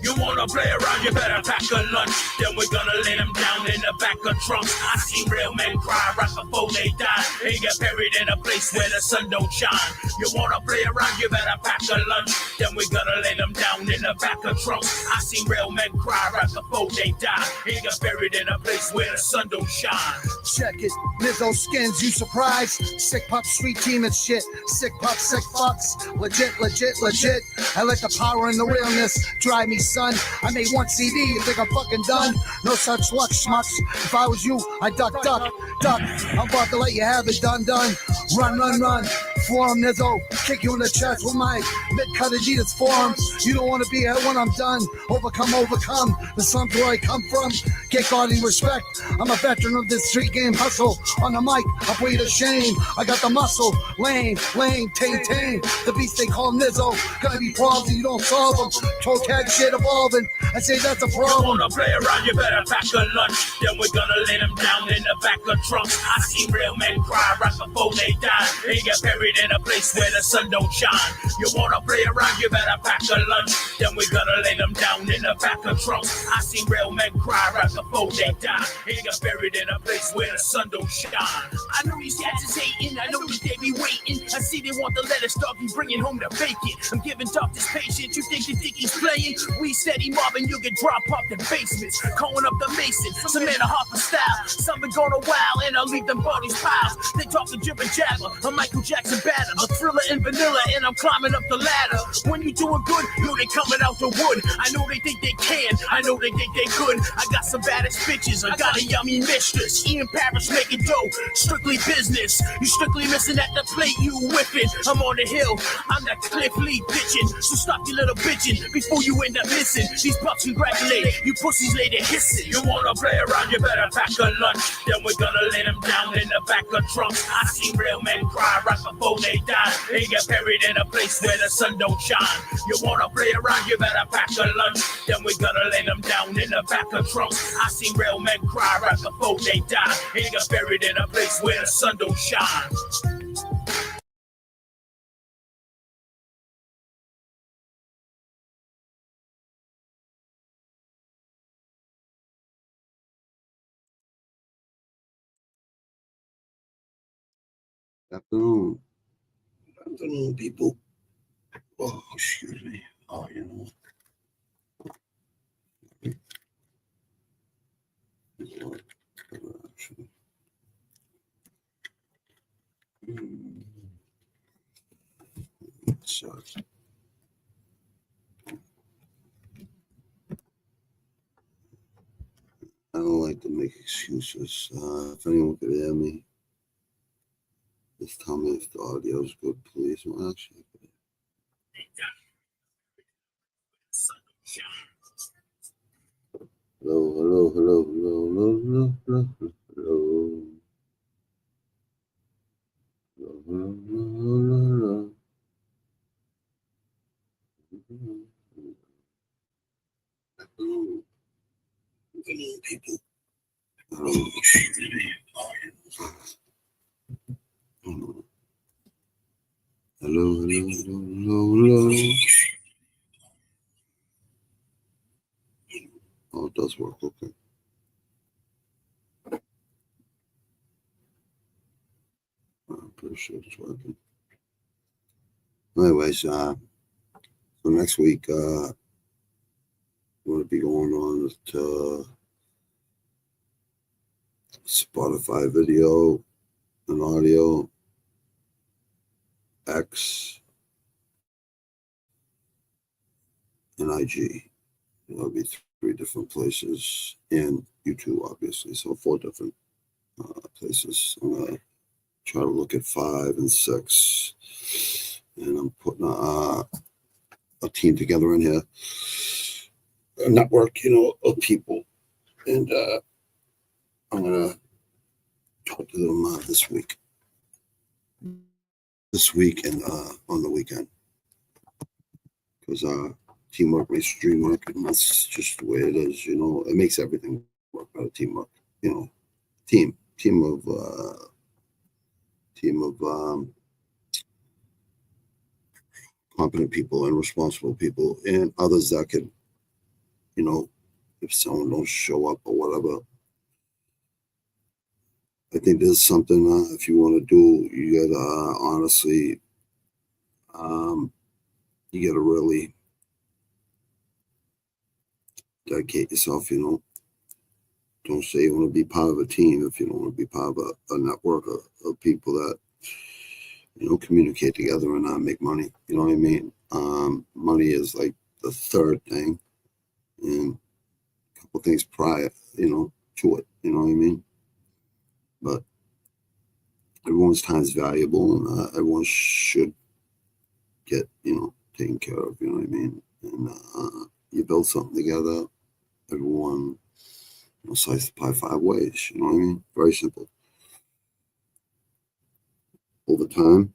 You wanna play around, you better pack a lunch. Then we're gonna lay them down in the back of trunks. I seen real men cry right before they die. They get buried in a place where the sun don't shine. You wanna play around, you better pack a lunch. Then we're gonna lay them down in the back of trunks. I seen real men cry right before they die. They get buried in a place where the sun don't shine. Check it, Lizzo skins, you surprised? Sick pop, street team and shit. Sick pop, sick fucks. Legit, legit, legit. I let the power and the realness drive me, son. I made one CD, you think I'm fucking done? No such luck, schmucks. If I was you, I'd duck. I'm about to let you have it, done. Run. Forum, Lizzo. Kick you in the chest with my mid-cut Adidas forms. You don't want to be here when I'm done. Overcome. The sun's where I come from. Get godly respect. I'm a veteran of this street game hustle. On the mic, I put you to shame. I got the muscle. Lame, tame. The beast they call Lizzo. Gonna be problems you don't solve them. Toe tag shit evolving. I say that's a problem. You wanna play around, you better pack a lunch. Then we're gonna lay them down in the back of trunks. I see real men cry right before they die. They get buried in a place where the sun don't shine. You wanna play around, you better pack a lunch. Then we're gonna lay them down in the back of trunks. I see real men cry right before they die. They get buried in a place where the sun don't shine. I know these cats is hating, I know that they be waiting. I see they want the lettuce, dog, be bringing home the bacon. I'm giving doctors patience, you think he's playing? We steady mobbing, you can drop off the basements. Calling up the mason, some man a Harper style. Some been going a while and I'll leave them bodies piles. They talk a jibber jabber, a Michael Jackson batter, a Thriller and Vanilla, and I'm climbing up the ladder. When you doing good, you they coming out the wood. I know they think they can, I know they think they could. I got some baddest bitches, I got a yummy mistress. Ian Parrish making dough, strictly business. You strictly missing at the plate, you whipping. I'm on the hill, I'm that Cliff Lee bitching. So stop your little bitching before you end up missing. These pups congratulate, you pussies later hissing. You wanna play around, you better pack a lunch. Then we're gonna lay them down in the back of trunks. I see real men cry right before they die. They get buried in a place where the sun don't shine. You wanna play around, you better pack a lunch. Then we're gonna lay them down in the back of trunks. I see real men cry right before they die. They get buried in a place where the sun don't shine. Afternoon, people. Oh, excuse me. Oh, you know. Sucks. I don't like to make excuses. If anyone could hear me, just tell me if the audio is good, please. Well, actually, hello. People. Excuse me. Hello. Oh, it does work. Okay. I'm pretty sure it's working. Anyways, so next week, we're going to be going on to Spotify video and audio, X, and IG. It'll be 3 different places, and YouTube, obviously. So 4 different places. I'm gonna try to look at 5 and 6, and I'm putting a team together in here, a network, of people, and I'm gonna talk to them this week and on the weekend, because teamwork makes dream work, and that's just the way it is. It makes everything work out of teamwork. Team of competent people and responsible people, and others that could, if someone don't show up or whatever. I think there's something, if you want to do, you gotta honestly, you gotta really dedicate yourself. Don't say you want to be part of a team if you don't want to be part of a network of people that communicate together and make money. You know what I mean? Money is like the third thing, and a couple things prior, to it. You know what I mean? But everyone's time is valuable, and everyone should get taken care of. You know what I mean? And you build something together. Everyone slice the pie 5 ways. You know what I mean? Very simple. Over time,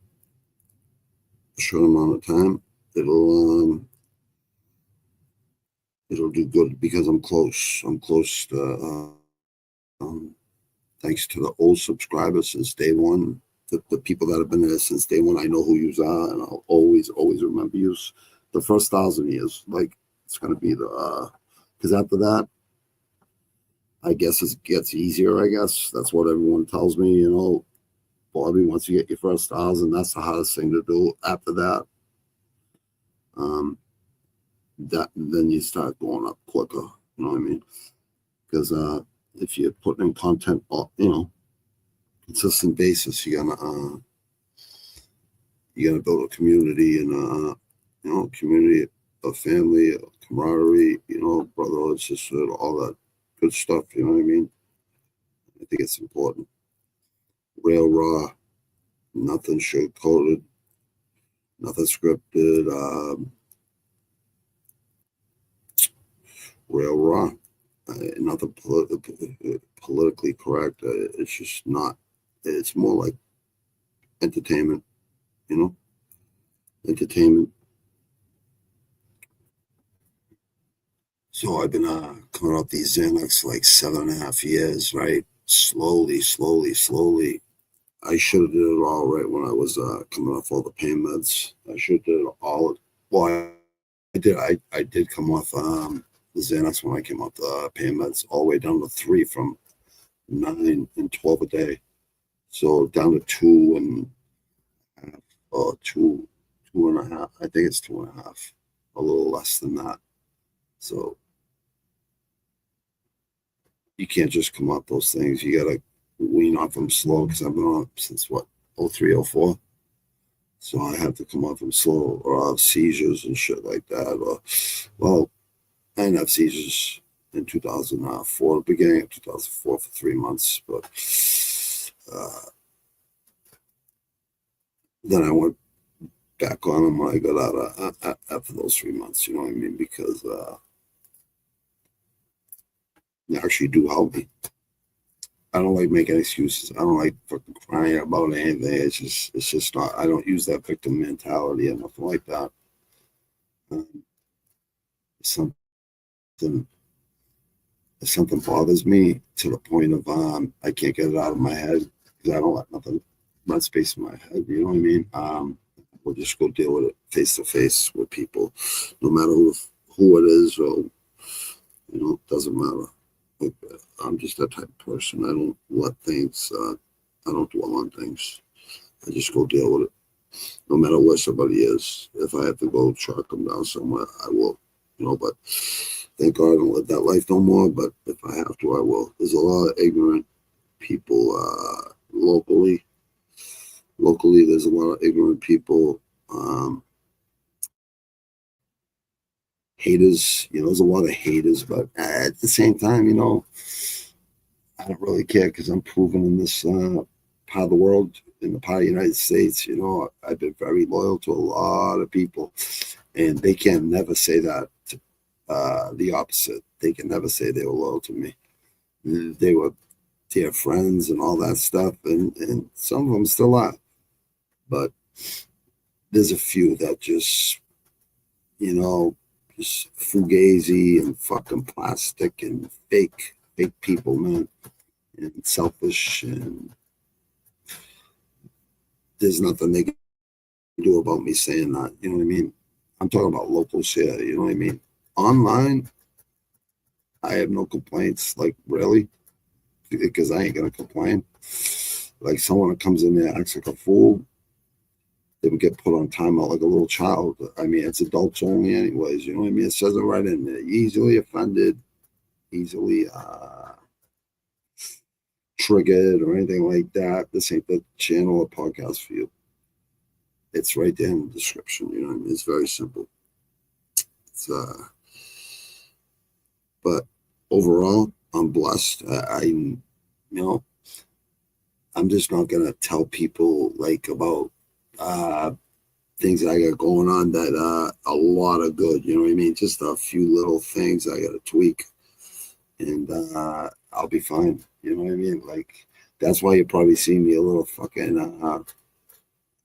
a short amount of time, it'll do good because I'm close. I'm close to thanks to the old subscribers since day one. The people that have been there since day one, I know who you are, and I'll always remember you. The first 1,000 years, like, it's gonna be because after that, I guess it gets easier. I guess that's what everyone tells me. Bobby, once you get your first 1,000, that's the hardest thing to do. After that, then you start going up quicker. You know what I mean? Because if you're putting in content, consistent basis, you're gonna build a community, and community, a family, a camaraderie, brotherhood, sisterhood, all that good stuff. You know what I mean? I think it's important. Real raw, nothing sugar coated, nothing scripted. Real raw, nothing politically correct. It's just not. It's more like entertainment. Entertainment. So I've been coming up these Xanax like 7.5 years, right? Slowly. I should have did it all right when I was coming off all the pain meds. I should have did it all. Well, I did. I did come off the Xanax when I came off the pain meds, all the way down to 3 from 9 and 12 a day. So down to 2 and a half, 2.5. I think it's 2.5, a little less than that. So you can't just come off those things. You gotta wean off them slow, because I've been on since 03, 04. So I have to come off them slow, or I'll have seizures and shit like that. Well, I didn't have seizures in 2004, beginning of 2004 for 3 months, but then I went back on them when I got out after those 3 months. You know what I mean? Because they actually do help me. I don't like making excuses. I don't like fucking crying about anything. It's just not. I don't use that victim mentality or nothing like that. Something bothers me to the point of I can't get it out of my head, because I don't let nothing run space in my head. You know what I mean? We'll just go deal with it face to face with people, no matter who it is, or it doesn't matter. I'm just that type of person. I don't let things, I don't dwell on things. I just go deal with it, no matter where somebody is. If I have to go track them down somewhere, I will, but thank God I don't live that life no more. But if I have to, I will. There's a lot of ignorant people locally. Locally, there's a lot of ignorant people haters. There's a lot of haters, but at the same time, I don't really care because I'm proven in this part of the world, in the part of the United States, I've been very loyal to a lot of people, and they can never say that. The opposite. They can never say they were loyal to me. They were dear friends and all that stuff, and some of them still are. But there's a few that just, just fugazi and fucking plastic and fake people, man, and selfish, and there's nothing they can do about me saying that. You know what I mean? I'm talking about locals here. You know what I mean? Online, I have no complaints. Like, really? Because I ain't gonna complain. Like, someone that comes in there acts like a fool, they would get put on timeout like a little child. I mean, it's adults only anyways. You know what I mean? It says it right in there. Easily offended, easily triggered or anything like that. This ain't the channel or podcast for you. It's right there in the description. You know what I mean? It's very simple. It's but overall, I'm blessed. I'm just not gonna tell people like about things that I got going on that a lot of good. You know what I mean? Just a few little things I gotta tweak, and I'll be fine. You know what I mean? Like, that's why you probably see me a little fucking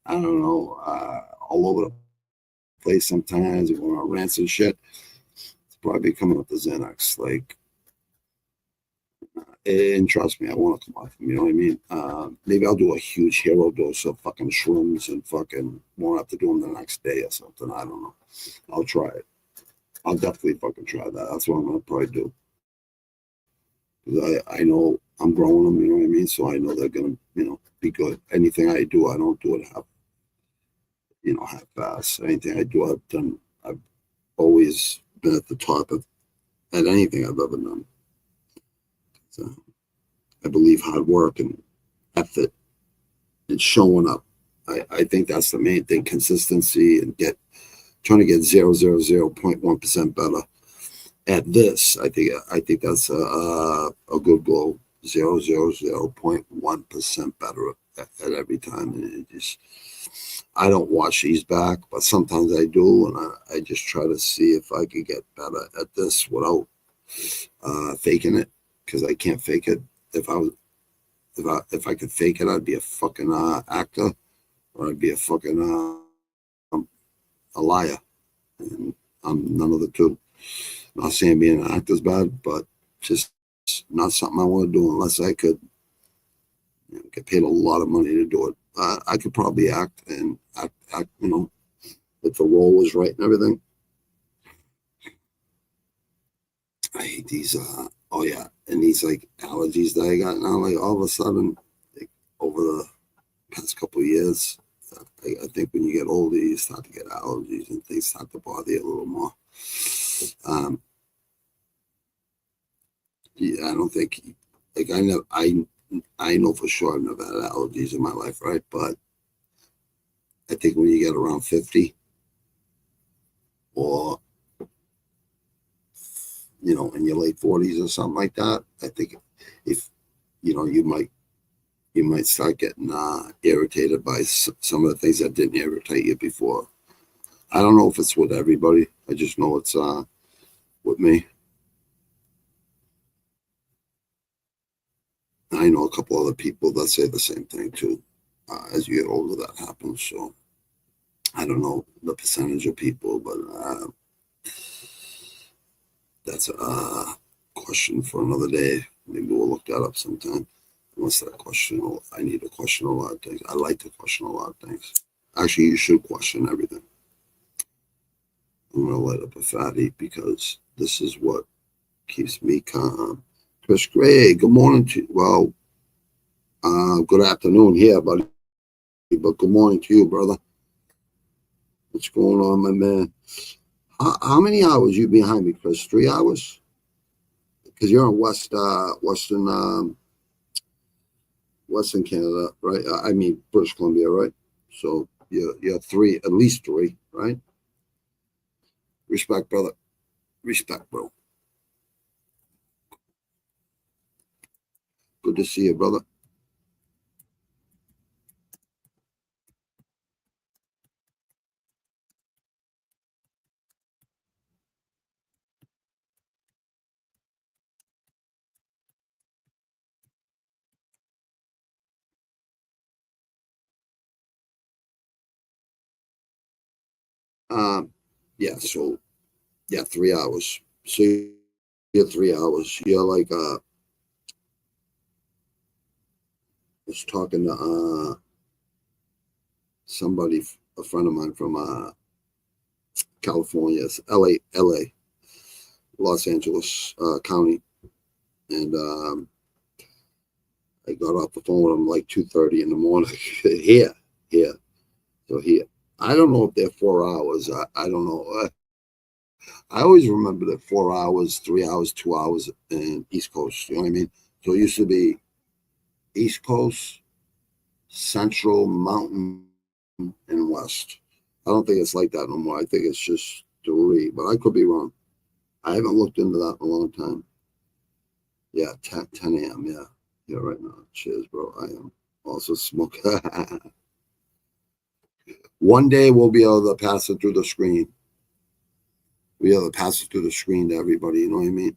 I don't know, all over the place sometimes, going on rants and shit. It's probably coming up to Xanax, like. And trust me, I want to come off them. You know what I mean? Maybe I'll do a huge hero dose of fucking shrooms and fucking won't have to do them the next day or something. I don't know. I'll try it. I'll definitely fucking try that. That's what I'm gonna probably do. Because I know I'm growing them. You know what I mean? So I know they're gonna be good. Anything I do, I don't do it half-ass. Anything I do, I've done. I've always been at the top of at anything I've ever done. So I believe hard work and effort and showing up. I think that's the main thing. Consistency and trying to get 0.1% better at this. I think that's a good goal. 0.1% better at every time. And I don't watch these back, but sometimes I do, and I just try to see if I could get better at this without faking it. Because I can't fake it. If I could fake it, I'd be a fucking actor, or I'd be a fucking a liar. And I'm none of the two. Not saying being an actor's bad, but just not something I want to do unless I could get paid a lot of money to do it. I could probably act and act, if the role was right and everything. I hate these. Oh yeah, and these like allergies that I got now. Like all of a sudden, like, over the past couple of years, I think when you get older, you start to get allergies and things start to bother you a little more. Yeah, I don't think like I know for sure I've never had allergies in my life, right? But I think when you get around 50 or in your late 40s or something like that, I think if you might start getting irritated by some of the things that didn't irritate you before. I don't know if it's with everybody. I just know it's with me. I know a couple other people that say the same thing too. As you get older, that happens. So I don't know the percentage of people, but that's a question for another day. Maybe we'll look that up sometime. Unless that question, I need to question a lot of things. I like to question a lot of things. Actually, you should question everything. I'm going to light up a fatty because this is what keeps me calm. Chris Gray, good morning to you. Well, good afternoon here, buddy. But good morning to you, brother. What's going on, my man? How many hours you behind me, Chris? 3 hours? Because you're in Western Canada, right? I mean British Columbia, right? So you're at least three, right? Respect, brother. Respect, bro. Good to see you, brother. Yeah, so yeah, 3 hours. So you're 3 hours. You're like was talking to somebody, a friend of mine from California, LA, Los Angeles County, and I got off the phone with him like 2:30 in the morning. here, so here. I don't know if they're 4 hours. I don't know. I always remember that 4 hours, 3 hours, 2 hours in East Coast. You know what I mean? So it used to be East Coast, Central, Mountain, and West. I don't think it's like that no more. I think it's just 3, but I could be wrong. I haven't looked into that in a long time. Yeah, 10 a.m. Yeah, right now. Cheers, bro. I am also smoking. One day we'll be able to pass it through the screen. We'll be able to pass it through the screen to everybody. You know what I mean?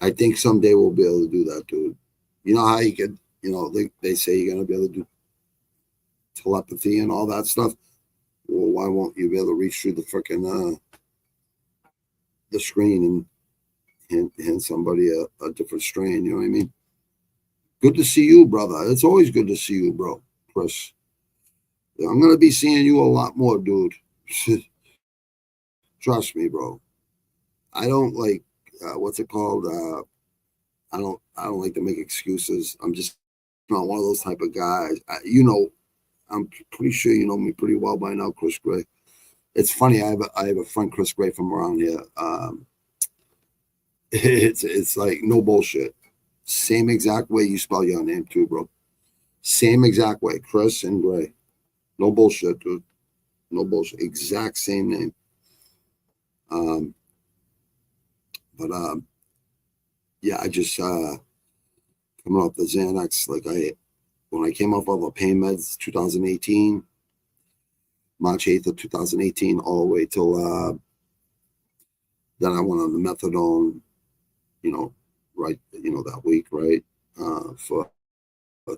I think someday we'll be able to do that, dude. You know how you could, they say you're going to be able to do telepathy and all that stuff. Well, why won't you be able to reach through the freaking the screen and hand somebody a different strain? You know what I mean? Good to see you, brother. It's always good to see you, bro, Chris. I'm going to be seeing you a lot more, dude. Trust me, bro. I don't like, what's it called? I don't like to make excuses. I'm just not one of those type of guys. I'm pretty sure you know me pretty well by now, Chris Gray. It's funny. I have a friend, Chris Gray, from around here. It's like no bullshit. Same exact way you spell your name too, bro. Same exact way, Chris and Gray. No bullshit, dude. No bullshit. Exact same name. But yeah, I just coming off the Xanax, when I came off all the pain meds, 2018, March 8th of 2018, all the way till then I went on the methadone, right, that week, right, for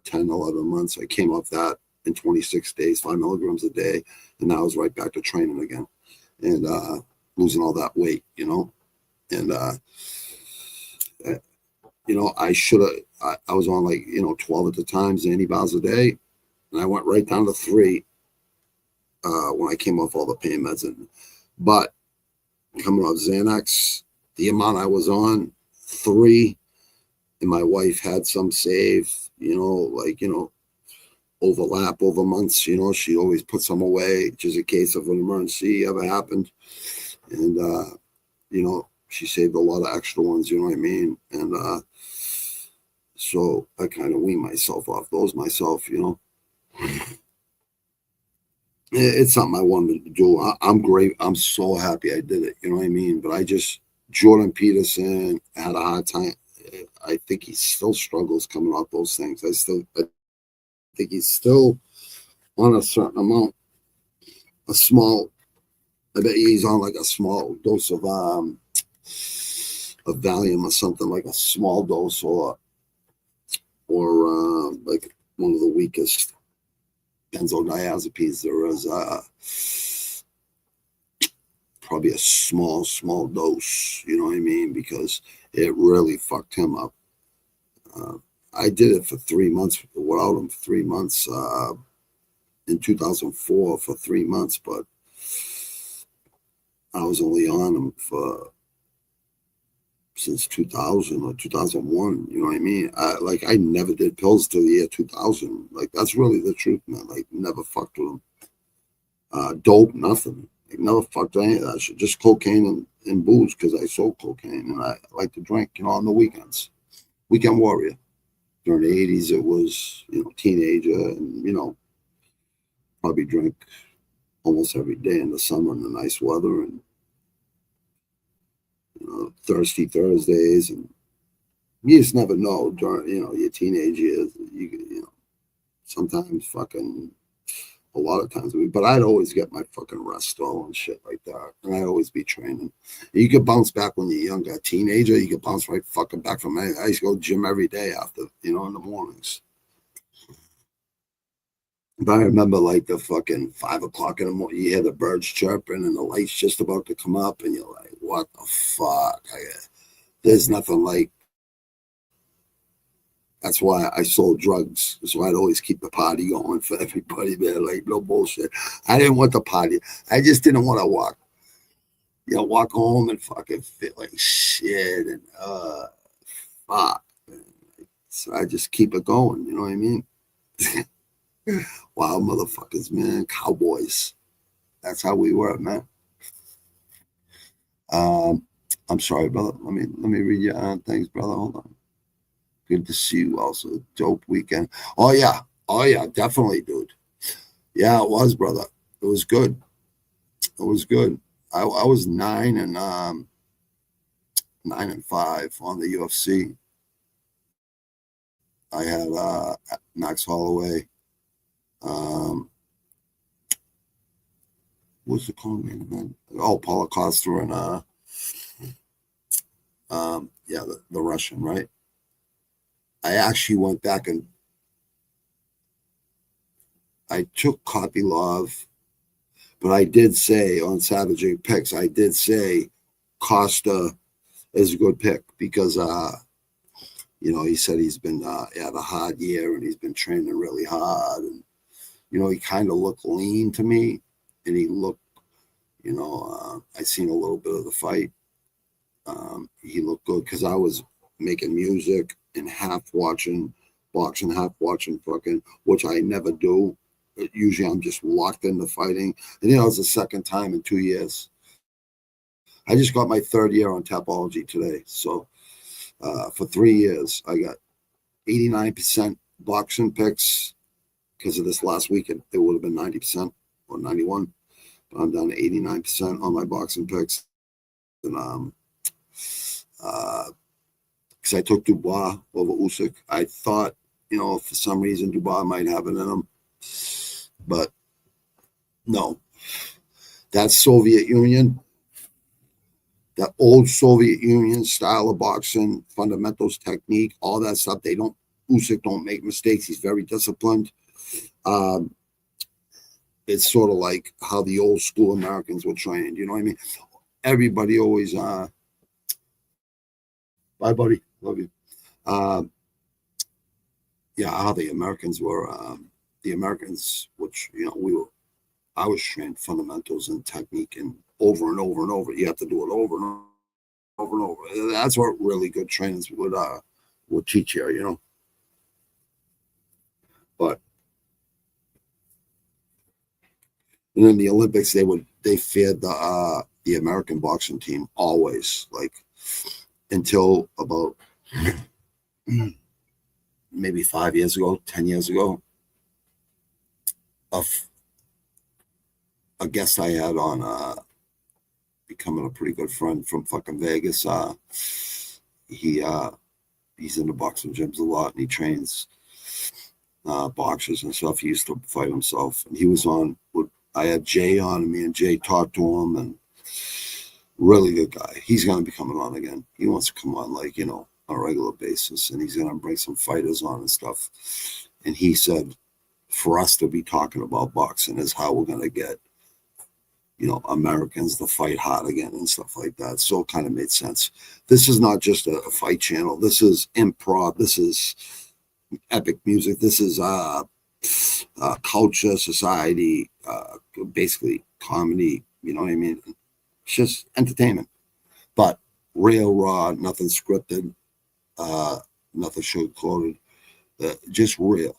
10, 11 months. I came off that in 26 days, 5 milligrams a day, and now I was right back to training again and losing all that weight, and I should have, I was on 12 at the time, Xanny bars a day, and I went right down to 3 when I came off all the pain meds. But coming off Xanax, the amount I was on, 3, and my wife had some saved, overlap over months, she always put some away just in case of an emergency ever happened. And, she saved a lot of extra ones, you know what I mean? And so I kind of weaned myself off those myself, It's something I wanted to do. I'm great. I'm so happy I did it, you know what I mean? But Jordan Peterson had a hard time. I think he still struggles coming off those things. I think he's still on a certain amount, I bet he's on like a small dose of Valium or something, like a small dose, or like one of the weakest benzodiazepines there is. Probably a small dose, you know what I mean? Because it really fucked him up. I did it for 3 months without him, for 3 months in 2004 for 3 months, but I was only on him since 2000 or 2001, you know what I mean? I never did pills till the year 2000. That's really the truth, man. Never fucked with them. Dope, nothing. Never fucked any of that shit. Just cocaine and booze, because I sold cocaine and I like to drink, on the weekends. Weekend warrior. During the 80s, it was, teenager, and, probably drink almost every day in the summer in the nice weather. And Thirsty Thursdays, and you just never know during, your teenage years. Sometimes fucking a lot of times, but I'd always get my fucking rest stolen and shit like that, and I'd always be training. You could bounce back when you're younger, a teenager. You could bounce right fucking back from it. I used to go gym every day after, in the mornings. But I remember like the fucking 5 o'clock in the morning, you hear the birds chirping and the light's just about to come up, and you're like, what the fuck? There's nothing like. That's why I sold drugs. So I'd always keep the party going for everybody, man. Like, no bullshit. I didn't want the party. I just didn't want to walk home and fucking feel like shit and fuck. So I just keep it going. You know what I mean? Wow, motherfuckers, man. Cowboys. That's how we were, man. I'm sorry, brother. Let me read your things, brother. Hold on. Good to see you also. Dope weekend. Oh yeah, definitely, dude. Yeah, it was, brother. It was good. It was good. I was 9-5 on the UFC. I had Max Holloway. What's the call, man? Oh, Paulo Costa and the Russian, right? I actually went back and I took Kopylov, but I did say on Savage Picks, I did say Costa is a good pick because, he said he's been had a hard year and he's been training really hard. And, he kind of looked lean to me, and he looked, I seen a little bit of the fight. He looked good because I was making music and half watching boxing, half watching fucking, which I never do. Usually I'm just locked into fighting. And it was the second time in 2 years. I just got my 3rd year on Tapology today. So for 3 years, I got 89% boxing picks. Because of this last weekend, it would have been 90% or 91. But I'm down to 89% on my boxing picks. And because I took Dubois over Usyk. I thought, for some reason Dubois might have it in him, but no. That Soviet Union, that old Soviet Union style of boxing, fundamentals, technique, all that stuff. Usyk don't make mistakes. He's very disciplined. It's sort of like how the old school Americans were trained. You know what I mean? Everybody always, bye, buddy. Love you. How the Americans were, which, I was trained fundamentals and technique and over and over and over. You have to do it over and over and over. That's what really good trainers would teach you, But, and in the Olympics, they feared the American boxing team always, like until about maybe 5 years ago, 10 years ago. A guest I had on becoming a pretty good friend from fucking Vegas. He's in the boxing gyms a lot, and he trains boxers and stuff. He used to fight himself, and he was on. I had Jay on, and me and Jay talked to him, and really good guy. He's going to be coming on again. He wants to come on like, on a regular basis, and he's going to bring some fighters on and stuff. And he said, for us to be talking about boxing is how we're going to get, Americans to fight hard again and stuff like that. So it kind of made sense. This is not just a fight channel. This is improv. This is epic music. This is culture, society, basically comedy. You know what I mean? It's just entertainment, but real raw, nothing scripted, nothing sugar-coated, just real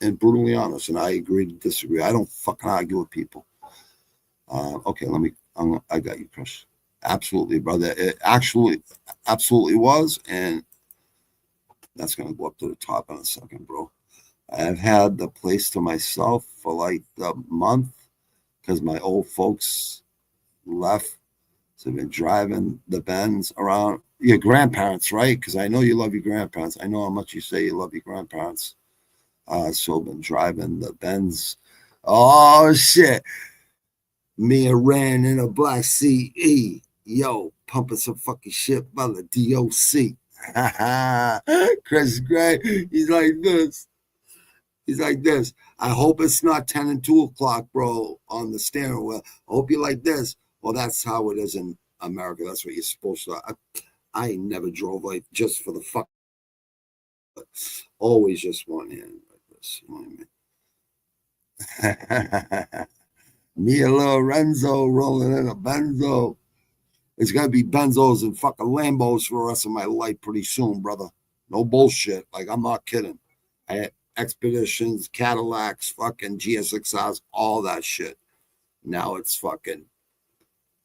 and brutally honest. And I agree to disagree. I don't fucking argue with people. Okay, I got you, Chris. Absolutely, brother. It actually absolutely was, and that's going to go up to the top in a second, bro. I've had the place to myself for like a month because my old folks left So I've been driving the Benz around your grandparents, right? Because I know you love your grandparents. I know how much you say you love your grandparents. So I've been driving the Benz. Oh shit! Me and Ran in a black CE. Yo, pumping some fucking shit by the DOC. Chris is great. He's like this. He's like this. I hope it's not 10 and 2 o'clock, bro, on the steering wheel. I hope you like this. Well, that's how it is in America. That's what you're supposed to. I never drove like just for the fuck. But always just one hand like this. You know what I mean? Me and Lorenzo rolling in a Benzo. It's gonna be Benzos and fucking Lambos for the rest of my life pretty soon, brother. No bullshit. Like, I'm not kidding. I had Expeditions, Cadillacs, fucking GSXRs, all that shit. Now it's fucking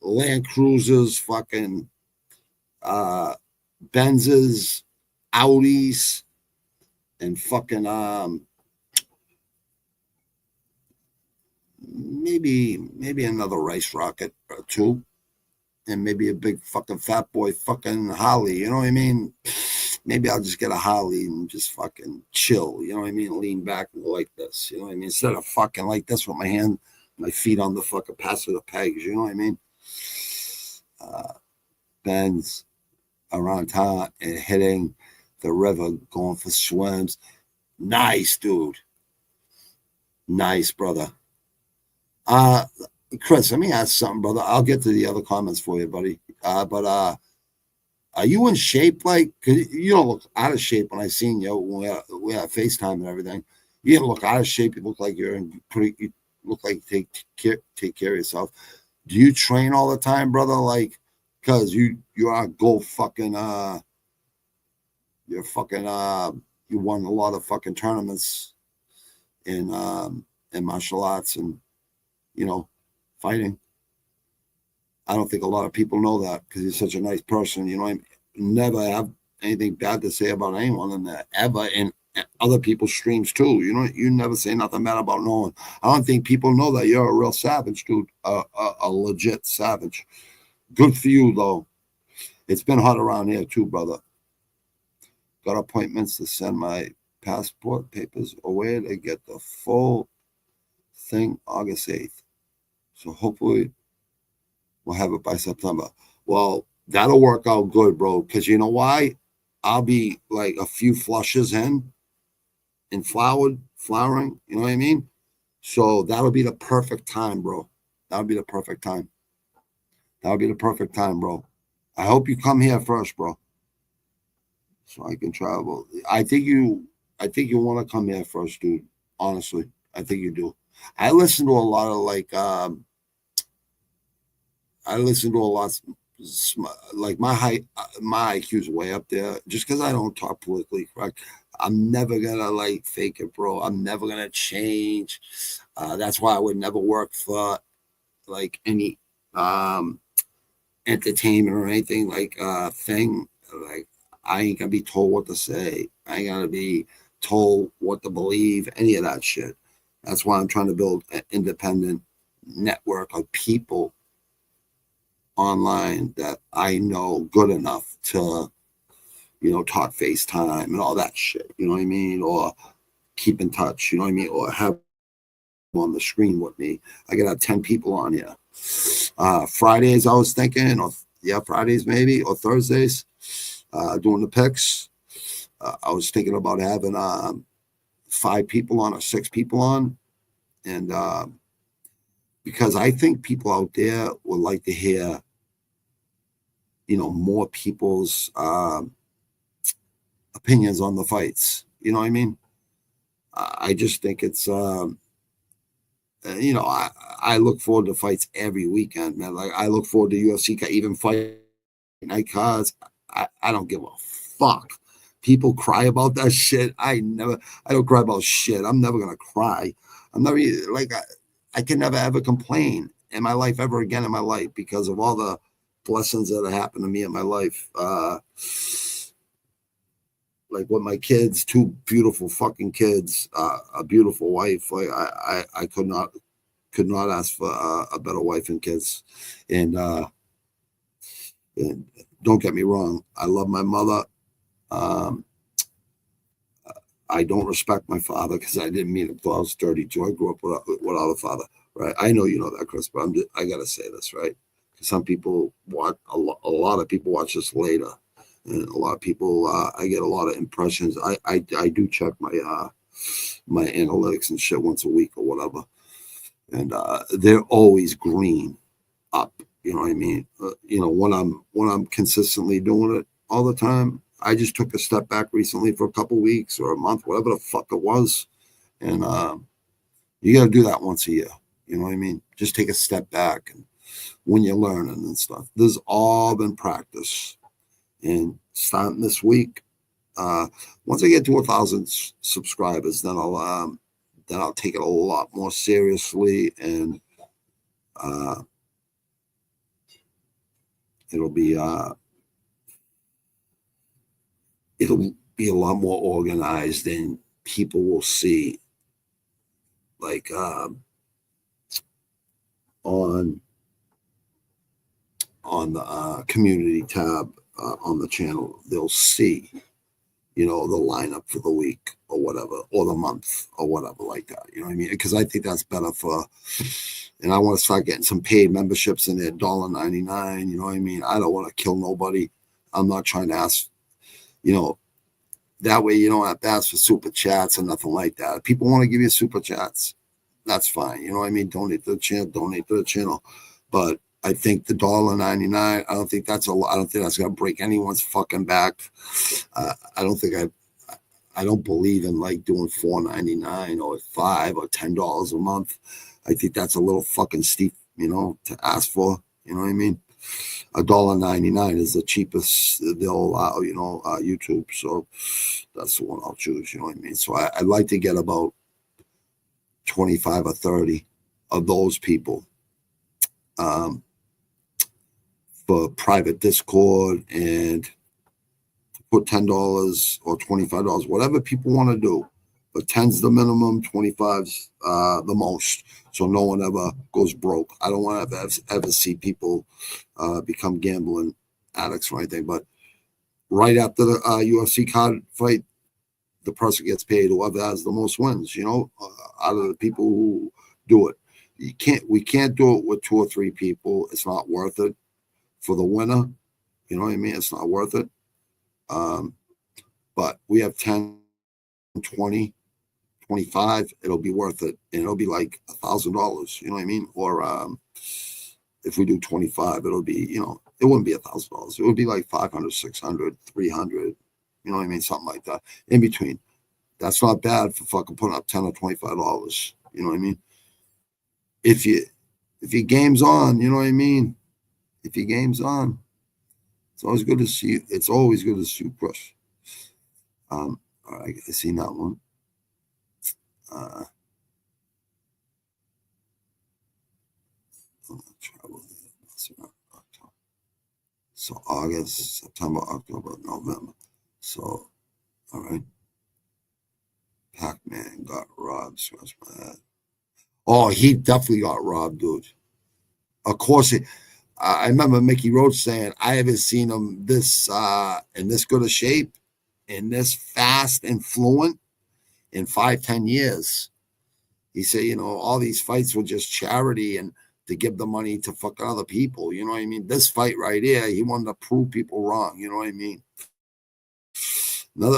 Land Cruisers, fucking Benzes, Audis, and fucking maybe another race rocket or two, and maybe a big fucking fat boy fucking Harley. You know what I mean? Maybe I'll just get a Harley and just fucking chill. You know what I mean? Lean back and go like this. You know what I mean? Instead of fucking like this with my feet on the fucking pass of the pegs. You know what I mean? Benz around town and hitting the river, going for swims. Nice, dude. Nice, brother. Chris, let me ask something, brother. I'll get to the other comments for you, buddy. But are you in shape? Like, 'cause you don't look out of shape when I seen you when we had FaceTime and everything. You didn't look out of shape. You look like you're in pretty. You look like you take care of yourself. Do you train all the time, brother? Like, cause you are go fucking you're fucking you won a lot of fucking tournaments in martial arts and, you know, fighting. I don't think a lot of people know that because you're such a nice person. You know, I never have anything bad to say about anyone in that ever in other people's streams too. You know, you never say nothing bad about no one. I don't think people know that you're a real savage, dude. A legit savage. Good for you though. It's been hot around here too, brother. Got appointments to send my passport papers away to get the full thing August 8th. So hopefully we'll have it by September. Well, that'll work out good, bro. Because you know why? I'll be like a few flushes in and flowering. You know what I mean? So that'll be the perfect time, bro. That'll be the perfect time. That'll be the perfect time, bro. I hope you come here first, bro, so I can travel. I think you want to come here first, dude. Honestly, I think you do. I listen to a lot of like like my IQ's way up there just because I don't talk politically correct. I'm never gonna like fake it, bro. I'm never gonna change. That's why I would never work for like any entertainment or anything like thing. Like, I ain't gonna be told what to say. I ain't gonna be told what to believe, any of that shit. That's why I'm trying to build an independent network of people online that I know good enough to, you know, talk FaceTime and all that shit. You know what I mean? Or keep in touch. You know what I mean? Or have on the screen with me. I could have 10 people on here. Fridays, I was thinking, or Fridays maybe, or Thursdays, doing the picks. I was thinking about having 5 people on or 6 people on. And because I think people out there would like to hear, you know, more people's opinions on the fights. You know what I mean? I just think it's, you know, I look forward to fights every weekend, man. Like, I look forward to UFC, even fight night cards. I don't give a fuck. People cry about that shit. I don't cry about shit. I'm never gonna cry. I'm never like I can never ever complain in my life ever again in my life because of all the blessings that have happened to me in my life. Like with my kids, 2 beautiful fucking kids, a beautiful wife. Like I could not ask for a better wife and kids. And And don't get me wrong, I love my mother. I don't respect my father because I didn't meet him until I was 32. I grew up without a father, right? I know you know that, Chris, but I got to say this, right? Because some people watch, a lot of people watch this later. And a lot of people, I get a lot of impressions. I do check my analytics and shit once a week or whatever. And they're always green up. You know what I mean? When I'm consistently doing it all the time, I just took a step back recently for a couple weeks or a month, whatever the fuck it was. And you got to do that once a year. You know what I mean? Just take a step back and when you're learning and stuff. This all been practice. And starting this week, once I get to 1,000 subscribers, then I'll take it a lot more seriously, and it'll be a lot more organized, and people will see, like on the community tab on the channel, they'll see, the lineup for the week or whatever, or the month or whatever, like that. You know what I mean? Because I think that's better and I want to start getting some paid memberships in there, $1.99. You know what I mean? I don't want to kill nobody. I'm not trying to ask, that way you don't have to ask for super chats or nothing like that. If people want to give you super chats, that's fine. You know what I mean? Donate to the channel. But I think the $1.99, I don't think that's a lot. I don't think that's going to break anyone's fucking back. I don't believe in like doing $4.99 or $5 or $10 a month. I think that's a little fucking steep, to ask for. You know what I mean? $1.99 is the cheapest they'll allow, YouTube. So that's the one I'll choose. You know what I mean? So I'd like to get about 25 or 30 of those people for private Discord, and put $10 or $25, whatever people want to do. But 10's the minimum, 25's the most. So no one ever goes broke. I don't want to ever see people become gambling addicts or anything. But right after the UFC card fight, the person gets paid. Whoever has the most wins, out of the people who do it. We can't do it with 2 or 3 people. It's not worth it for the winner. You know what I mean? It's not worth it. But we have 10, 20, 25, it'll be worth it. And it'll be like $1,000, you know what I mean? Or if we do 25, it'll be, it wouldn't be $1,000. It would be like 500, 600, 300, you know what I mean? Something like that in between. That's not bad for fucking putting up $10 or $25. You know what I mean? If your game's on, you know what I mean? If your game's on, it's always good to see you. It's always good to see you, Chris. All right, I seen that one. So August, September, October, November. So, all right. Pac-Man got robbed. Scratch my head. Oh, he definitely got robbed, dude. Of course, I remember Mickey Roach saying, I haven't seen him this in this good a shape, and this fast and fluent in 5-10 years. He said, all these fights were just charity and to give the money to fucking other people. You know what I mean? This fight right here, he wanted to prove people wrong. You know what I mean?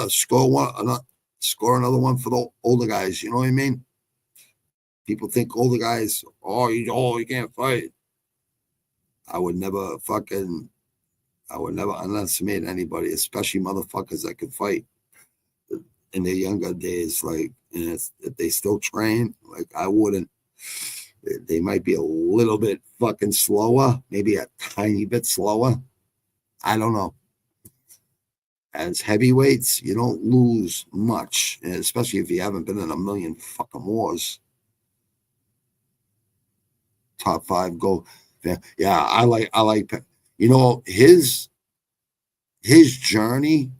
Score another one for the older guys. You know what I mean? People think older guys, you can't fight. I would never underestimate anybody, especially motherfuckers that could fight in their younger days. Like, and if they still train, like I wouldn't. They might be a little bit fucking slower, maybe a tiny bit slower. I don't know. As heavyweights, you don't lose much, and especially if you haven't been in a million fucking wars. Top 5 go. Yeah, I like his journey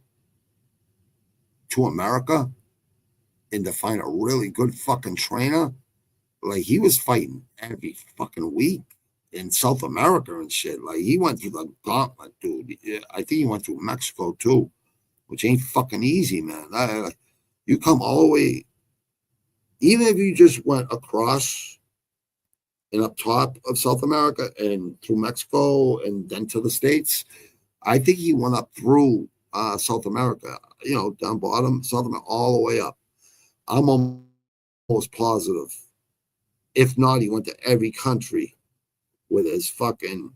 to America and to find a really good fucking trainer. Like, he was fighting every fucking week in South America and shit. Like he went through the gauntlet, dude. I think he went through Mexico too, which ain't fucking easy, man. You come all the way, even if you just went across and up top of South America and through Mexico and then to the States. I think he went up through South America, down bottom, South America, all the way up. I'm almost positive. If not, he went to every country with his fucking,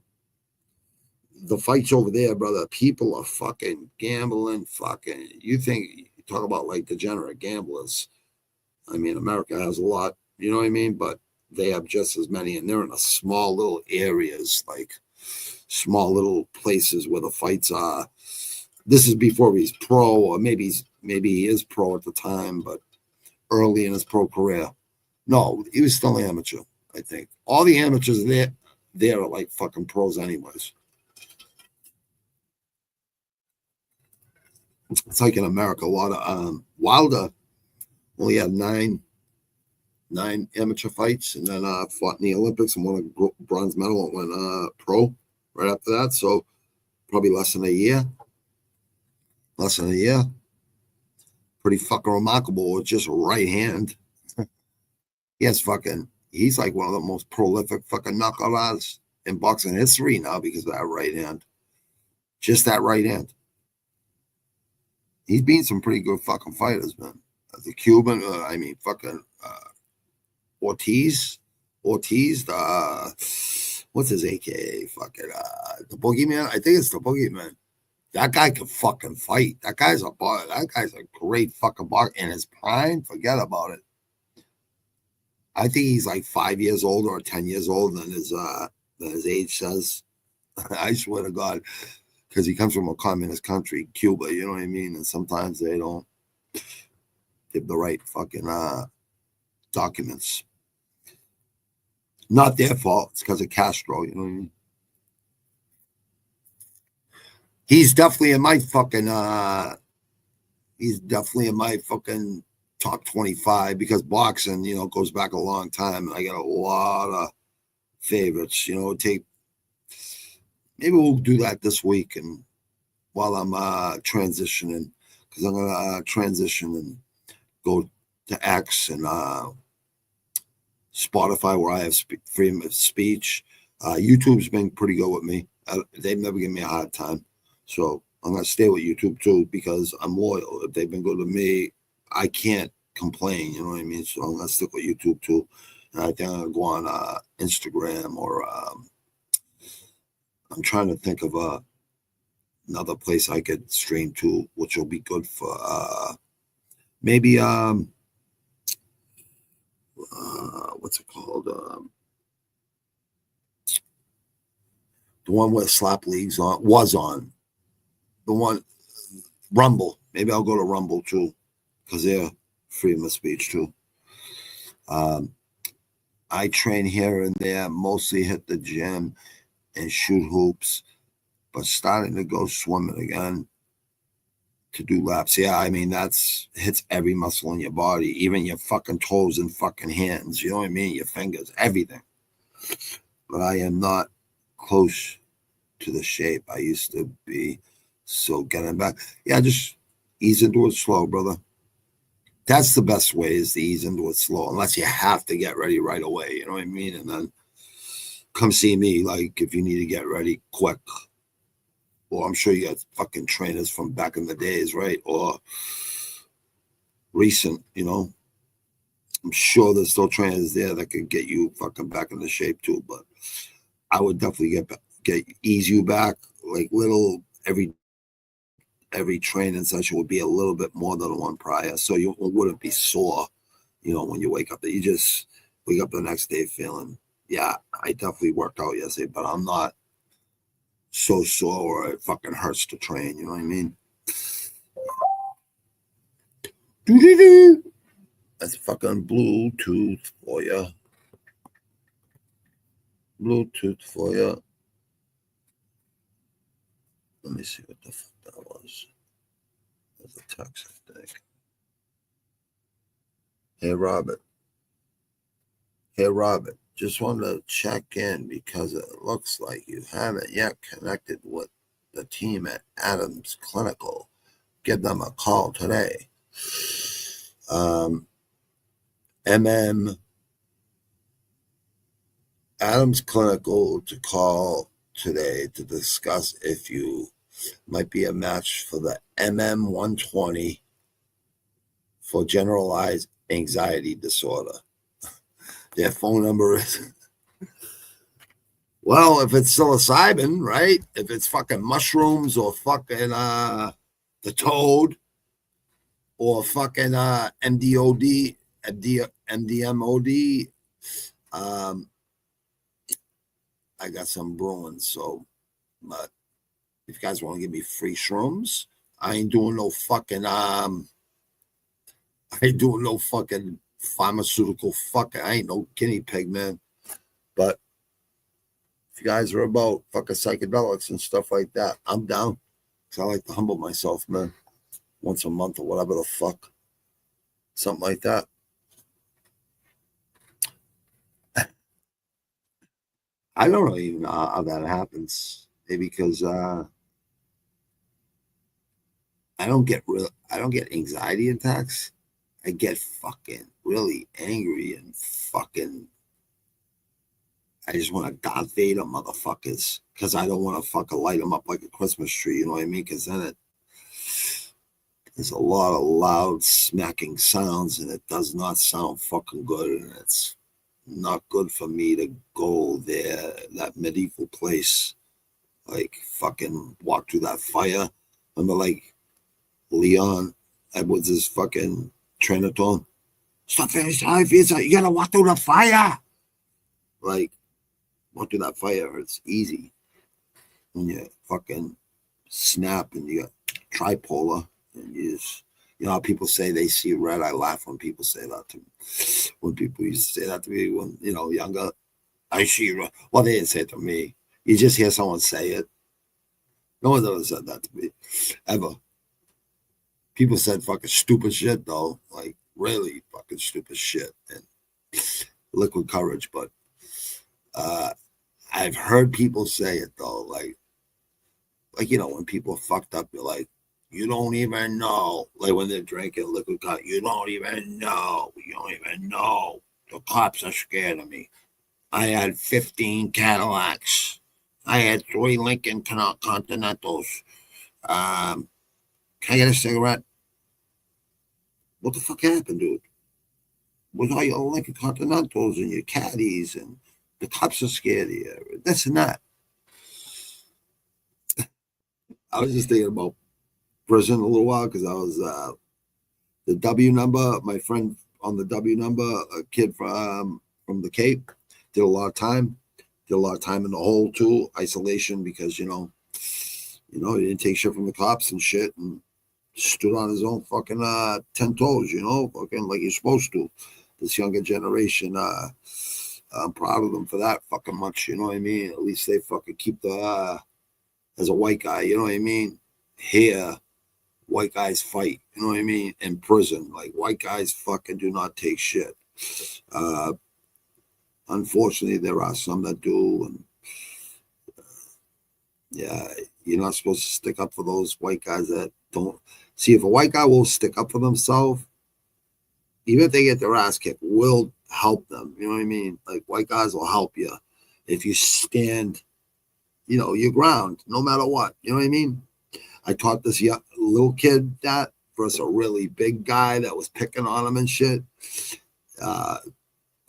the fights over there, brother. People are fucking gambling, you talk about like degenerate gamblers. I mean, America has a lot, you know what I mean? But they have just as many, and they're in a small little areas, like small little places where the fights are. This is before he's pro, or maybe he is pro at the time, but early in his pro career. No, he was still amateur, I think. All the amateurs there are like fucking pros anyways. It's like in America, a lot of Wilder only had nine amateur fights, and then fought in the Olympics and won a bronze medal and went pro right after that. So probably less than a year. Pretty fucking remarkable with just a right hand. He's like one of the most prolific fucking knockouts in boxing history now because of that right hand. Just that right hand. He's beaten some pretty good fucking fighters, man. The Cuban, Ortiz, what's his AKA? The Boogeyman? I think it's the Boogeyman. That guy can fucking fight. That guy's a great fucking boxer. In his prime, forget about it. I think he's like 5 years older or 10 years older than his age says. I swear to God, because he comes from a communist country, Cuba, you know what I mean? And sometimes they don't give the right fucking documents. Not their fault. It's because of Castro, you know what I mean? He's definitely in my fucking top 25 because boxing, goes back a long time, and I got a lot of favorites. Maybe we'll do that this week, and while I'm transitioning, because I'm gonna transition and go to X and Spotify, where I have freedom of speech. YouTube's been pretty good with me. They've never given me a hard time, so I'm gonna stay with YouTube too because I'm loyal. If they've been good to me, I can't complain, you know what I mean? So I'm gonna stick with YouTube too. And I think I'm gonna go on Instagram, or I'm trying to think of another place I could stream to, which will be good for maybe what's it called? The one where Slap League's was on. The one Rumble. Maybe I'll go to Rumble too, because they're freedom of speech too. I train here and there, mostly hit the gym and shoot hoops, but starting to go swimming again to do laps. Yeah, I mean, hits every muscle in your body, even your fucking toes and fucking hands, you know what I mean? Your fingers, everything. But I am not close to the shape I used to be. So getting back, yeah, just ease into it slow, brother. That's the best way, is to ease into it slow, unless you have to get ready right away, you know what I mean? And then come see me, like, if you need to get ready quick. Well, I'm sure you got fucking trainers from back in the days, right? Or recent, I'm sure there's still trainers there that can get you fucking back into shape too. But I would definitely ease you back, like little, every training session would be a little bit more than the one prior. So you wouldn't be sore, when you wake up. That you just wake up the next day feeling, yeah, I definitely worked out yesterday, but I'm not so sore or it fucking hurts to train, you know what I mean? That's fucking Bluetooth for you. Let me see what the fuck that was. There's a text, I think. Hey, Robert. Just wanted to check in because it looks like you haven't yet connected with the team at Adams Clinical. Give them a call today. Adams Clinical to call today to discuss if you might be a match for the MM120 for generalized anxiety disorder. Their phone number is, well, if it's psilocybin, right? If it's fucking mushrooms or fucking the toad or fucking MDMOD, I got some brewing. So, but if you guys want to give me free shrooms, I ain't doing no fucking pharmaceutical fucking. I ain't no guinea pig, man. But if you guys are about fucking psychedelics and stuff like that, I'm down. Because I like to humble myself, man. Once a month or whatever the fuck. Something like that. I don't know even how that happens. Maybe because I don't get anxiety attacks. I get fucking really angry and fucking. I just want to God Vader motherfuckers because I don't want to fucking light them up like a Christmas tree. You know what I mean? Because then there's a lot of loud smacking sounds and it does not sound fucking good, and it's not good for me to go there, that medieval place, like fucking walk through that fire. Remember, like Leon Edwards' fucking trainer told him, "Stop finishing life, you gotta walk through the fire." Like, walk through that fire, it's easy. When you fucking snap and you got tripolar, and you just, you know how people say they see red. I laugh when people say that to me. When people used to say that to me when, you know, younger, I see red. Well, they didn't say it to me. You just hear someone say it. No one's ever said that to me, ever. People said fucking stupid shit, though, like really fucking stupid shit and liquid courage. But I've heard people say it, though, like, you know, when people are fucked up, you're like, you don't even know. Like when they're drinking liquid courage, you don't even know. You don't even know. The cops are scared of me. I had 15 Cadillacs. I had 3 Lincoln Continentals. Can I get a cigarette? What the fuck happened, dude? With all your Lincoln Continentals and your caddies, and the cops are scared of you. This and that. I was just thinking about prison a little while because I was the W number. My friend on the W number, a kid from the Cape, did a lot of time. Did a lot of time in the hole too, isolation, because you know, he didn't take shit from the cops and shit, and stood on his own fucking 10 toes, you know, fucking like you're supposed to. This younger generation, I'm proud of them for that fucking much, you know what I mean? At least they fucking keep the as a white guy, you know what I mean? Here, white guys fight, you know what I mean? In prison, like white guys fucking do not take shit. Unfortunately, there are some that do, and yeah, you're not supposed to stick up for those white guys that don't. See, if a white guy will stick up for themselves, even if they get their ass kicked, will help them. You know what I mean? Like white guys will help you if you stand, your ground, no matter what. You know what I mean? I taught this young, little kid that versus a really big guy that was picking on him and shit.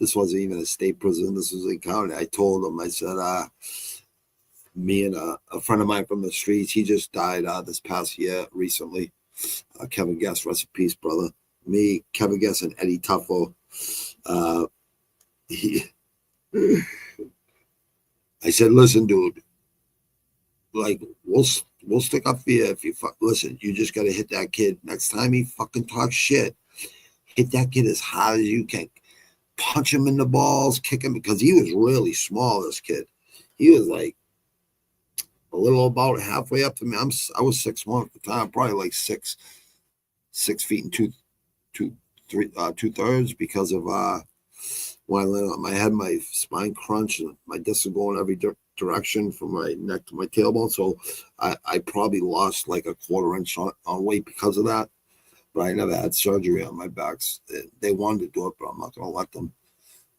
This wasn't even a state prison. This was a county. I told him, I said, me and a friend of mine from the streets, he just died this past year recently. Kevin Guest, rest in peace, brother. Me, Kevin Guest, and Eddie Tuffo. I said, listen, dude, like, we'll stick up for you if you listen, you just got to hit that kid. Next time he fucking talks shit, hit that kid as hard as you can. Punch him in the balls, kick him, because he was really small, this kid. He was like a little about halfway up to me. I was 6'1" at the time, probably like 6 feet and 2/3 because of when I land on my head, my spine crunch and my discs are going every direction from my neck to my tailbone. So I probably lost like a quarter inch on weight because of that. But I never had surgery on my backs. They wanted to do it, but I'm not going to let them.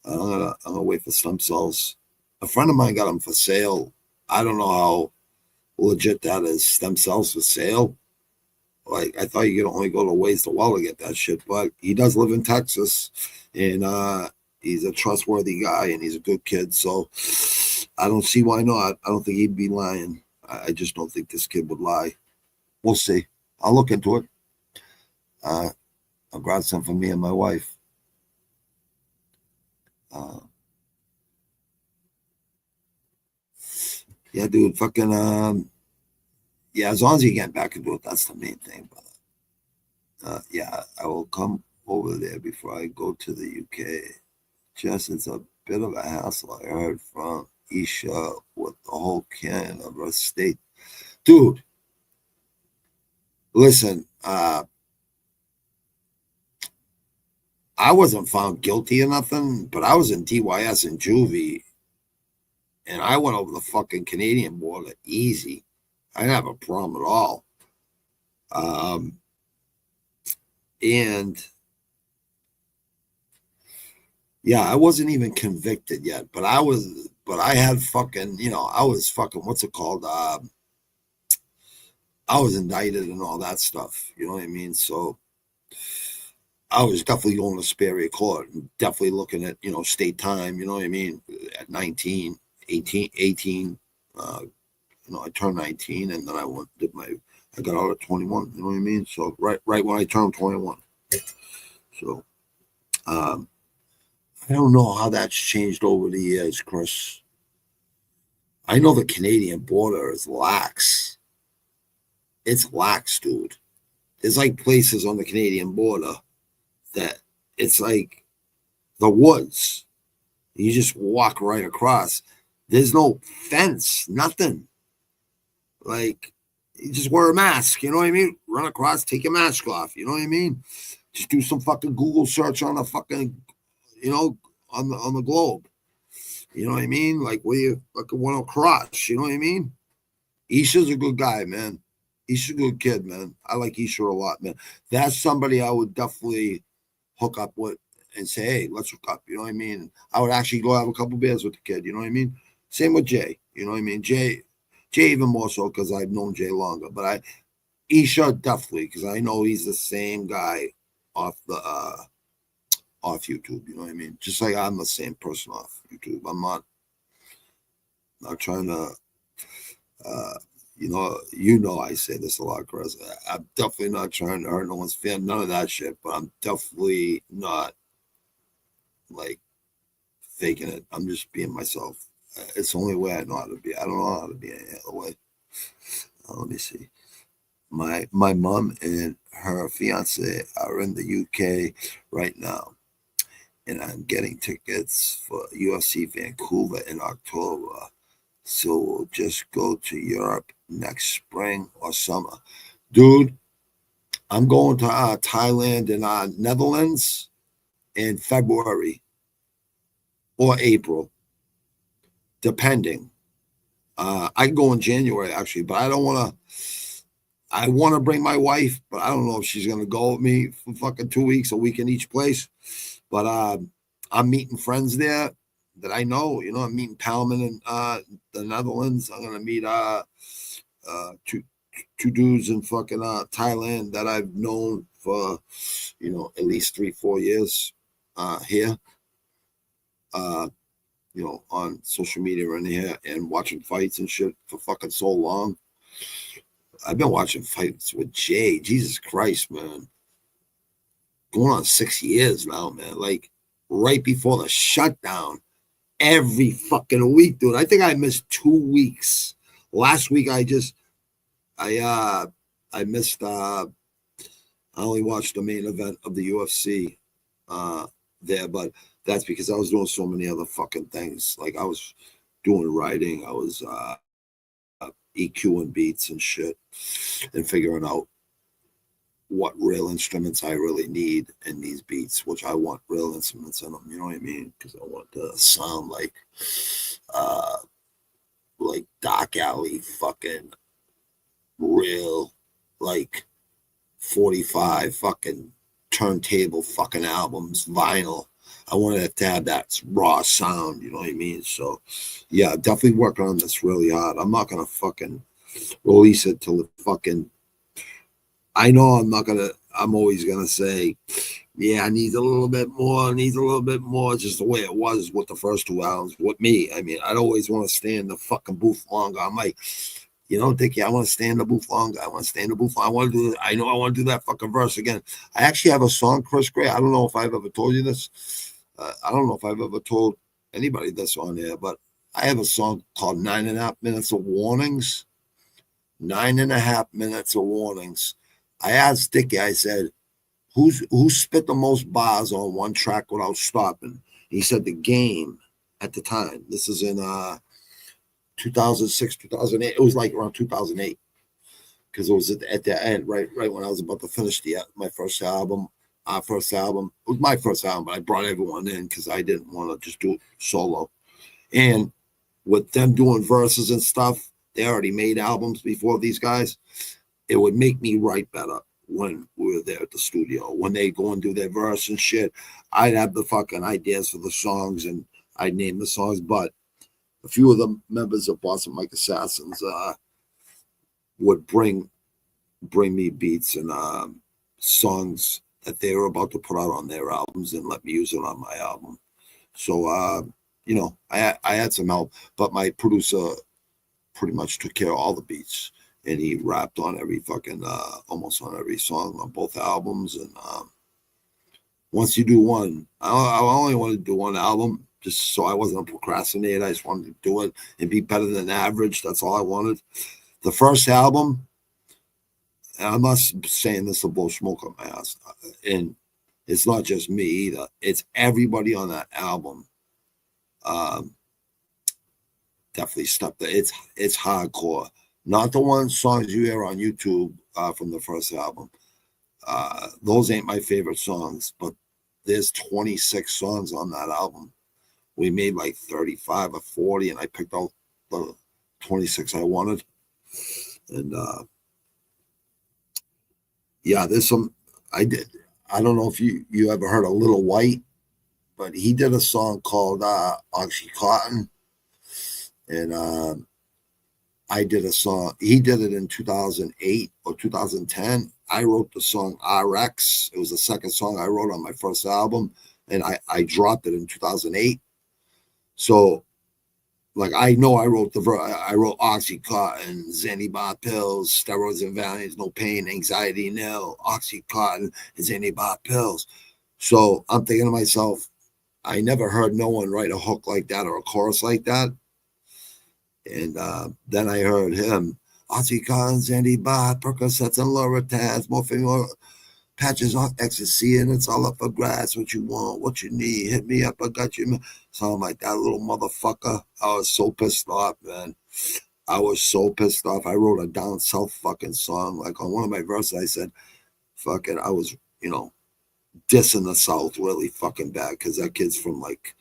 I'm gonna wait for stem cells. A friend of mine got them for sale. I don't know how legit that is. Stem cells for sale. Like, I thought you could only go to Ways to Well to get that shit, but he does live in Texas, and he's a trustworthy guy, and he's a good kid. So I don't see why not. I don't think he'd be lying. I just don't think this kid would lie. We'll see. I'll look into it. I'll grab some for me and my wife. Yeah, dude, fucking, yeah, as long as you get back into it, that's the main thing, brother. Yeah, I will come over there before I go to the UK. Just it's a bit of a hassle. I heard from Isha with the whole can of her state. Dude, listen, I wasn't found guilty or nothing, but I was in DYS in juvie, and I went over the fucking Canadian border easy. I didn't have a problem at all. And yeah, I wasn't even convicted yet, but I had fucking, I was fucking, what's it called? I was indicted and all that stuff. You know what I mean? So I was definitely going to Superior Court and definitely looking at, state time, you know what I mean? At 19, 18, I turned 19 and then I got out at 21, you know what I mean? So right when I turned 21. So, I don't know how that's changed over the years, Chris. I know the Canadian border is lax. It's lax, dude. There's like places on the Canadian border that it's like the woods. You just walk right across. There's no fence, nothing. Like, you just wear a mask, you know what I mean? Run across, take your mask off, you know what I mean? Just do some fucking Google search on the fucking, on the globe. You know what I mean? Like, where you fucking want to cross, you know what I mean? Isha's a good guy, man. Isha's a good kid, man. I like Isha a lot, man. That's somebody I would definitely hook up with and say, hey, let's hook up, you know what I mean? I would actually go have a couple beers with the kid, you know what I mean? Same with Jay, you know what I mean? Jay even more so because I've known Jay longer, but Isha definitely, because I know he's the same guy off YouTube, you know what I mean? Just like I'm the same person off YouTube. I'm not trying to, I say this a lot, Chris. I'm definitely not trying to hurt no one's feelings, none of that shit, but I'm definitely not like faking it. I'm just being myself. It's the only way I know how to be. I don't know how to be any other way. Let me see. My mom and her fiance are in the UK right now, and I'm getting tickets for UFC Vancouver in October. So we'll just go to Europe next spring or summer. Dude, I'm going to Thailand and Netherlands in February or April, depending. I can go in January, actually, but I don't want to. I want to bring my wife, but I don't know if she's going to go with me for fucking 2 weeks, a week in each place. But I'm meeting friends there that I know. I'm meeting Palman in the Netherlands. I'm going to meet two dudes in fucking Thailand that I've known for, at least 3-4 years here. On social media and here and watching fights and shit for fucking so long. I've been watching fights with Jay. Jesus Christ, man. Going on 6 years now, man. Like right before the shutdown. Every fucking week, dude. I think I missed 2 weeks. Last week I missed I only watched the main event of the UFC there, but that's because I was doing so many other fucking things. Like I was doing writing, I was EQing beats and shit and figuring out what real instruments I really need in these beats, which I want real instruments in them. You know what I mean? Because I want to sound like Dark Alley, fucking real, like 45 fucking turntable fucking albums, vinyl. I wanted to have that raw sound, you know what I mean? So, yeah, definitely working on this really hard. I'm not going to fucking release it till it fucking, I know I'm always going to say, yeah, I need a little bit more, just the way it was with the first two albums with me. I mean, I'd always want to stay in the fucking booth longer. I'm like, you know, Dickie, I want to stay in the booth longer. I want to stay in the booth. I want to do that fucking verse again. I actually have a song, Chris Gray. I don't know if I've ever told you this. I don't know if I've ever told anybody this on there, but I have a song called 9.5 Minutes of Warnings. 9.5 minutes of warnings. I asked Dickie, I said, who spit the most bars on one track without stopping? He said The Game at the time. This is in 2006, 2008. It was like around 2008 because it was at the end, right when I was about to finish my first album. Our first album. It was my first album, but I brought everyone in because I didn't want to just do it solo. And with them doing verses and stuff, they already made albums before these guys. It would make me write better when we were there at the studio. When they go and do their verse and shit, I'd have the fucking ideas for the songs and I'd name the songs. But a few of the members of Boston Mike Assassins would bring me beats and songs that they were about to put out on their albums and let me use it on my album. So, you know, I had some help, but my producer pretty much took care of all the beats. And he rapped on every fucking, almost on every song on both albums. And once you do one, I only wanted to do one album just so I wasn't a procrastinator. I just wanted to do it and be better than average. That's all I wanted. The first album, and I'm not saying this to blow smoke up my ass, and it's not just me either. It's everybody on that album. Definitely stuff that it's hardcore. Not the songs you hear on YouTube from the first album. Those ain't my favorite songs, but there's 26 songs on that album. We made like 35 or 40, and I picked out the 26 I wanted. And yeah, there's some I did. I don't know if you ever heard of Little White, but he did a song called Oxycontin. And I did a song. He did it in 2008 or 2010. I wrote the song RX. It was the second song I wrote on my first album, and I dropped it in 2008. So, like, I know I wrote I wrote Oxycontin, Xanibot pills, steroids and Valiums, no pain, anxiety nil, Oxycontin and Xanibot pills. So I'm thinking to myself, I never heard no one write a hook like that or a chorus like that. And then I heard him, Oxycontin, Xanibot, Percocets, and Loratad's, morphine patches on ecstasy, and it's all up for grabs. What you want, what you need, hit me up, I got you. Sound like that little motherfucker. I was so pissed off, man. I was so pissed off. I wrote a down south fucking song. Like on one of my verses, I said, fuck it. I was, you know, dissing the South really fucking bad because that kid's from like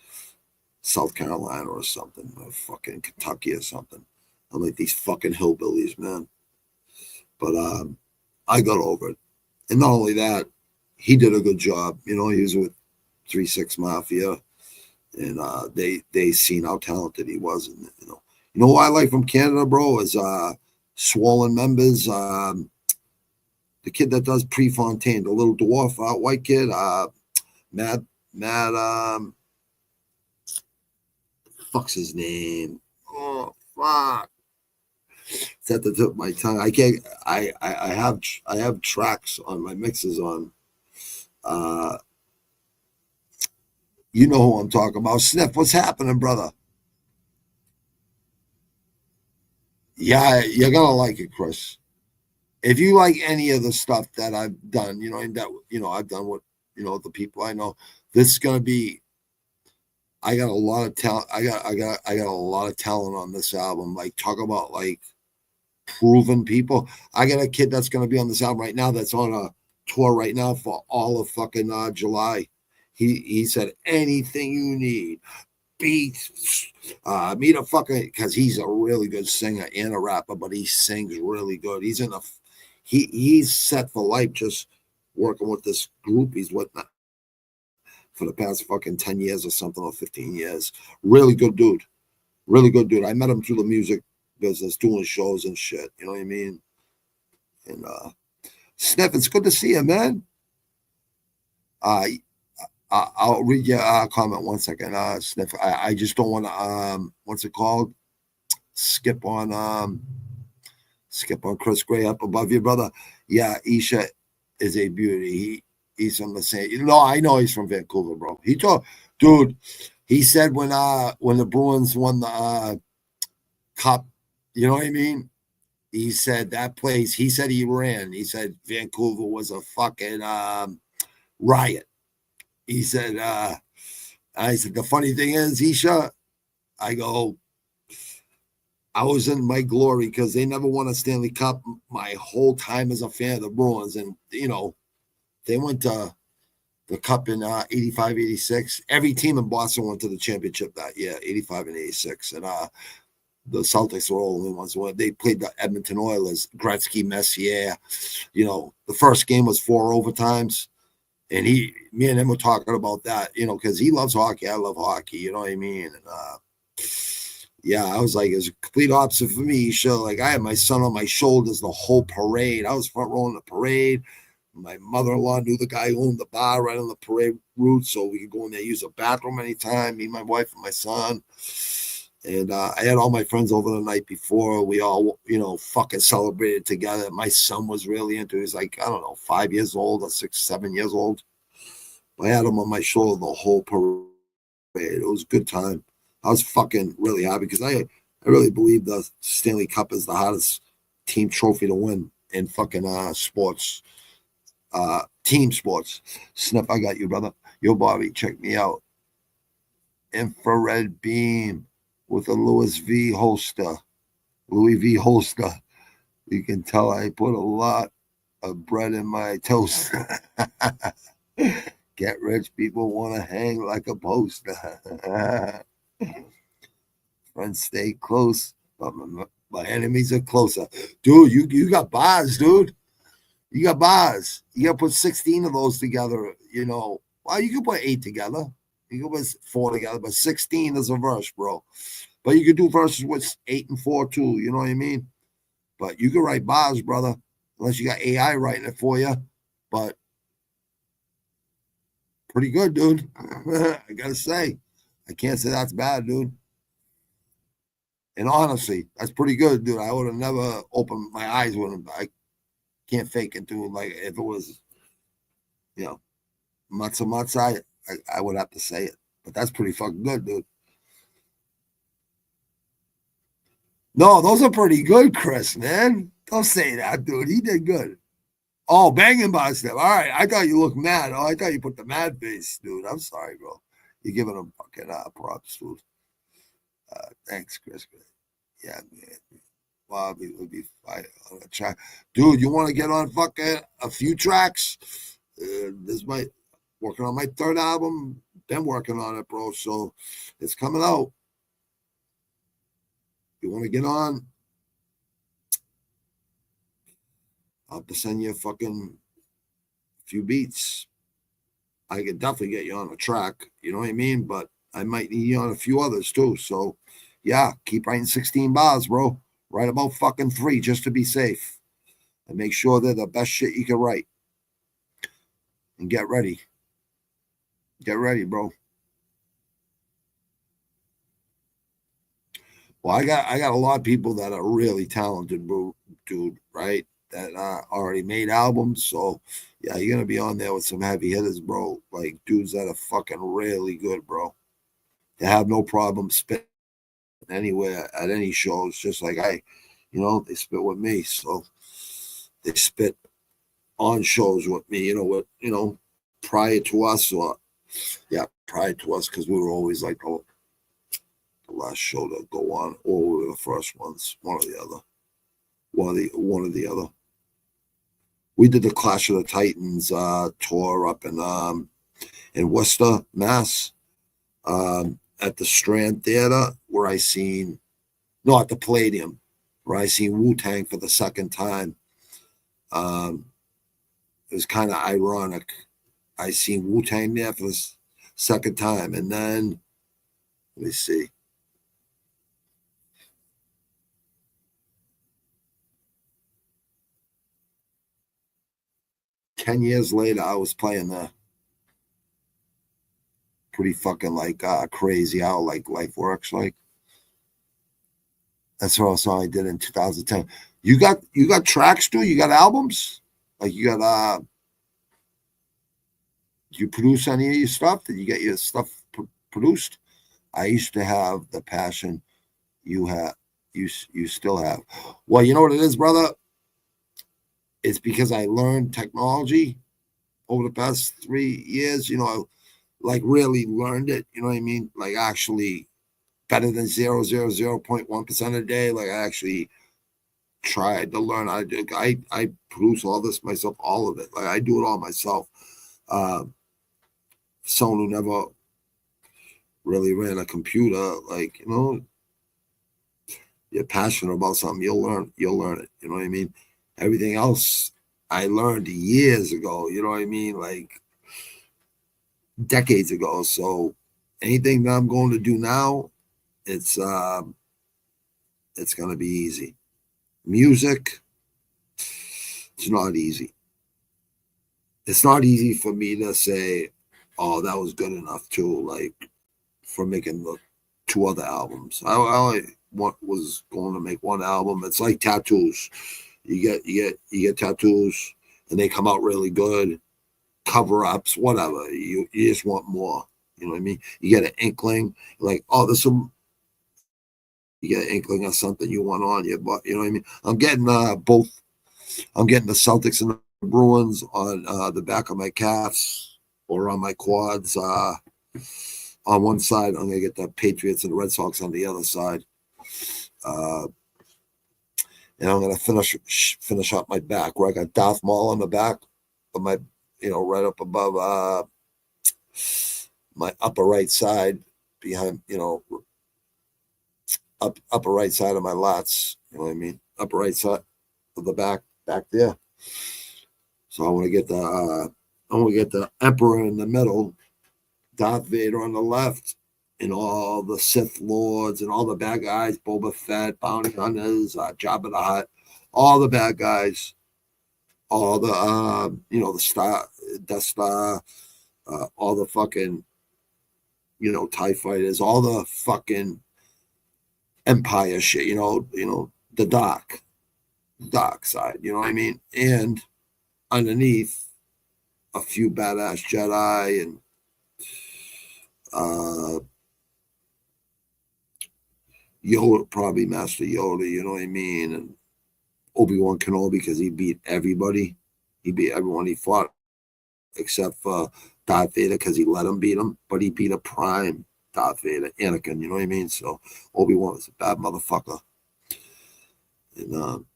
South Carolina or something, or fucking Kentucky or something. I'm like, these fucking hillbillies, man. But I got over it. And not only that, he did a good job. You know, he was with 3-6 Mafia, and they seen how talented he was. And you know what I like from Canada, bro, is Swollen Members. The kid that does Prefontaine, the little dwarf white kid, Mad. Fuck's his name? Oh fuck! It's at the tip of my tongue. I can't. I have tracks on my mixes on. You know who I'm talking about. Sniff, what's happening, brother? Yeah, you're gonna like it, Chris. If you like any of the stuff that I've done, you know, and that I've done with the people I know, this is gonna be. I got a lot of talent. I got a lot of talent on this album. Like, talk about like proven people. I got a kid that's gonna be on this album right now that's on a tour right now for all of fucking July. He said anything you need, beats, meet a fucking, because he's a really good singer and a rapper, but he sings really good. He's in a he's set for life just working with this group he's with for the past fucking 10 years or something, or 15 years. Really good dude. Really good dude. I met him through the music business, doing shows and shit. You know what I mean? And Sniff, it's good to see you, man. I'll read your comment one second, Sniff. I just don't want to what's it called? Skip on Chris Gray up above you, brother. Yeah, Isha is a beauty. He's from the same. No, I know he's from Vancouver, bro. He told, dude. He said when the Bruins won the cup, you know what I mean? He said that place. He said he ran. He said Vancouver was a fucking riot. He said, I said, the funny thing is, Isha, I go, I was in my glory because they never won a Stanley Cup my whole time as a fan of the Bruins. And, you know, they went to the Cup in 85, 86. Every team in Boston went to the championship that year, 85 and 86. And the Celtics were all the only ones who went. They played the Edmonton Oilers, Gretzky, Messier. You know, the first game was 4 overtimes. And me and him were talking about that, you know, because he loves hockey. I love hockey, you know what I mean? And yeah, I was like, it's a complete opposite for me. So, like, I had my son on my shoulders the whole parade. I was front row in the parade. My mother-in-law knew the guy who owned the bar right on the parade route, so we could go in there, use the bathroom anytime, me, my wife, and my son. And I had all my friends over the night before. We all, you know, fucking celebrated together. My son was really into it. He was like, I don't know, 5 years old or 6, 7 years old. I had him on my shoulder the whole parade. It was a good time. I was fucking really happy because I really believe the Stanley Cup is the hardest team trophy to win in fucking sports, team sports. Sniff, I got you, brother. Yo, Bobby, check me out. Infrared beam with a Louis V holster. You can tell I put a lot of bread in my toast. Get rich people want to hang like a poster. Friends stay close, but my enemies are closer. Dude, you got bars, dude. You got bars. You got to put 16 of those together, you know. Well, you can put 8 together. You can put 4 together, but 16 is a verse, bro. But you can do verses with 8 and 4 too, you know what I mean? But you can write bars, brother, unless you got AI writing it for you. But pretty good, dude. I gotta say, I can't say that's bad, dude. And honestly, that's pretty good, dude. I would have never opened my eyes with him. I can't fake it, dude. Like if it was, you know, matza, I would have to say it. But that's pretty fucking good, dude. No, those are pretty good, Chris, man. Don't say that, dude. He did good. Oh, banging by step. All right. I thought you looked mad. Oh, I thought you put the mad face, dude. I'm sorry, bro. You're giving him fucking props, dude. Thanks, Chris. Yeah, man. Bobby would be fine on a track. Dude, you want to get on fucking a few tracks? This might working on my 3rd album. Been working on it, bro. So it's coming out. You want to get on? I'll have to send you a fucking few beats. I could definitely get you on a track, you know what I mean? But I might need you on a few others too. So, yeah, keep writing 16 bars, bro. Write about fucking 3 just to be safe. And make sure they're the best shit you can write. And get ready. Get ready, bro. Well, I got a lot of people that are really talented, bro, dude, right? That already made albums. So, yeah, you're going to be on there with some heavy hitters, bro. Like dudes that are fucking really good, bro. They have no problem spitting anywhere at any shows, just like they spit with me. So they spit on shows with me, prior to us, because we were always like the last show to go on, or we were the first ones, one or the other. we did the Clash of the Titans tour up in Worcester, Mass, at the Strand Theater, where I seen, no, at the Palladium, where I seen Wu-Tang for the second time. It was kind of ironic. I seen Wu-Tang there for the second time, and then let me see. Ten years later, I was playing there. Pretty fucking like crazy how like life works. Like that's what I did in 2010. You got tracks too? You got albums? Like you got do you produce any of your stuff? Did you get your stuff produced? I used to have the passion you have. You still have. Well, you know what it is, brother? It's because I learned technology over the past 3 years. You know, like really learned it. You know what I mean? Like actually better than 0.1% a day. Like I actually tried to learn how to do. I produce all this myself, all of it. Like I do it all myself. Someone who never really ran a computer, like, you know, you're passionate about something, you'll learn it. You know what I mean? Everything else I learned years ago, you know what I mean? Like decades ago. So anything that I'm going to do now, it's going to be easy. Music, it's not easy. It's not easy for me to say, oh, that was good enough too. Like for making the 2 other albums, I only was going to make 1 album. It's like tattoos. You get tattoos, and they come out really good. Cover ups, whatever. You just want more. You know what I mean? You get an inkling, like, oh, this will. You get an inkling of something you want on your butt. You know what I mean? I'm getting both. I'm getting the Celtics and the Bruins on the back of my calves or on my quads. On one side, I'm gonna get the Patriots and the Red Sox on the other side, and I'm gonna finish up my back where I got Darth Maul on the back of my, you know, right up above my upper right side, behind, you know, upper right side of my lats. You know what I mean? Upper right side of the back there. So I want to get the Emperor in the middle, Darth Vader on the left, and all the Sith Lords and all the bad guys, Boba Fett, Bounty Hunters, Jabba the Hutt, all the bad guys, all the you know, the Death Star, all the fucking, you know, TIE fighters, all the fucking Empire shit, you know, the dark side, you know what I mean? And underneath, a few badass Jedi and Yoda, probably Master Yoda, you know what I mean? And Obi-Wan Kenobi, because he beat everybody. He beat everyone he fought, except for Darth Vader, because he let him beat him. But he beat a prime Darth Vader, Anakin, you know what I mean? So Obi-Wan was a bad motherfucker. And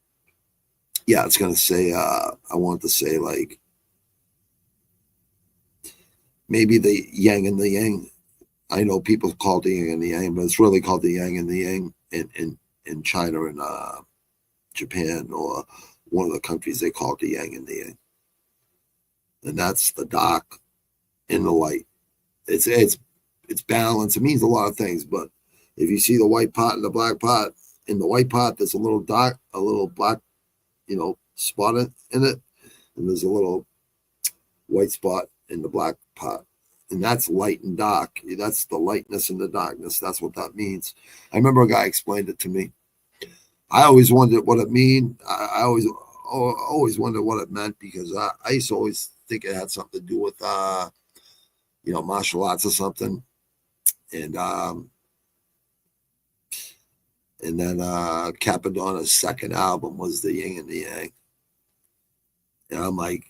yeah, it's gonna say I want to say, like, maybe the yang and the yang. I know people call it the yin and the yang, but it's really called the yang and the yang in China and Japan, or one of the countries, they call it the yang and the yang. And that's the dark and the light. It's balance. It means a lot of things, but if you see the white pot and the black pot, in the white pot there's a little dark, a little black, you know, spot in it, and there's a little white spot in the black pot. And that's light and dark. That's the lightness and the darkness. That's what that means. I remember a guy explained it to me. I always wondered what it mean. I always wondered what it meant, because I used to always think it had something to do with you know, martial arts or something. And then Capadonna's second album was the Yin and the Yang. And I'm like,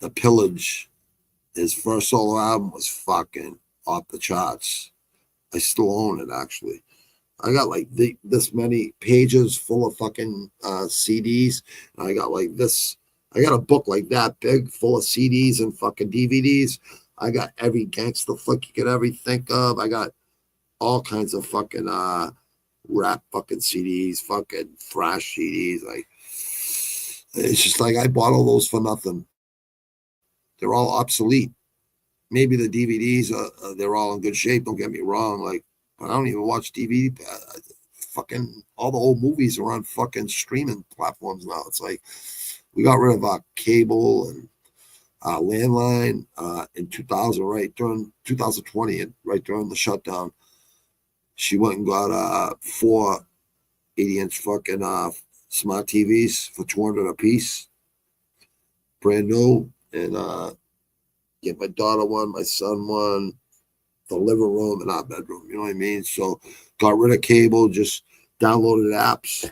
The Pillage, his first solo album was fucking off the charts. I still own it, actually. I got like this many pages full of fucking CDs. And I got like this I got a book like that big, full of CDs and fucking DVDs. I got every gangster flick you could ever think of. I got all kinds of fucking rap fucking CDs, fucking thrash CDs. Like, it's just like I bought all those for nothing. They're all obsolete. Maybe the DVDs, they're all in good shape. Don't get me wrong. Like, but I don't even watch DVD. Fucking all the old movies are on fucking streaming platforms now. It's like we got rid of our cable and landline in 2000, right during 2020, right during the shutdown. She went and got 4 80-inch fucking smart TVs for $200 a piece, brand new, and get my daughter one, my son one, the living room and our bedroom. You know what I mean? So got rid of cable, just downloaded apps.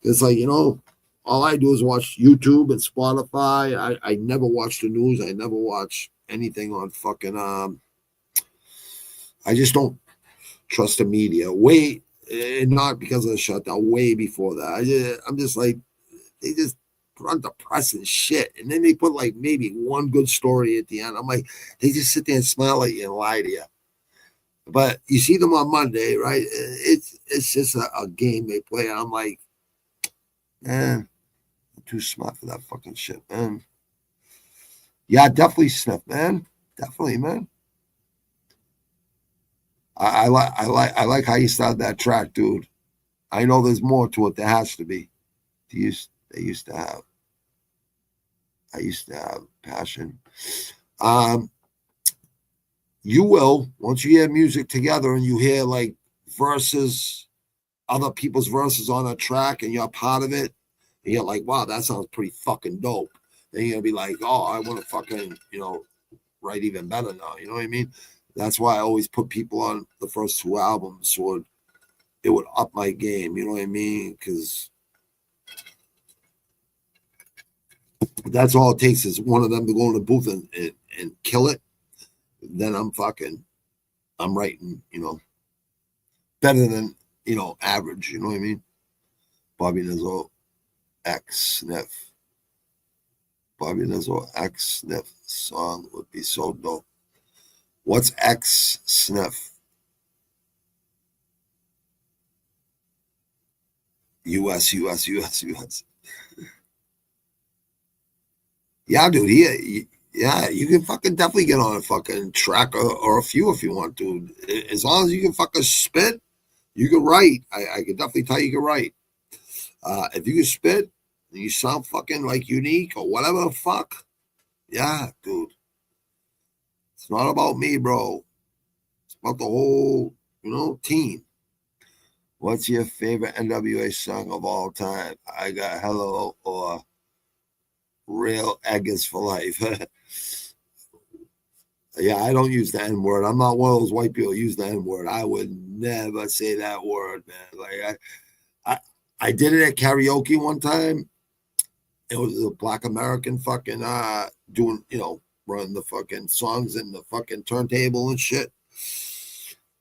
It's like, you know, all I do is watch YouTube and Spotify. I never watch the news. I never watch anything on fucking I just don't trust the media. Way, not because of the shutdown, way before that. I'm just like, they just put on depressing shit. And then they put like maybe one good story at the end. I'm like, they just sit there and smile at you and lie to you. But you see them on Monday, right? It's just a game they play. And I'm like, man, I'm too smart for that fucking shit, man. Yeah, definitely sniff, man. Definitely, man. I like how you started that track, dude. I know there's more to it. There has to be. I used to have passion. You will, once you hear music together and you hear like verses, other people's verses on a track, and you're part of it, and you're like, wow, that sounds pretty fucking dope. Then you're gonna be like, oh, I want to fucking, write even better now. You know what I mean? That's why I always put people on the first 2 albums, so it would up my game. You know what I mean? Because that's all it takes is one of them to go in the booth and kill it. Then I'm writing, better than, average. You know what I mean? Bobby Nizzo, X Sniff. Bobby Nizzo, X Sniff song would be so dope. What's X Sniff? US. Yeah, dude. Yeah, you can fucking definitely get on a fucking track or a few if you want to. As long as you can fucking spit, you can write. I can definitely tell you can write. If you can spit and you sound fucking like unique or whatever the fuck, yeah, dude. It's not about me, bro. It's about the whole, team. What's your favorite NWA song of all time? I Got Hello or Real Eggers for Life. Yeah, I don't use the N word. I'm not one of those white people who use the N word. I would never say that word, man. Like I did it at karaoke one time. It was a Black American fucking doing, running the fucking songs in the fucking turntable and shit.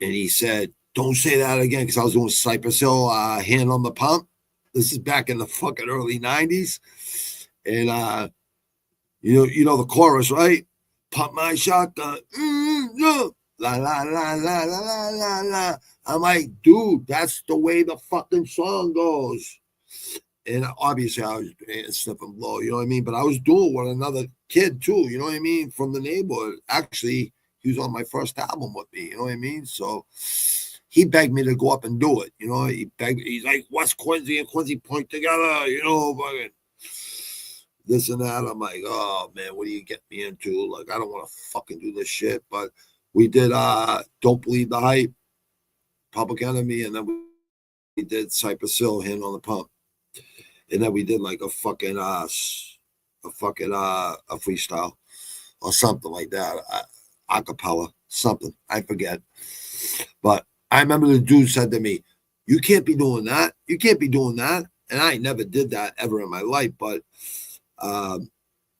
And he said, don't say that again, because I was doing Cypress Hill, Hand on the Pump. This is back in the fucking early 90s. And you know the chorus, right? Pump my shotgun. No. La la la la la la la la. I'm like, dude, that's the way the fucking song goes. And obviously I was sniffing blow, you know what I mean? But I was doing with another kid too, you know what I mean? From the neighborhood. Actually, he was on my first album with me, you know what I mean? So he begged me to go up and do it, he's like, West Quincy and Quincy Point together, fucking this and that. I'm like, oh man, what do you get me into? Like, I don't want to fucking do this shit. But we did Don't Believe the Hype, Public Enemy, and then we did Cypress Hill, Hand on the Pump. And then we did like a freestyle or something like that, acapella, something, I forget. But I remember the dude said to me, you can't be doing that. You can't be doing that. And I never did that ever in my life. But the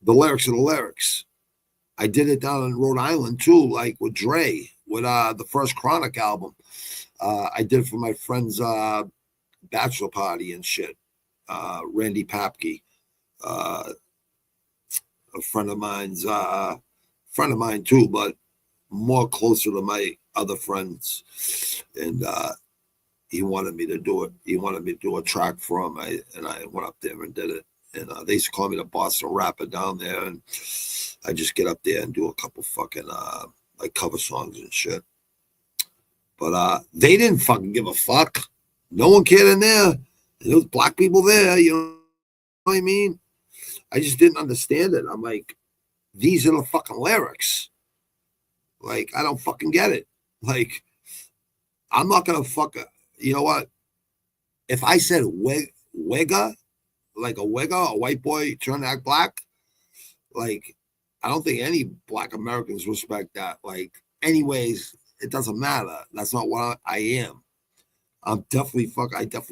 lyrics are the lyrics. I did it down in Rhode Island too, like with Dre, with the first Chronic album. I did it for my friend's bachelor party and shit. Randy Papke. a friend of mine's friend of mine too, but more closer to my other friends, and he wanted me to do it. He wanted me to do a track for him, and I went up there and did it. And they used to call me the Boston rapper down there, and I just get up there and do a couple fucking like cover songs and shit. But they didn't fucking give a fuck. No one cared in there. There was black people there, you know what I mean? I just didn't understand it. I'm like, these are the fucking lyrics. Like, I don't fucking get it. Like, I'm not gonna you know what? If I said wigga, like a wigga, a white boy trying to act black, like, I don't think any black Americans respect that. Like, anyways, it doesn't matter. That's not what I am. I definitely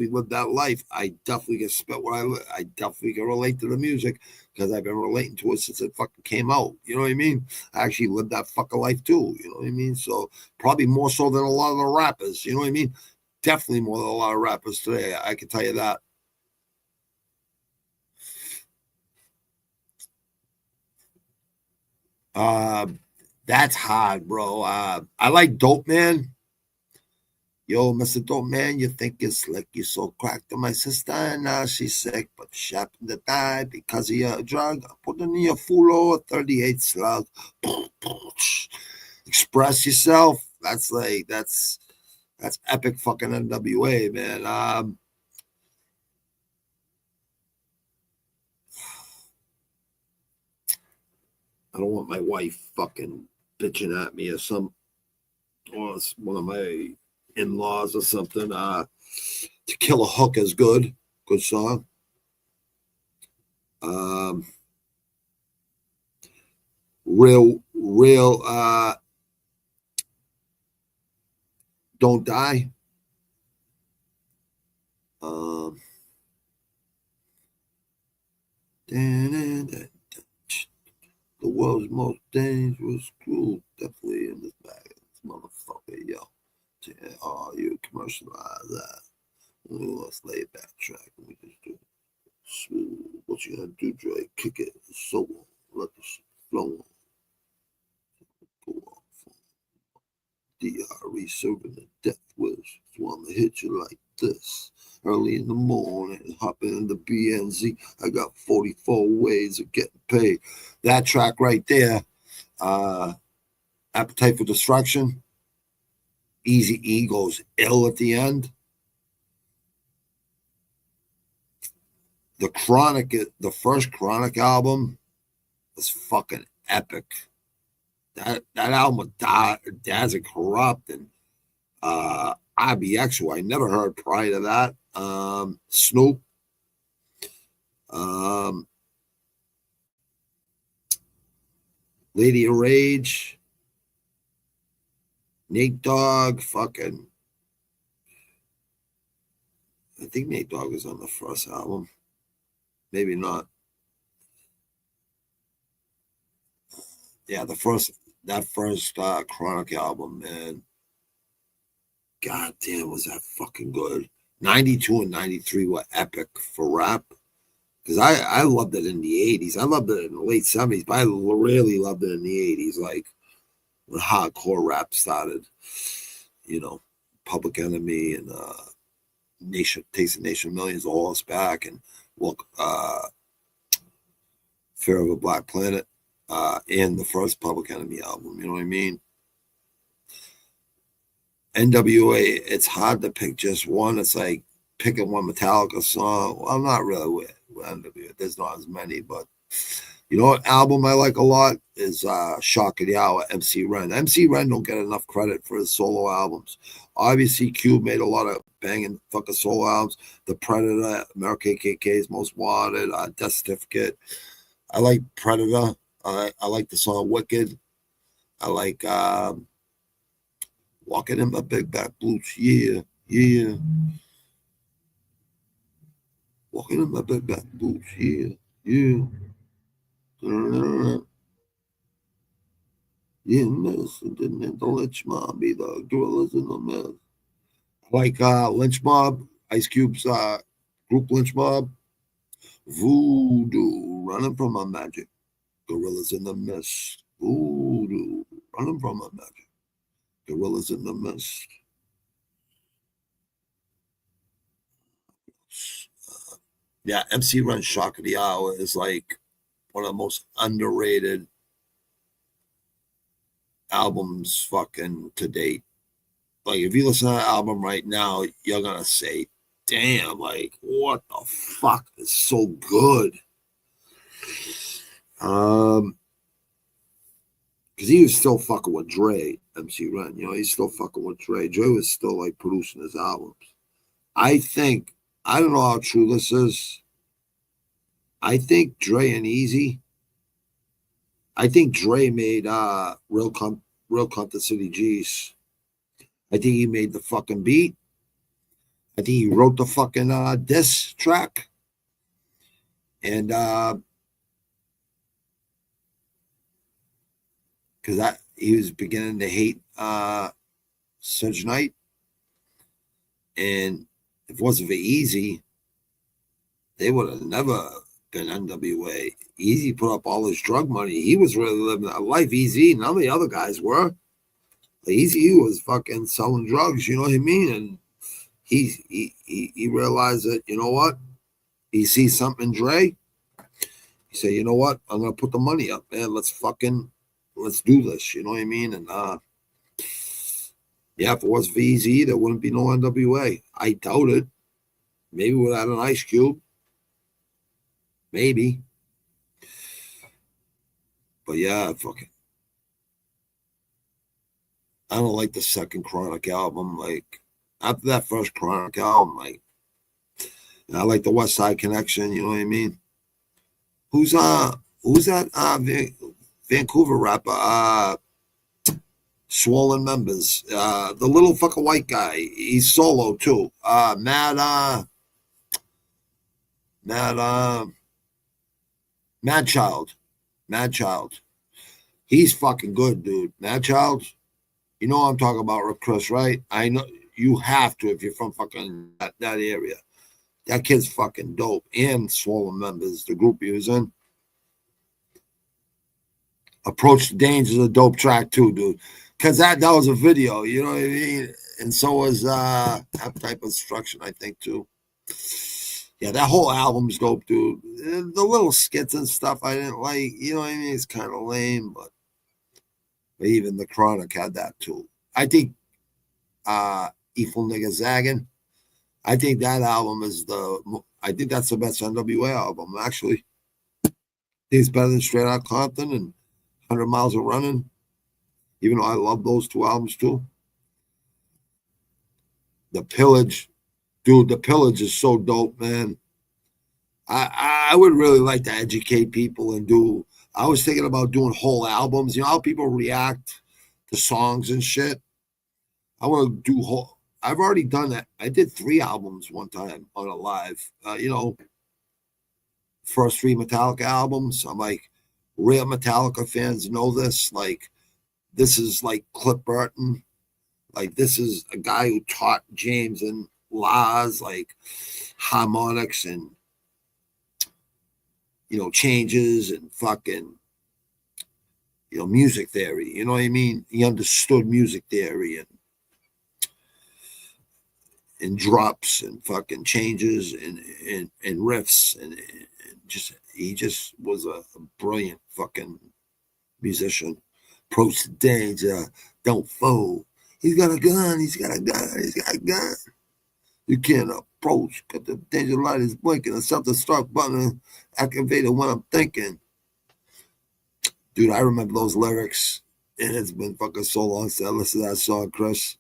live that life. I definitely can spit what I live. I definitely can relate to the music because I've been relating to it since it fucking came out. You know what I mean? I actually lived that fucking life too. You know what I mean? So probably more so than a lot of the rappers. You know what I mean? Definitely more than a lot of rappers today. I can tell you that. That's hard, bro. I like Dope Man. Yo, Mr. Dope Man, you think you're slick, you so cracked to my sister, and now she's sick, but she happened to die because of your drug. I put in your fulo a 38 slug. Express yourself. That's epic fucking NWA, man. I don't want my wife fucking bitching at me or one of my in-laws or something. To Kill a Hook is good song. Real Don't Die. The world's most dangerous crew, definitely in this bag. This motherfucker, yo. Oh, you commercialize that. Let's lay it back track. We just do smooth. What you gonna do, Dre? Kick it, so on. Let the shit flow on. Go off. DRE serving the death wish. So I'ma hit you like this. Early in the morning, hopping in the BNZ. I got 44 ways of getting paid. That track right there, Appetite for Destruction. Easy E goes ill at the end. The first Chronic album was fucking epic. That album with Daz and Corrupt and IBX, who I never heard prior to that. Snoop. Lady of Rage. Nate Dogg, fucking. I think Nate Dogg is on the first album. Maybe not. Yeah, that first Chronic album, man. God damn, was that fucking good. 92 and 93 were epic for rap. Because I loved it in the 80s. I loved it in the late 70s, but I really loved it in the 80s. Like, when hardcore rap started, you know, Public Enemy and Taste of Nation Millions, A Horseback, and Fear of a Black Planet, and the first Public Enemy album. You know what I mean? NWA, it's hard to pick just one. It's like picking one Metallica song. Well, not really with NWA. There's not as many, but you know what album I like a lot is Shock of the Hour, MC Ren. MC Ren don't get enough credit for his solo albums. Obviously, Cube made a lot of banging fucking solo albums. The Predator, American KK's Most Wanted, Death Certificate. I like Predator. I like the song Wicked. I like Walking in My Big Back Boots. Yeah, yeah. Walking in My Big Back Boots. Yeah, yeah. Yeah, miss. Don't let your mom be the gorillas in the mess. Like Lynch Mob, Ice Cube's group Lynch Mob. Voodoo, running from my magic. Gorillas in the mist. Ooh, running from a magic. Gorillas in the mist. Yeah, MC Run Shock of the Hour is like one of the most underrated albums fucking to date. Like, if you listen to that album right now, you're gonna say, damn, like, what the fuck is so good? Because he was still fucking with Dre, MC Ren. You know, he's still fucking with Dre. Dre was still like producing his albums. I think, I don't know how true this is. I think Dre and Easy. I think Dre made Real Compton City G's. I think he made the fucking beat. I think he wrote the fucking diss track. And because he was beginning to hate Suge Knight. And if it wasn't for Easy, they would have never been NWA. Easy put up all his drug money. He was really living a life. Easy, none of the other guys were. Easy was fucking selling drugs, you know what I mean? And he realized that, you know what? He sees something in Dre. He said, you know what? I'm gonna put the money up, man. Let's do this, you know what I mean? And yeah, if it was for Easy, there wouldn't be no NWA. I doubt it. Maybe without an Ice Cube. Maybe. But yeah, fucking. I don't like the second Chronic album. Like, after that first Chronic album, like, I like the West Side Connection, you know what I mean? Who's that Vancouver rapper? Swollen Members. The little fucking white guy. He's solo too. Mad Child. Mad Child. He's fucking good, dude. Mad Child. You know what I'm talking about, Chris, right? I know you have to if you're from fucking that area. That kid's fucking dope. And Swollen Members, the group he was in. Approach the Danger is a dope track too, dude. Because that was a video, you know what I mean? And so was Appetite for Destruction, I think, too. Yeah, that whole album's dope, dude. The little skits and stuff I didn't like, you know what I mean? It's kind of lame, but even the Chronic had that too. I think Evil Nigga Zaggin', I think that album I think that's the best NWA album, actually. I think it's better than Straight Outta Compton and 100 Miles of Running, even though I love those two albums too. The Pillage, dude, The Pillage is so dope, man. I would really like to educate people and do. I was thinking about doing whole albums. You know how people react to songs and shit? I want to do whole. I've already done that. I did 3 albums one time on a live. You know, first 3 Metallica albums. I'm like, real Metallica fans know this. Like, this is like Cliff Burton. Like, this is a guy who taught James and Laz, like, harmonics and, you know, changes and fucking, you know, music theory. You know what I mean? He understood music theory and drops and fucking changes and riffs and just, he just was a brilliant fucking musician. Approach the danger, don't fool. He's got a gun, he's got a gun, he's got a gun. You can't approach, because the danger light is blinking, and something start button activated when I'm thinking. Dude, I remember those lyrics, and it's been fucking so long since I listened to that song, Chris.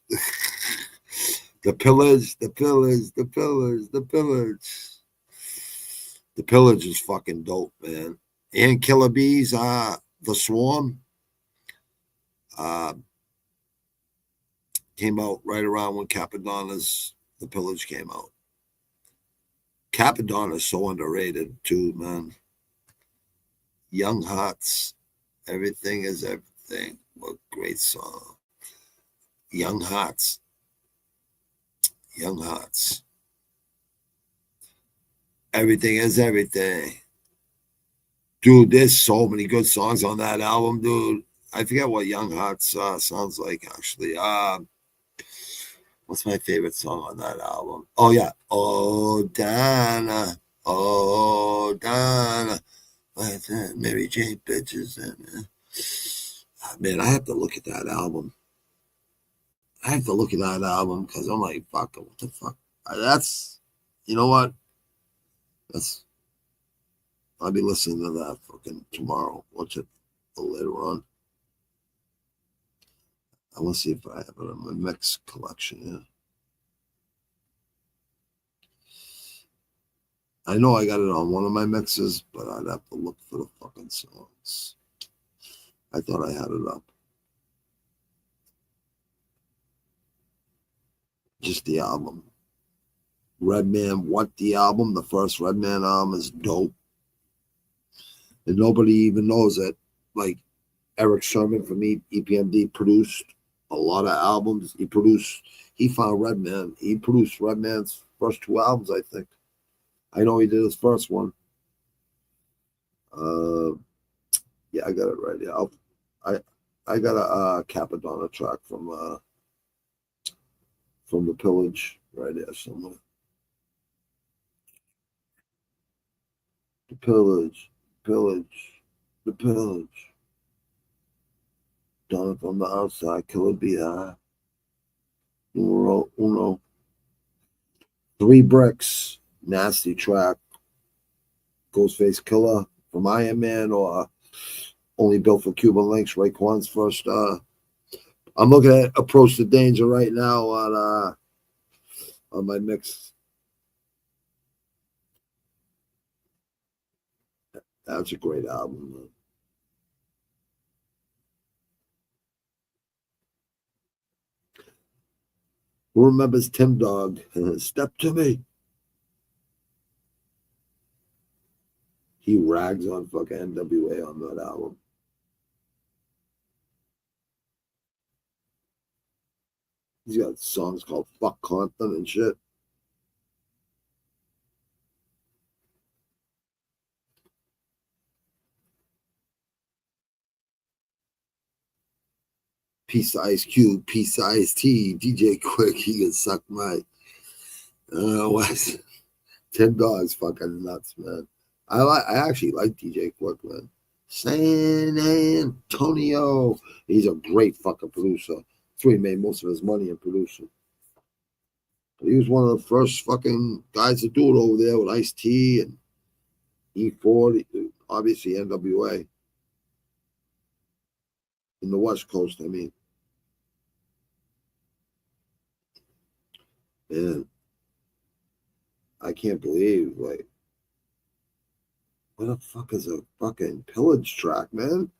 The Pillage, the Pillage, the Pillage, the Pillage. The Pillage is fucking dope, man. And Killer Bees, The Swarm, came out right around when Capadonna's The Pillage came out. Capadonna is so underrated too, man. Young Hearts, Everything is Everything. What a great song. Young Hearts. Young Hearts. Everything is Everything. Dude, there's so many good songs on that album, dude. I forget what Young Hearts sounds like, actually. What's my favorite song on that album? Oh, yeah. Oh, Dana. Oh, Dana. Mary Jane bitches. And, man, I have to look at that album. Because I'm like, fuck, what the fuck? That's, you know what? I'll be listening to that fucking tomorrow. Watch it later on. I want to see if I have it in my mix collection. Yeah. I know I got it on one of my mixes, but I'd have to look for the fucking songs. I thought I had it up. Just the album. Redman, What the album? The first Redman album is dope. And nobody even knows it. Like Eric Sherman from EPMD produced a lot of albums. He found Redman. He produced Redman's first 2 albums, I think. I know he did his first one. Yeah, I got it right here. I got a Capadonna track from the Pillage right there somewhere. The Pillage. Done it from the outside. Killer B.I. Uno. 3 Bricks. Nasty track. Ghostface Killer from Iron Man or Only Built for Cuban Links. Raekwon's first. I'm looking at Approach the Danger right now on my mix. That's a great album, man. Who remembers Tim Dog? Step to Me. He rags on fucking NWA on that album. He's got songs called Fuck Compton and shit. Peace to Ice Cube, Peace to Ice T, DJ Quick, he can suck my what? Tim Dog's fucking nuts, man. I actually like DJ Quick, man. San Antonio. He's a great fucking producer. That's where he made most of his money in producing. But he was one of the first fucking guys to do it over there with Ice-T and E4, obviously NWA. In the West Coast, I mean. And I can't believe, like, what the fuck is a fucking Pillage track, man?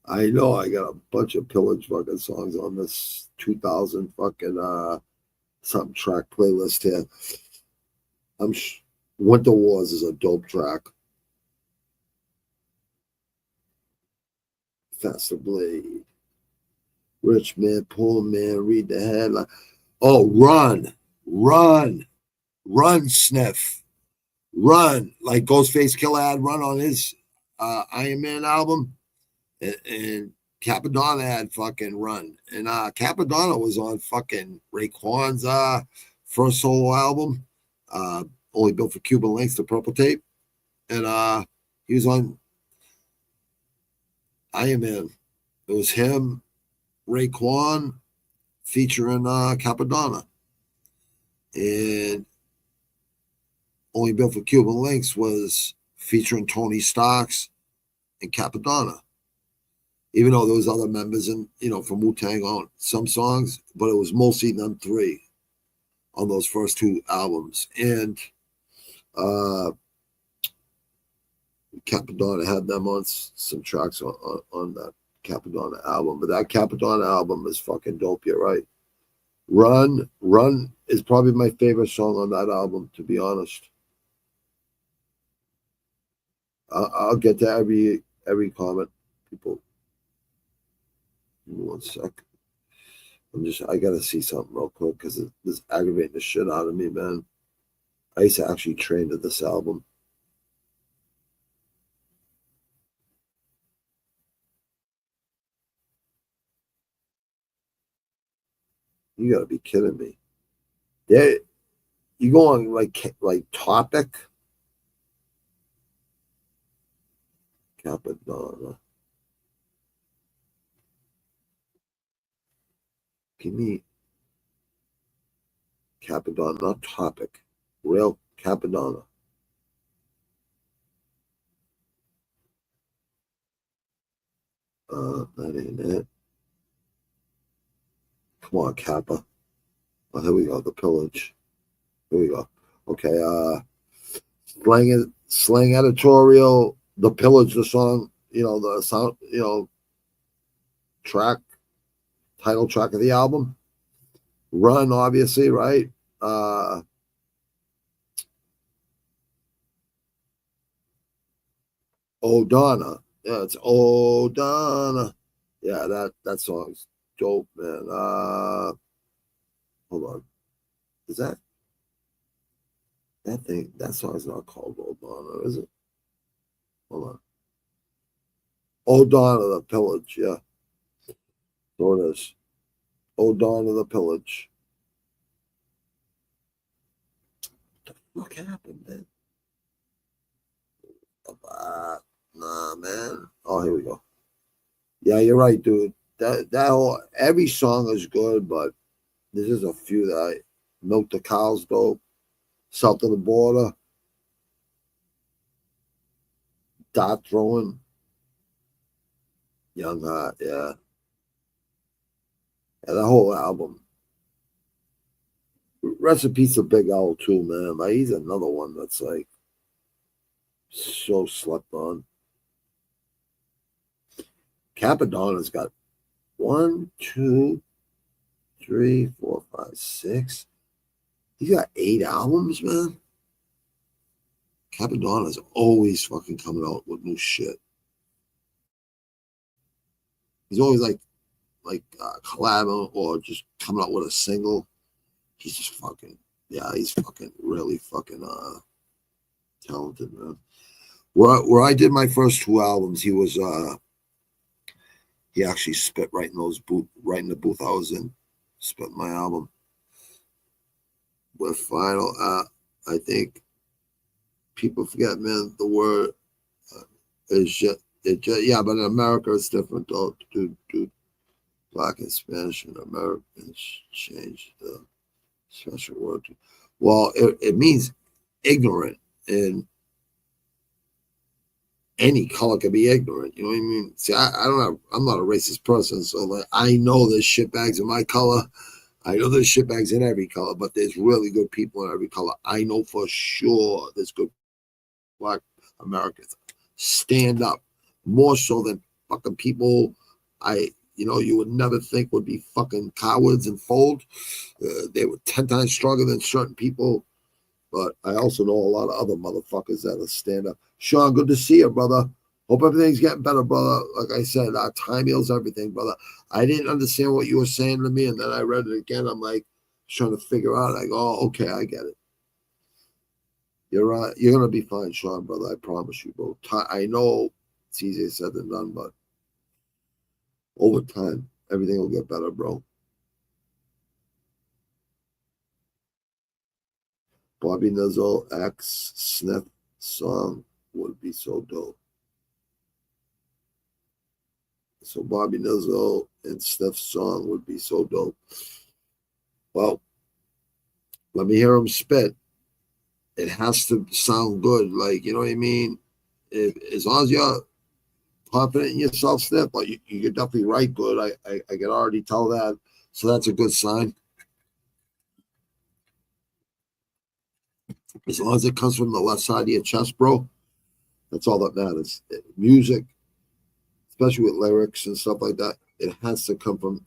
I know I got a bunch of Pillage fucking songs on this 2000 fucking something track playlist here. Winter Wars is a dope track. Faster Blade. Rich Man, Poor Man, read the headline. Oh, Run, Sniff. Run, like Ghostface Killer had Run on his Iron Man album. And Capadonna had fucking Run. And Capadonna was on fucking Raekwon's first solo album, Only Built for Cuban Links, the Purple Tape. And he was on Iron Man. It was him, Raekwon, featuring Capadonna. And Only Built for Cuban Links was featuring Tony Starks and Capadonna. Even though there was other members and from Wu-Tang on some songs, but it was mostly them 3 on those first 2 albums. And Capadonna had them on some tracks on that Capadonna album. But that Capadonna album is fucking dope, you're right. Run is probably my favorite song on that album, to be honest. I'll get to every comment, people. Give me 1 sec. I gotta see something real quick because it's aggravating the shit out of me, man. I used to actually train to this album. You gotta be kidding me. There, you go on like Topic, Capadonna. Give me Capadonna, not Topic. Real Capadonna. That ain't it. Come on, Kappa. Oh, here we go. The Pillage. Here we go. Okay. Slang Editorial. The Pillage. The song. The sound. Track. Title track of the album. Run, obviously, right? O'Donna. Yeah, it's O'Donna. Yeah, that song's dope, man. Hold on. Is that thing? That song's not called O'Donna, is it? Hold on. O'Donna, the Pillage, yeah. So it is. O'Donna, the Pillage. What the fuck happened, man? Nah, man. Oh, here we go. Yeah, you're right, dude. That whole every song is good, but there's just a few that I Milk the Cow's dope. South of the Border. Dot Throwing. Young Heart, yeah. Yeah, the whole album. Recipe's a Big L too, man. Like, he's another one that's like so slept on. Capadonna's got 1, 2, 3, 4, 5, 6. He got 8 albums, man. Capadonna's always fucking coming out with new shit. He's always like collabing or just coming out with a single. He's just fucking, he's fucking really fucking talented, man. Where I did my first 2 albums, he was he actually spit right in the booth I was in. Spit my album. With Final, I think people forget, man, the word is just, yeah, but in America it's different though, dude. Black and Spanish and Americans changed the special word. Well, it means ignorant, and any color can be ignorant. You know what I mean? See, I'm not a racist person, so like I know there's shitbags in my color. I know there's shitbags in every color, but there's really good people in every color. I know for sure there's good Black Americans. Stand up more so than fucking people you would never think would be fucking cowards and fold. They were 10 times stronger than certain people. But I also know a lot of other motherfuckers that'll stand up. Sean, good to see you, brother. Hope everything's getting better, brother. Like I said, time heals everything, brother. I didn't understand what you were saying to me, and then I read it again. I'm like trying to figure out. I go, oh, okay, I get it. You're right. You're gonna be fine, Sean, brother. I promise you, bro. I know it's easier said than done, but over time, everything will get better, bro. Bobby Nizzle X Sniff song would be so dope. So Bobby Nizzle and Sniff song would be so dope. Well, let me hear him spit. It has to sound good. Like, you know what I mean? As long as you're confident in yourself, Sniff, but you can definitely write good. I can already tell that. So that's a good sign. As long as it comes from the left side of your chest, bro, that's all that matters. Music, especially with lyrics and stuff like that, it has to come from,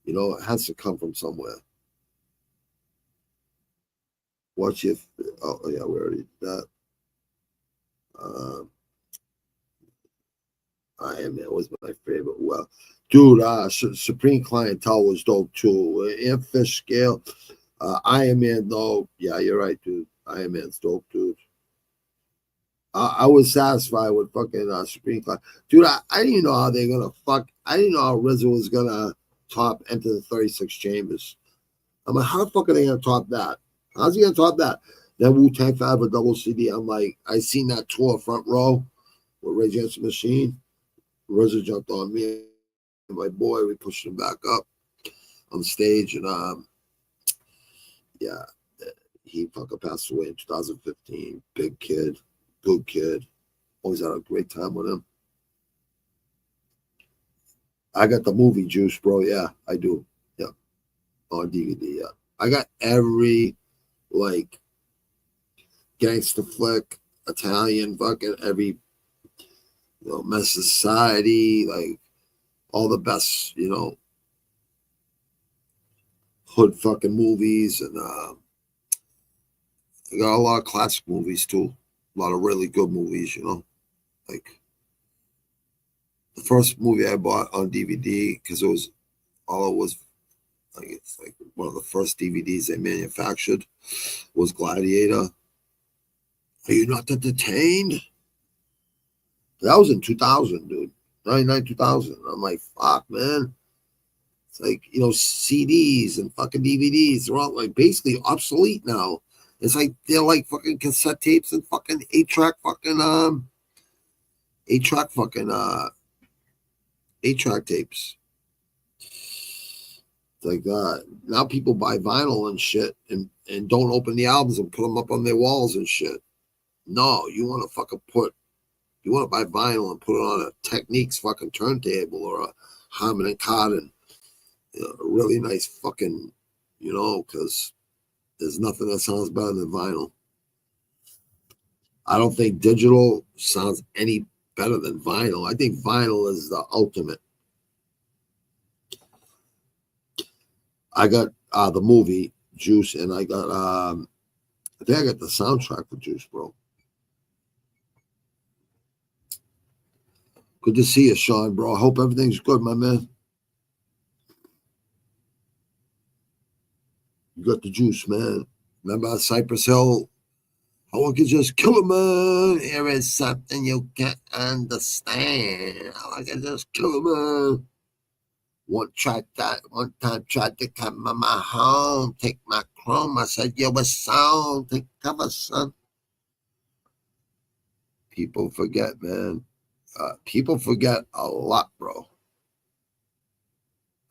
it has to come from somewhere. Watch if, oh yeah, we already did that. Iron Man was my favorite. Well, dude, Supreme Clientele was dope too. And Fish Scale. Iron Man, though, yeah, you're right, dude. Iron Man's dope, dude. I was satisfied with fucking Supreme Clientele. Dude, I didn't even know how they're gonna I didn't know how RZA was gonna top Enter the 36 Chambers. I'm like, how the fuck are they gonna top that? How's he gonna top that? Then Wu-Tang Forever double CD. I'm like, I seen that tour front row with Rage Against the Machine. RZA jumped on me and my boy. We pushed him back up on stage, and yeah, he fucking passed away in 2015. Big kid, good kid. Always had a great time with him. I got the movie Juice, bro. Yeah, I do. Yeah, on DVD. Yeah, I got every like gangster flick, Italian, fucking every Menace Society, like all the best, hood fucking movies, and I got a lot of classic movies too. A lot of really good movies, like the first movie I bought on DVD because it was like it's like one of the first DVDs they manufactured was Gladiator. Are you not detained? That was in 2000, dude. 99, 2000. I'm like, fuck, man. It's like, CDs and fucking DVDs. They're all like basically obsolete now. It's like they're like fucking cassette tapes and fucking 8-track tapes. It's like that. Now people buy vinyl and shit and don't open the albums and put them up on their walls and shit. No, you want to buy vinyl and put it on a Techniques fucking turntable or a Harman and Kardon, a really nice fucking, because there's nothing that sounds better than vinyl. I don't think digital sounds any better than vinyl. I think vinyl is the ultimate. I got the movie Juice, and I got I think I got the soundtrack for Juice, bro. Good to see you, Sean, bro. I hope everything's good, my man. You got the juice, man. Remember Cypress Hill? How I could just kill a man. Here is something you can't understand. How I could just kill a man. One time tried to come to my home, take my chrome. I said, yo, a song, take cover, son. People forget, man. People forget a lot, bro.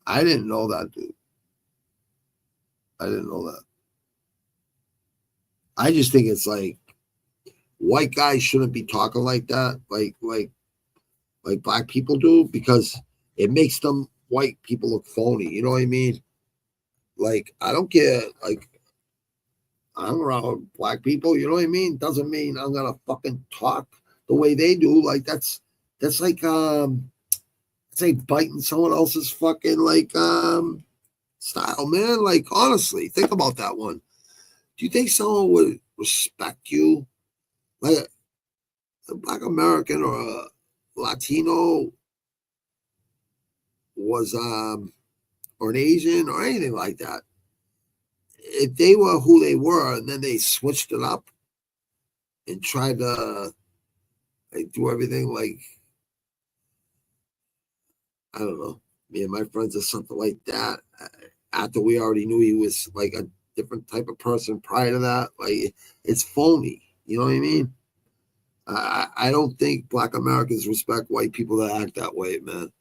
I didn't know that, dude. I didn't know that. I just think it's like white guys shouldn't be talking like that, like black people do, because it makes them white people look phony. You know what I mean? Like, I don't care. Like, I'm around black people. You know what I mean? Doesn't mean I'm gonna fucking talk the way they do. Like, that's like it's like biting someone else's fucking like style, man. Like, honestly, think about that one. Do you think someone would respect you, like a Black American or a Latino was or an Asian or anything like that, if they were who they were and then they switched it up and tried to like do everything like, I don't know, me and my friends or something like that, after we already knew he was like a different type of person prior to that, like, it's phony. You know what I mean? I don't think Black Americans respect white people that act that way, man.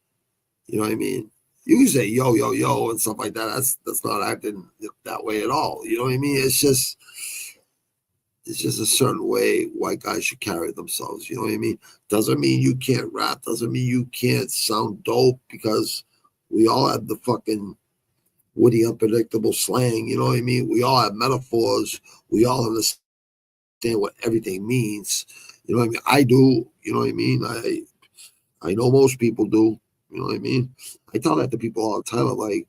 You know what I mean? You can say yo, yo, yo and stuff like that. That's not acting that way at all. You know what I mean? It's just a certain way white guys should carry themselves. You know what I mean? Doesn't mean you can't rap. Doesn't mean you can't sound dope, because we all have the fucking witty, unpredictable slang. You know what I mean? We all have metaphors. We all understand what everything means. You know what I mean? I do. You know what I mean? I know most people do. You know what I mean? I tell that to people all the time. I'm like,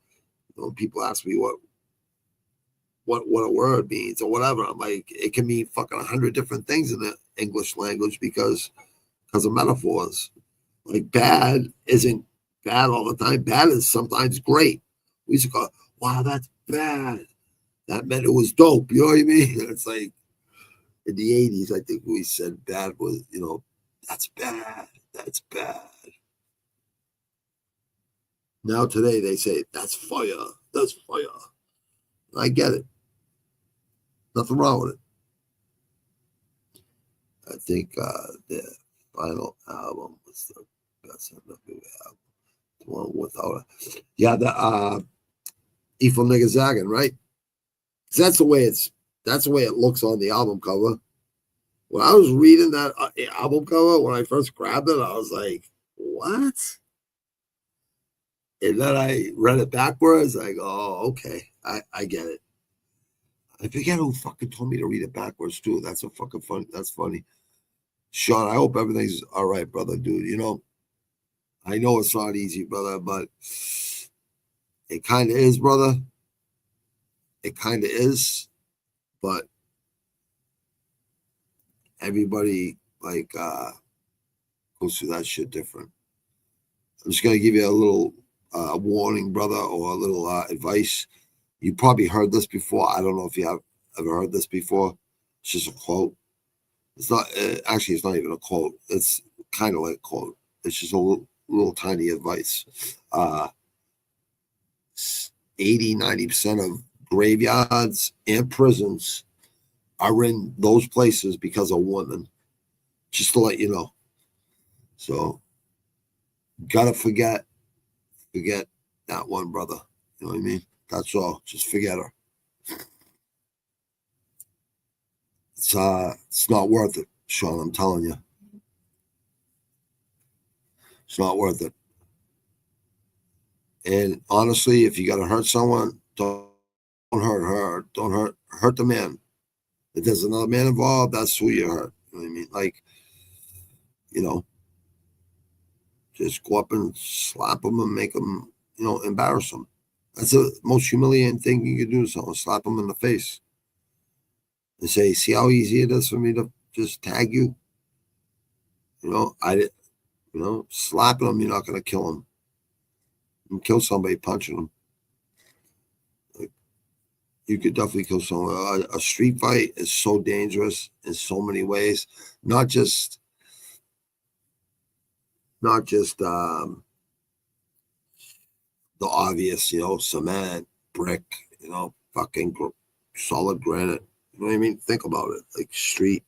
people ask me what a word means or whatever. I'm like, it can mean fucking 100 different things in the English language because of metaphors. Like, bad isn't bad all the time. Bad is sometimes great. We used to go, wow, that's bad. That meant it was dope. You know what I mean? It's like, in the 80s, I think we said bad was, that's bad. That's bad. Now today they say, that's fire. That's fire. I get it. Nothing wrong with it. I think the final album was the best NWA album. The one without it. Yeah, the Evil Nigga Zagging, right? That's the way it looks on the album cover. When I was reading that album cover, when I first grabbed it, I was like, what? And then I read it backwards. I go, oh, okay. I get it. I forget who fucking told me to read it backwards, too. That's a fucking funny. That's funny. Sean, I hope everything's all right, brother, dude. You know, I know it's not easy, brother, but it kind of is, brother. It kind of is. But everybody, like, goes through that shit different. I'm just going to give you a little warning, brother, or a little advice. You probably heard this before. I don't know if you have ever heard this before. It's just a quote. It's not, actually, it's not even a quote. It's kind of like a quote. It's just a little tiny advice. 80-90% of graveyards and prisons are in those places because of women. Just to let you know. So, gotta forget that one, brother. You know what I mean? That's all. Just forget her. It's not worth it, Sean. I'm telling you. It's not worth it. And honestly, if you gotta hurt someone, don't hurt her. Don't hurt the man. If there's another man involved, that's who you hurt. You know what I mean? Like, you know, just go up and slap him and make him, you know, embarrass him. That's the most humiliating thing you can do to someone. Slap him in the face and say, see how easy it is for me to just tag you? You know, slapping him, you're not going to kill him. You can kill somebody punching him. Like, you could definitely kill someone. A street fight is so dangerous in so many ways. Not just the obvious, you know, cement, brick, you know, fucking solid granite. You know what I mean? Think about it. Like street,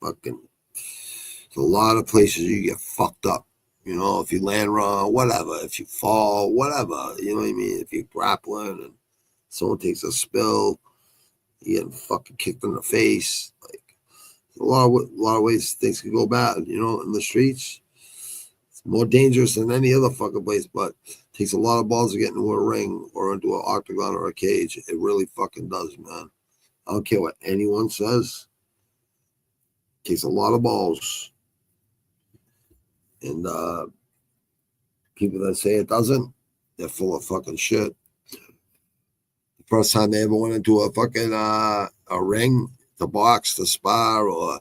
fucking. There's a lot of places you get fucked up. You know, if you land wrong, whatever. If you fall, whatever. You know what I mean? If you're grappling and someone takes a spill, you get fucking kicked in the face. Like a lot of ways things can go bad. You know, in the streets. More dangerous than any other fucking place, but it takes a lot of balls to get into a ring or into an octagon or a cage. It really fucking does, man. I don't care what anyone says. It takes a lot of balls. And people that say it doesn't, they're full of fucking shit. The first time they ever went into a fucking a ring, the box, the spar, or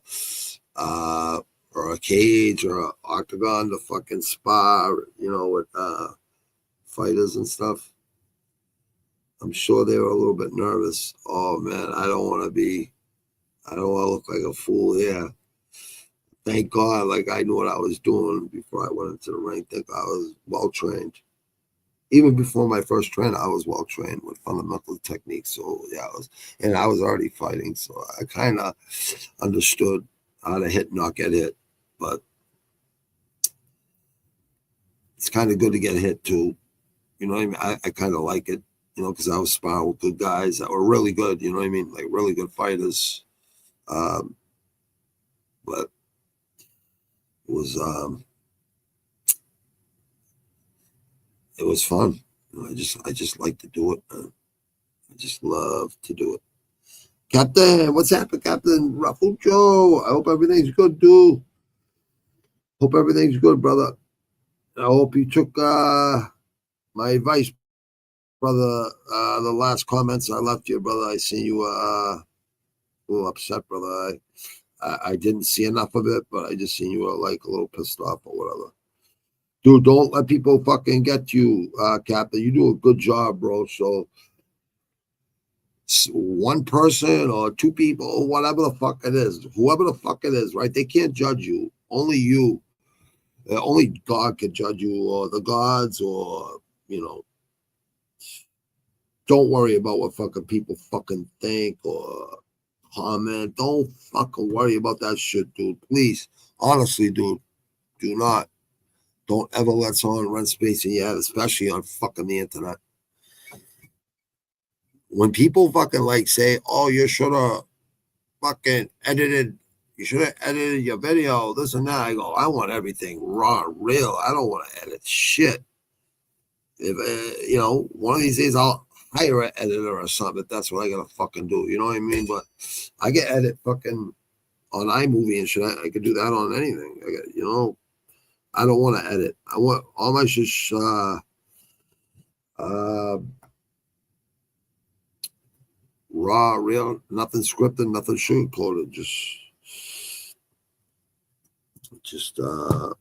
a cage or an octagon to fucking spar, you know, with fighters and stuff. I'm sure they were a little bit nervous. Oh man, I don't want to look like a fool here. Thank God, like I knew what I was doing before I went into the ring. Thank God I was well trained. Even before my first trainer, I was well trained with fundamental techniques. So yeah, I was already fighting. So I kind of understood how to hit and not get hit. But it's kind of good to get hit too. You know what I mean? I kind of like it, you know, because I was sparring with good guys that were really good, you know what I mean? Like really good fighters. But it was fun. You know, I just like to do it, man. I just love to do it. Captain, what's happening, Captain Ruffle Joe? I hope everything's good, dude. Hope everything's good, brother. I hope you took my advice, brother. The last comments I left you, brother. I seen you a little upset, brother. I didn't see enough of it, but I just seen you like a little pissed off or whatever. Dude, don't let people fucking get you, Captain. You do a good job, bro. So one person or two people, or whatever the fuck it is, whoever the fuck it is, right? They can't judge you. Only you. Only God can judge you, or the gods, or, you know. Don't worry about what fucking people fucking think or comment. Don't fucking worry about that shit, dude. Please. Honestly, dude, do not. Don't ever let someone run space in your head, especially on fucking the internet. When people fucking like say, oh, you should have fucking edited, you should have edited your video, this and that. I go, I want everything raw, real. I don't want to edit shit. If, you know, one of these days I'll hire an editor or something. That's what I gotta fucking do. You know what I mean? But I get edit fucking on iMovie and shit. I could do that on anything. I got, you know, I don't want to edit. I want all my shit raw, real, nothing scripted, nothing sugar-coated, just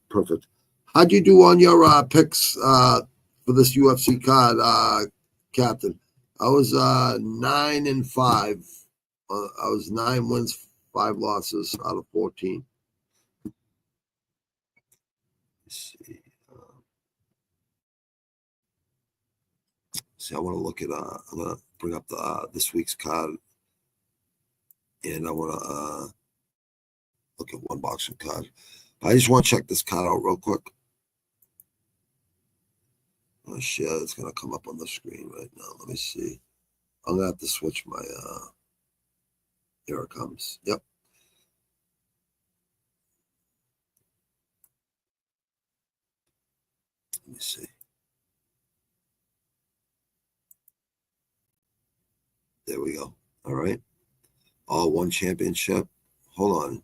perfect. How'd you do on your picks for this UFC card, Captain? I was 9-5. I was 9 wins, 5 losses out of 14. Let's see. See, I want to look at. I'm gonna bring up the this week's card, and I want to look at one boxing card. I just want to check this card out real quick. Oh shit, it's gonna come up on the screen right now. Let me see. I'm gonna have to switch my. Here it comes. Yep. Let me see. There we go. All right. All one championship. Hold on.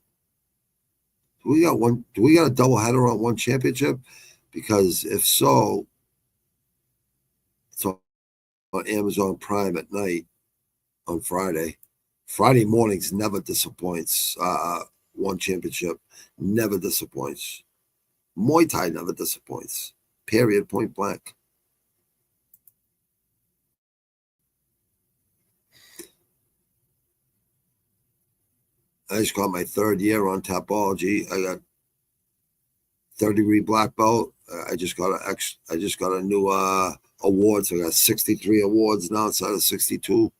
Do we got one? Do we got a double header on one championship? Because if so, it's on Amazon Prime at night on Friday. Friday mornings never disappoints. One championship never disappoints. Muay Thai never disappoints. Period. Point blank. I just got my 3rd year on Tapology. I got 3rd-degree black belt. I just got a new award. So I got 63 awards now instead of 62.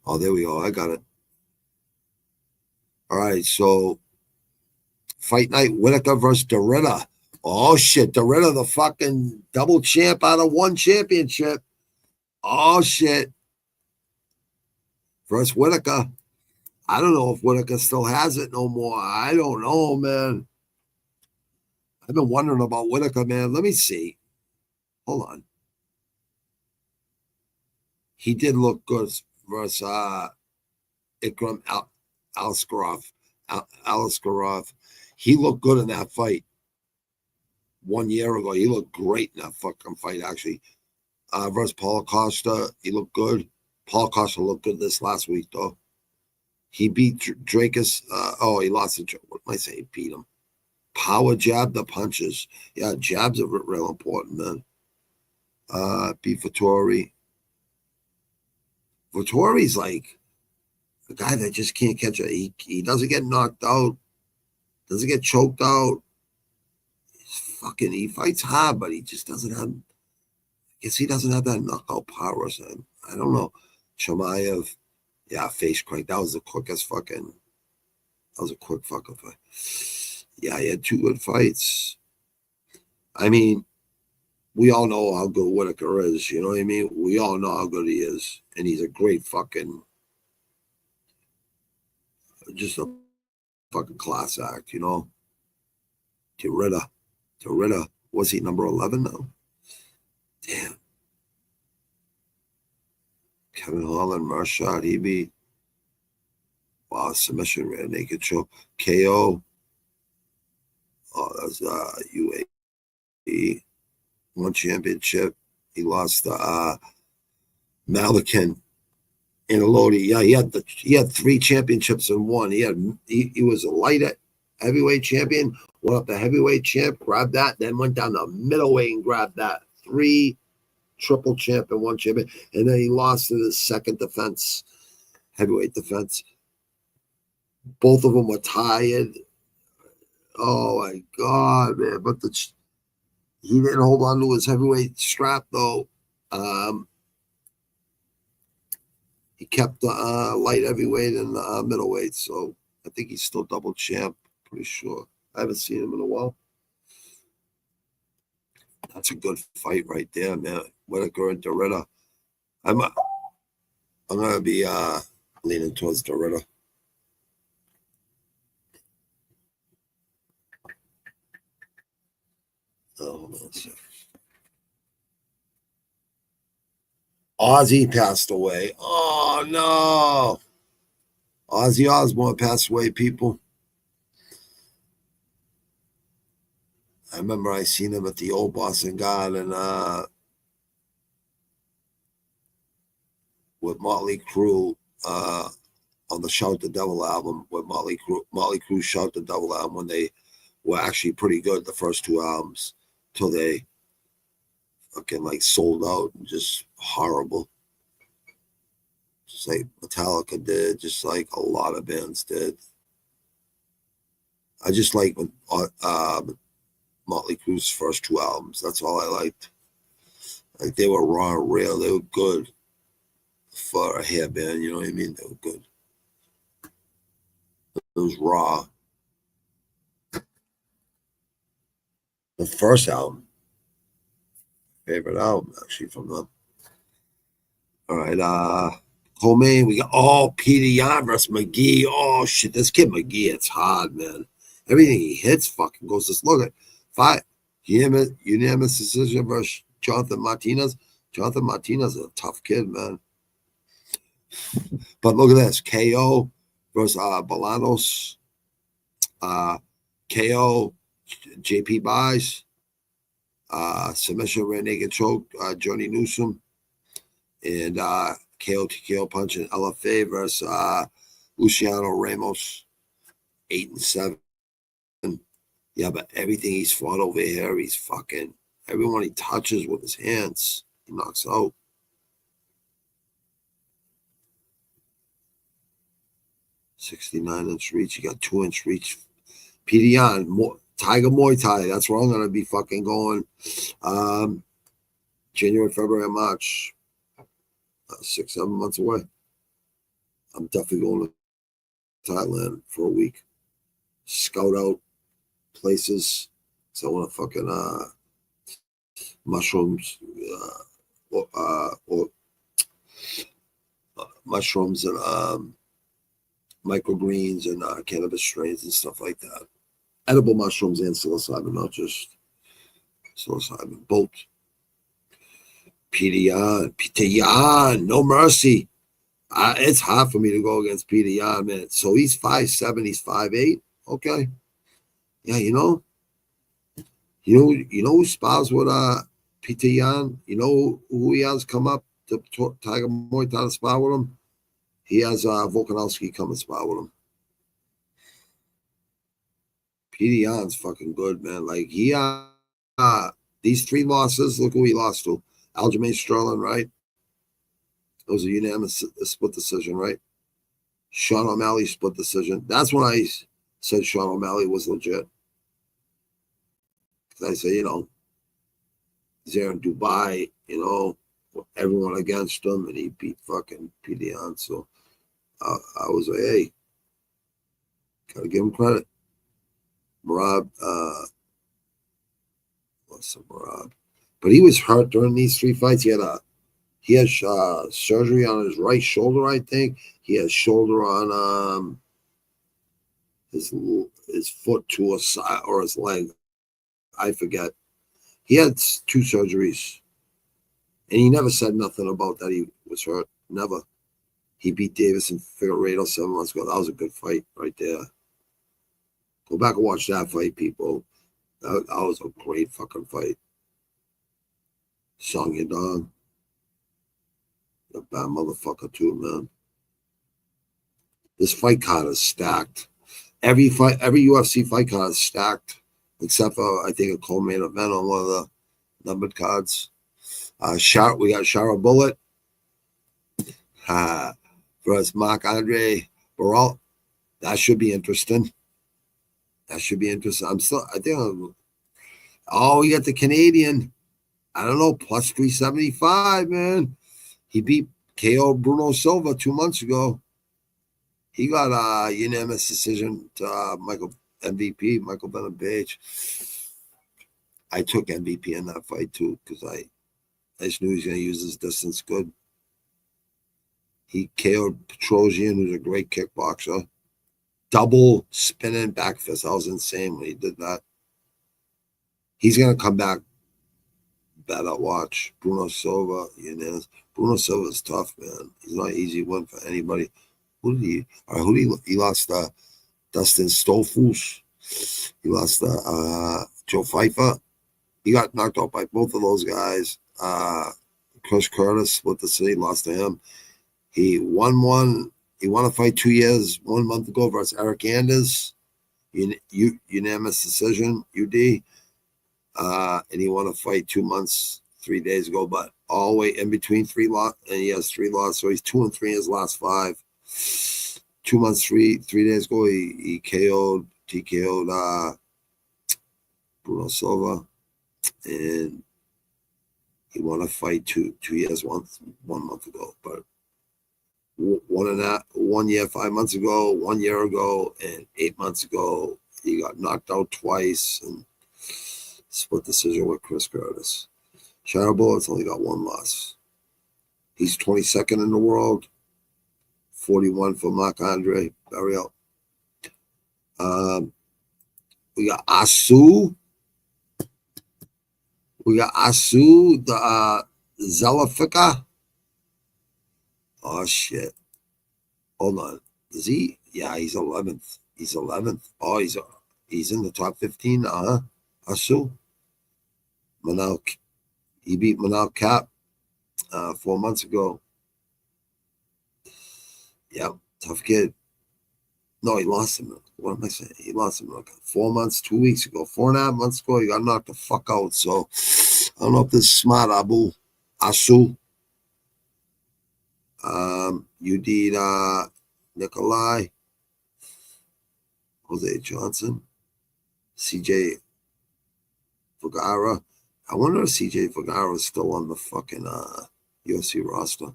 Oh, there we go. I got it. All right. So fight night, Whitaker versus Dorita. Oh shit, Dorita, the fucking double champ out of one championship. Oh shit. Versus Whitaker. I don't know if Whitaker still has it no more. I don't know, man. I've been wondering about Whitaker, man. Let me see. Hold on. He did look good versus Ikram Aliskerov. He looked good in that fight 1 year ago. He looked great in that fucking fight, actually. Versus Paulo Costa, he looked good. Paulo Costa looked good this last week, though. He beat Drakus. He lost to, what am I saying? Beat him. Power jab the punches. Yeah, jabs are real important, man. Beat Vettori. Vettori's like a guy that just can't catch it. He doesn't get knocked out. Doesn't get choked out. He fights hard, but he just doesn't have. I guess he doesn't have that knockout power or something. I don't know. Chimaev, yeah, face crank. That was the quickest fucking. That was a quick fucking fight. Yeah, he had 2 good fights. I mean, we all know how good Whitaker is. You know what I mean? We all know how good he is, and he's a great fucking. Just a fucking class act, you know. Dorita. Was he number 11 now? Damn. Kevin Holland, Marshad, he beat. Wow, submission, rear naked choke. KO. Oh, that's UAE. One championship. He lost to Malikan in a Lodi. Yeah, he had 3 championships in one. He was a light heavyweight champion, went up to heavyweight champ, grabbed that, then went down to middleweight and grabbed that. 3 triple champ and 1 champion. And then he lost to the second defense, heavyweight defense. Both of them were tired. Oh my God, man. But He didn't hold on to his heavyweight strap though. He kept the light heavyweight and middleweight, so I think he's still double champ. Pretty sure. I haven't seen him in a while. That's a good fight right there, man. Whitaker and Dorita. I'm gonna be leaning towards Dorita. Oh, hold on a second. Ozzy passed away. Oh no. Ozzy Osbourne passed away, people. I remember I seen him at the old Boston Garden with Motley Crue on the Shout the Devil album with Motley Crue Shout the Devil album when they were actually pretty good, the first two albums, till they fucking like sold out and just horrible. Just like Metallica did, just like a lot of bands did. I just like when Motley Crue's first two albums. That's all I liked. Like they were raw and real. They were good for a hair band. You know what I mean? They were good. It was raw. The first album, favorite album actually from them. All right, Coleman. We got Peter Yan versus McGee. Oh shit, this kid McGee, it's hard, man. Everything he hits fucking goes. Just look at 5 unanimous decision versus Jonathan Martinez. Jonathan Martinez is a tough kid, man. But look at this: KO versus Bolanos. KO, JP buys. Submission rear naked choke, Johnny Newsom. And KO TKO punch and LFA versus Luciano Ramos. 8-7. Yeah, but everything he's fought over here, he's fucking everyone he touches with his hands, he knocks out. .69-inch reach. You got 2-inch reach. PDN, Tiger Muay Thai. That's where I'm gonna be fucking going. January, February, March. 6-7 months away. I'm definitely going to Thailand for a week. Scout out places. So I want to fucking mushrooms, or mushrooms and microgreens and cannabis strains and stuff like that. Edible mushrooms and psilocybin, not just psilocybin. Both. Peter Yan, no mercy. It's hard for me to go against Peter Yan, man. So he's 5'7", he's 5'8". Okay. Yeah, you know who spars with Peter Yan? You know who he has come up to Tiger Muay Thai to spar with him? He has Volkanovski come and spar with him. Peter Yan's fucking good, man. Like he these 3 losses, look who he lost to. Aljamain Sterling, right? It was a unanimous split decision, right? Sean O'Malley split decision. That's when I said Sean O'Malley was legit. Because I say, he's there in Dubai, with everyone against him, and he beat fucking Peter Yan. So I was like, hey, gotta give him credit. Marab, what's up, Marab? But he was hurt during these 3 fights. He had surgery on his right shoulder, I think. He had shoulder on his foot to a side or his leg. I forget. He had 2 surgeries. And he never said nothing about that he was hurt. Never. He beat Davis and Figueiredo 7 months ago. That was a good fight right there. Go back and watch that fight, people. That was a great fucking fight. Song Yadong. A bad motherfucker too, man. This fight card is stacked. Every UFC fight card is stacked, except for I think a co-main event on one of the numbered cards. We got Shara Bullet versus Marc-Andre Baralt. That should be interesting. I think Oh, we got the Canadian. I don't know, plus 375, man. He beat KO Bruno Silva 2 months ago. He got a unanimous decision to Michael Venom Page. I took MVP in that fight too because I just knew he was going to use his distance good. He KO'd Petrosian, who's a great kickboxer. Double spinning back fist. That was insane when he did that. He's going to come back better. Watch. Bruno Silva, Bruno Silva's tough, man. He's not an easy win for anybody. He lost Dustin Stolfus. He lost Joe Pfeiffer. He got knocked out by both of those guys. Chris Curtis split the city, lost to him. He won one. He won a fight 2 years, 1 month ago versus Eric Anders. Unanimous decision, UD. And he won a fight 2 months, 3 days ago, but all the way in between 3 losses, and he has 3 losses. So he's 2-3 in his last 5. 2 months, 3 days ago, he TKO'd Bruno Silva, and he won a fight 2 years, 1 month ago. But 1 year, 5 months ago, 1 year ago, and 8 months ago, he got knocked out twice and split decision with Chris Curtis. Shadow Bullet's only got 1 loss. He's 22nd in the world. 41 for Marc-Andre Barriel. We got Asu. The Zalafica. Oh, shit. Hold on. Is he? Yeah, he's 11th. He's 11th. Oh, he's in the top 15 now, huh? Asu. Manal. He beat Manal Cap 4 months ago. Yeah, tough kid. No, he lost him. What am I saying? He lost him 4 months, 2 weeks ago. 4.5 months ago, he got knocked the fuck out. So I don't know if this is smart, Asu. You did Nikolai, Jose Johnson, CJ Vergara. I wonder if CJ Vergara is still on the fucking UFC roster.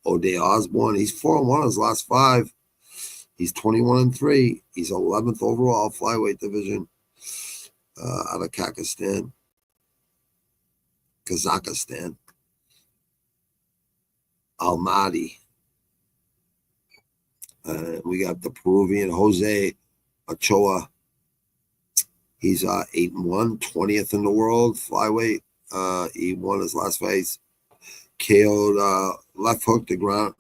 O'Day Osborne, he's 4-1 his last 5. He's 21-3. He's 11th overall flyweight division out of Kazakhstan. Almaty. We got the Peruvian Jose Ochoa. He's 8-1, 20th in the world flyweight. He won his last fight. KO'd left hook to ground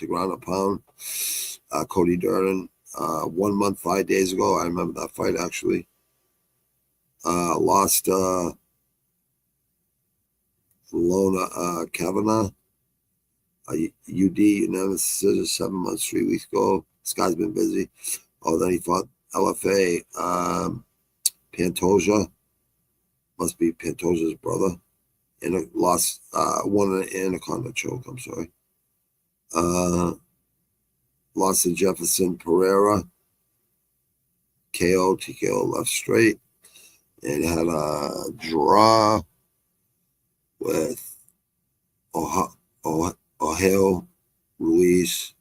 a pound. Cody Durden, 1 month, 5 days ago. I remember that fight actually. Lost Lona Kavanaugh. UD unanimous decision 7 months, 3 weeks ago. This guy's been busy. Oh, then he fought LFA. Pantoja. Must be Pantoja's brother. And lost won an anaconda choke, I'm sorry. Lost to Jefferson Pereira. TKO left straight. And had a draw with Ohio Ruiz,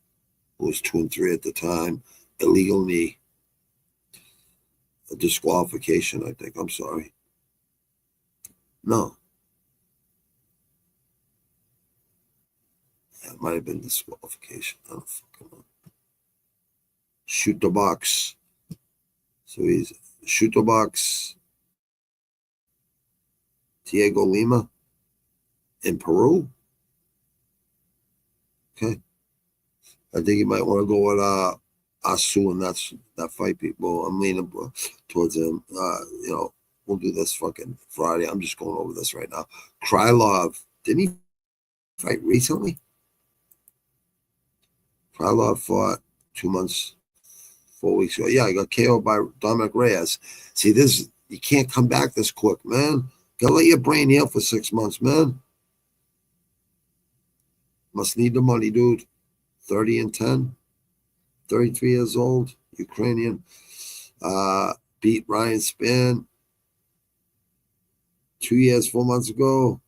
who was 2-3 at the time. Illegal knee. A disqualification, I think. I'm sorry. No. Yeah, it might have been disqualification. I don't fucking know. Shoot the box. So he's shoot the box. Diego Lima in Peru. Okay. I think you might want to go with Asu and that fight, people. I'm leaning towards him. We'll do this fucking Friday. I'm just going over this right now. Krylov. Didn't he fight recently? Krylov fought 2 months, 4 weeks ago. Yeah, he got KO'd by Dominic Reyes. See, you can't come back this quick, man. Gotta let your brain heal for 6 months, man. Must need the money, dude. 30-10. 33 years old. Ukrainian. Beat Ryan Spann. 2 years, 4 months ago.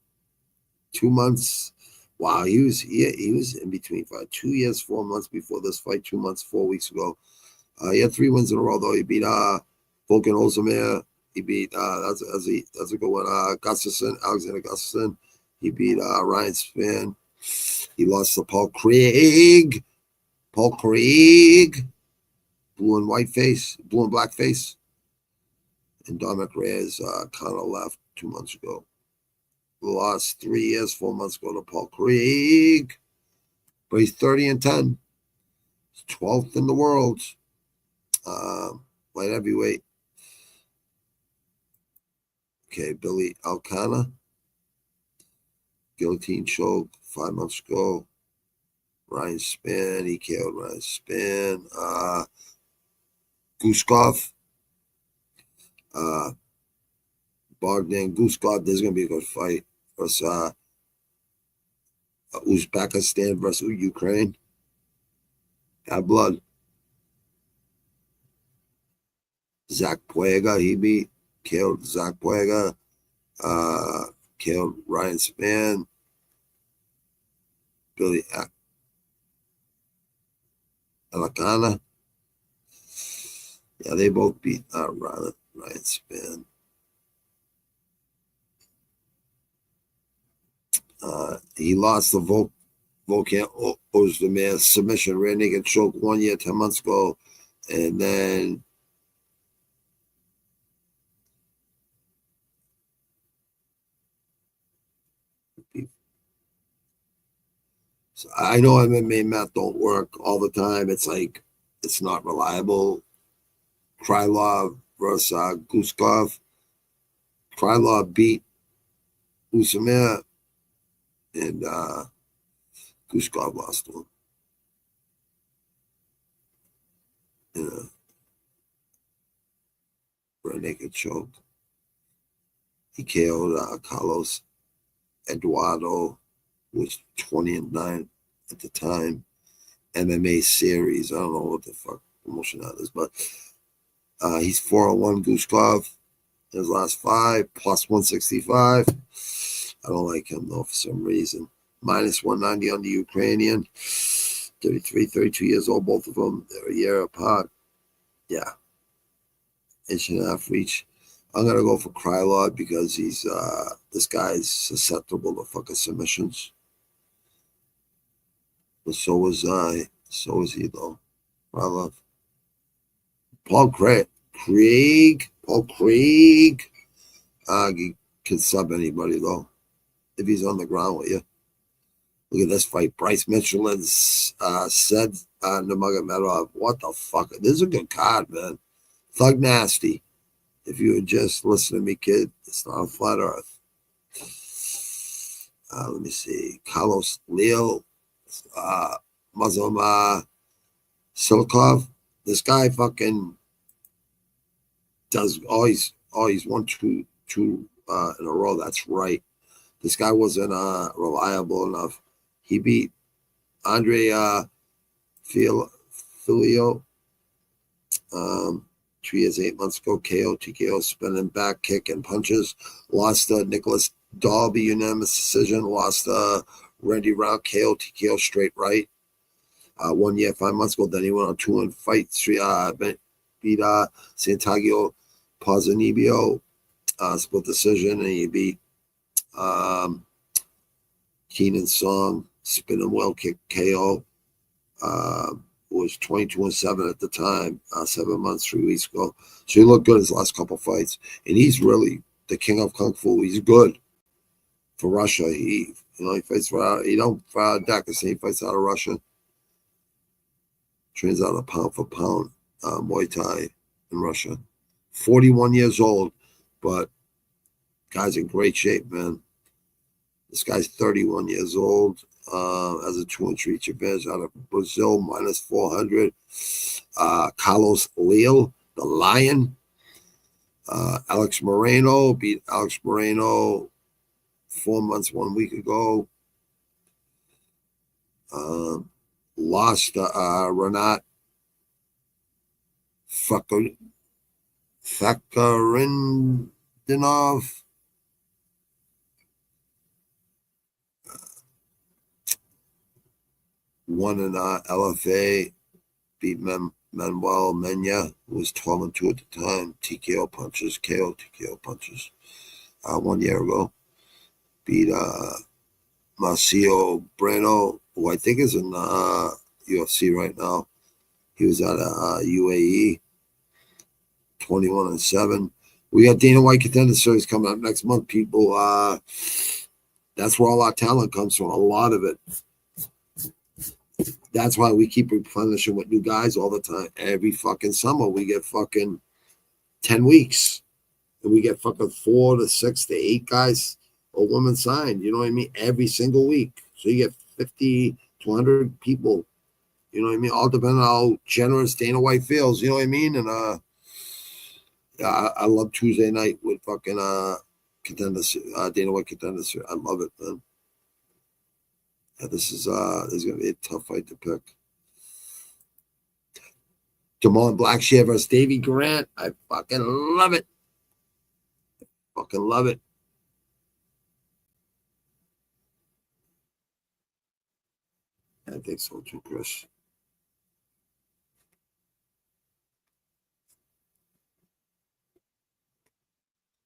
2 months. Wow, he was in between fight. 2 years, 4 months before this fight. 2 months, 4 weeks ago. He had 3 wins in a row though. He beat Volkan Ozdemir. He beat that's a good one. Alexander Gustafsson. He beat Ryan Spann. He lost to Paul Craig. Blue and black face. And Dominic Reyes kind of left 2 months ago. Lost 3 years, 4 months ago to Paul Craig. But he's 30-10. He's 12th in the world. Light heavyweight. Okay, Billy Alcana. Guillotine choke 5 months ago. Ryan Spann. He killed Ryan Spann. Guskov. Bogdan Guskov. There's going to be a good fight versus Uzbekistan versus Ukraine. Got blood. Zach Puega, he killed Zach Puega. Killed Ryan Spann. Billy Alacana. Yeah, they both beat Ryan Spann. He lost the Volkan Ozdemir submission, rear naked choke 1 year, 10 months ago. And then so I know MMA math don't work all the time. It's like, it's not reliable. Krylov versus Guskov. Krylov beat Ozdemir. And Guskov lost to him. In a naked choke. He KO'd Carlos Eduardo, who was 20-9 at the time. MMA series. I don't know what the fuck promotion that is, but he's 4-1 Guskov in his last 5, plus 165. I don't like him, though, for some reason. Minus 190 on the Ukrainian. 33, 32 years old, both of them. They're a year apart. Yeah. Inch and a half reach. I'm going to go for Krylov because he's, this guy's susceptible to fucking submissions. But so is I. So is he, though. Krylov. Paul Craig. He can sub anybody, though, if he's on the ground with you. Look at this fight. Bryce Mitchell and said Nurmagomedov. What the fuck? This is a good card, man. Thug Nasty. If you would just listen to me, kid, it's not a flat earth. Let me see. Carlos Leo. Mazoma Silikov. This guy fucking does always 1, 2 in a row. That's right. This guy wasn't reliable enough. He beat Andre Filio 2 years, 8 months ago. KO, TKO, spinning back, kick, and punches. Lost to Nicholas Dalby, unanimous decision. Lost Randy Round, KO, TKO, straight right. 1 year, 5 months ago. Then he went on 2 fights. Beat Santagio Ponzinibbio, split decision, and he beat Keenan Song, spin and well kick KO. Was 22-7 at the time, 7 months, 3 weeks ago. So he looked good his last couple fights, and he's really the king of kung fu. He's good for Russia. He fights he don't fight Dakistan. He fights out of Russia. Trains out of pound for pound Muay Thai in Russia. 41 years old, but guy's in great shape, man. This guy's 31 years old. As a 2-inch reach advantage out of Brazil, minus 400. Carlos Leo, the Lion. Alex Moreno beat Alex Moreno 4 months, 1 week ago. Lost Renat Fakarindinov. won in LFA, beat Manuel Mena, who was 12-2 at the time. TKO punches, TKO punches. 1 year ago, beat Marcio Breno, who I think is in UFC right now. He was at UAE, 21-7. We got Dana White Contender Series coming up next month, people. That's where all our talent comes from, a lot of it. That's why we keep replenishing with new guys all the time. Every fucking summer, we get fucking 10 weeks. And we get fucking 4 to 6 to 8 guys or women signed. You know what I mean? Every single week. So you get 50 to 100 people. You know what I mean? All depending on how generous Dana White feels. You know what I mean? And yeah, I love Tuesday night with fucking contenders, Dana White Contenders. I love it, man. Yeah, this is gonna be a tough fight to pick. Damon Blackshear versus Davey Grant. I fucking love it. Fucking love it. I think so too, Chris.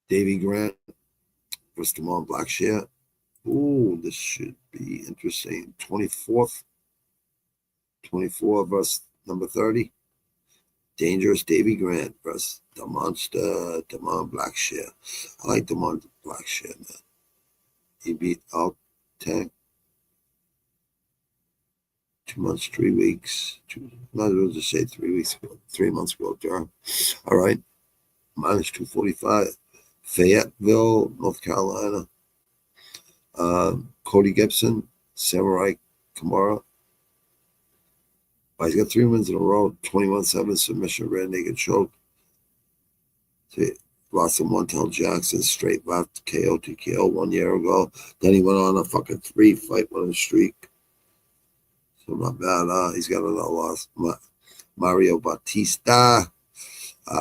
Davey Grant versus Damon Blackshear. Ooh, this should be interesting. 24th. 24 versus number 30. Dangerous Davey Grant versus the monster Damon Blackshear. I like Damon Blackshear, man. He beat Al Tank 2 months, 3 weeks. Might as well just say 3 weeks ago. 3 months ago, Durham. All right. Minus 245. Fayetteville, North Carolina. Cody Gibson, Samurai Kamara. He's got 3 wins in a row, 21-7 submission, rear naked choke. Lost to Montel Jackson, straight left KO TKO 1 year ago. Then he went on a fucking 3-fight winning streak. So not bad. He's got another loss. Mario Batista,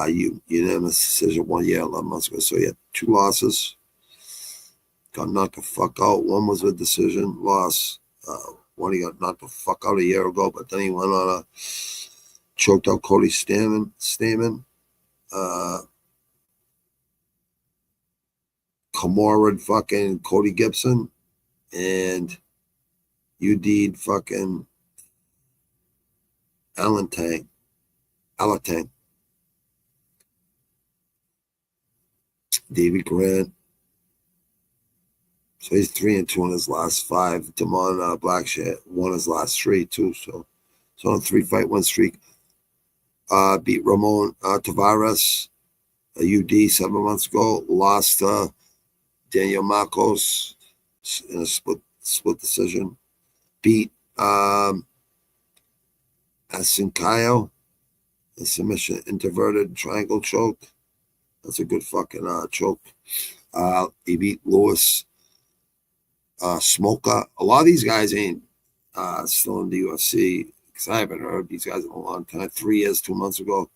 unanimous decision 1 year, 11 months ago. So he had 2 losses. Got knocked the fuck out. One was a decision loss. One he got knocked the fuck out a year ago, but then he went on a choked out Cody Stamen. Kamara fucking Cody Gibson, and you did fucking Alatang. Davey Grant. So he's 3-2 in his last 5. Damon Blackshear won his last 3 too. So on a 3-fight win streak. Beat Ramon Tavares, a UD 7 months ago. Lost Daniel Marcos in a split decision. Beat Asinkayo, a submission inverted triangle choke. That's a good fucking choke. He beat Lewis Smoker. A lot of these guys ain't still in the UFC because I haven't heard these guys in a long time. 3 years, 2 months ago.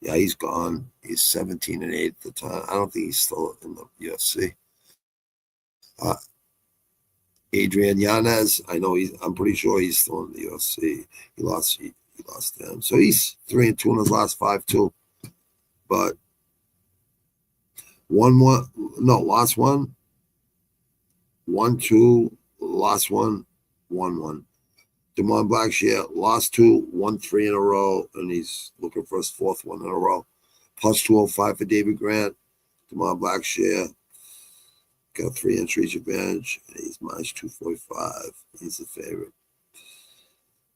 Yeah, he's gone. He's 17-8 at the time. I don't think he's still in the UFC. Adrian Yanez, I'm pretty sure he's still in the UFC. He lost to him. So he's 3-2 in his last 5 too. But lost 1. 1-2, lost 1, 1-1. Damon Blackshear lost 2, won 3 in a row, and he's looking for his 4th one in a row. Plus 205 for David Grant. Damon Blackshear got a 3-inch reach advantage, and he's minus 245. He's the favorite.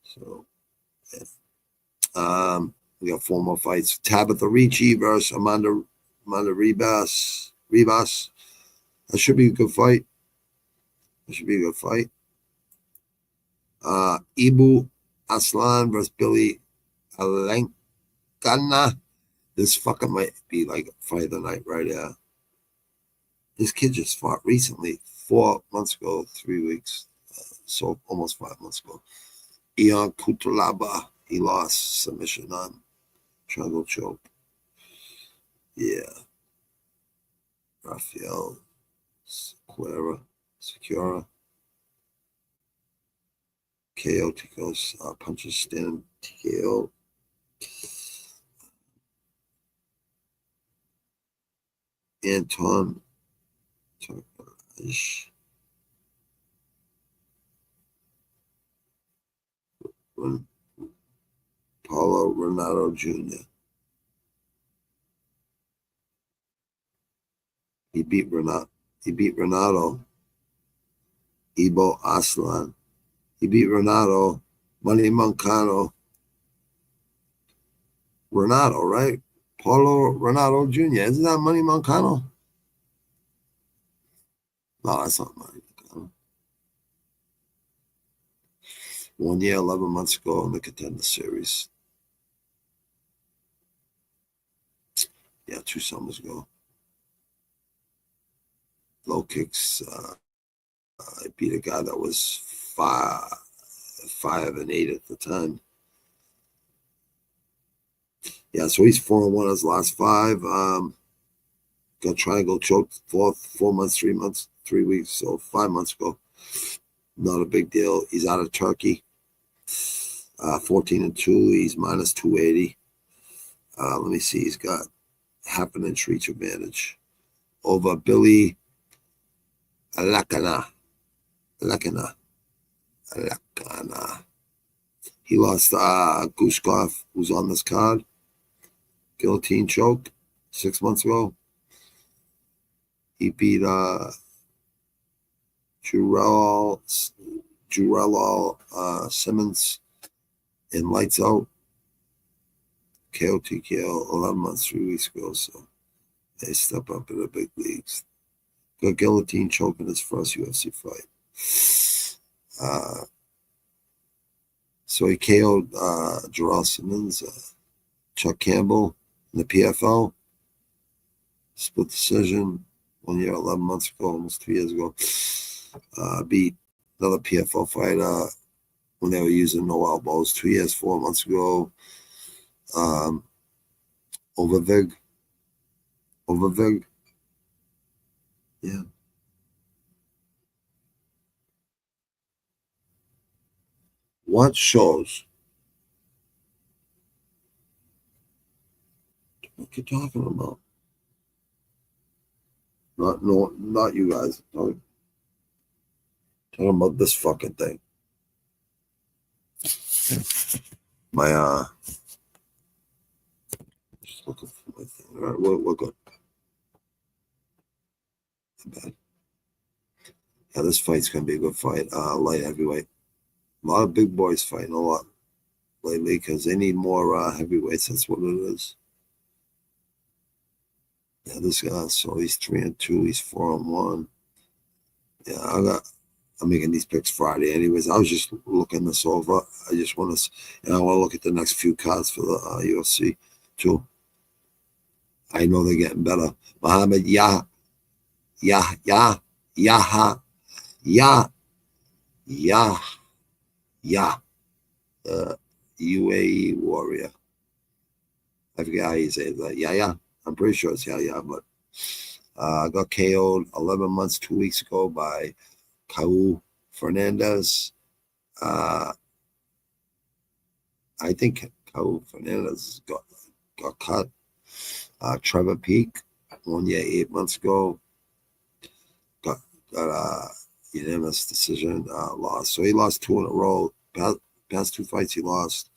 So, yeah. We got 4 more fights. Tabitha Ricci versus Amanda Ribas. That should be a good fight. Ibu Aslan versus Billy Alencana. This fucking might be like a fight of the night right here. This kid just fought recently, 4 months ago, 3 weeks, so almost 5 months ago. Ion Kutalaba, he lost submission on triangle choke. Yeah. Rafael Secura. KO TKO's punches stand TKO. Anton Paulo Renato Jr. He beat Renato. Ibo Aslan. He beat Renato. Money Moncano. Renato, right? Paulo Renato Jr. Isn't that Money Moncano? No, that's not Money Moncano. 1 year, 11 months ago in the Contender Series. Yeah, 2 summers ago. Low kicks. I beat a guy that was 5-8 at the time. Yeah, so he's 4-1 his last 5. Got triangle choked 4 months, 3 months, 3 weeks, so 5 months ago. Not a big deal. He's out of Turkey. 14-2. He's minus 280. Let me see. He's got half an inch reach advantage over Billy Alakana. He lost Guskov, who's on this card. Guillotine choke 6 months ago. He beat Jurel Simmons in Lights Out. KO TKO 11 months, 3 weeks ago. So they step up in the big leagues. Got guillotine choke in his first UFC fight. So he KO'd Jurel Simmons, Chuck Campbell in the PFL. Split decision 1 year, 11 months ago, almost 2 years ago. Beat another PFL fighter when they were using no elbows 2 years, 4 months ago. Over Vig. Yeah. What shows? What are you talking about? Not you guys. Talking about this fucking thing. My just looking for my thing. All right, we're good. Bad. Yeah, this fight's gonna be a good fight. Light heavyweight. A lot of big boys fighting a lot lately because they need more heavyweights. That's what it is. Yeah, this guy. So he's 3-2. He's 4-1. Yeah, I'm making these picks Friday. Anyways, I was just looking this over. I just want to, I want to look at the next few cards for the UFC too. I know they're getting better. Muhammad UAE warrior. I forget how you say it. I'm pretty sure it's but got KO'd 11 months, 2 weeks ago by Raul Fernandez. I think Raul Fernandez got cut. Trevor Peak, 1 year, 8 months ago, got a unanimous decision, loss. So he lost 2 in a row. Past 2 fights he lost.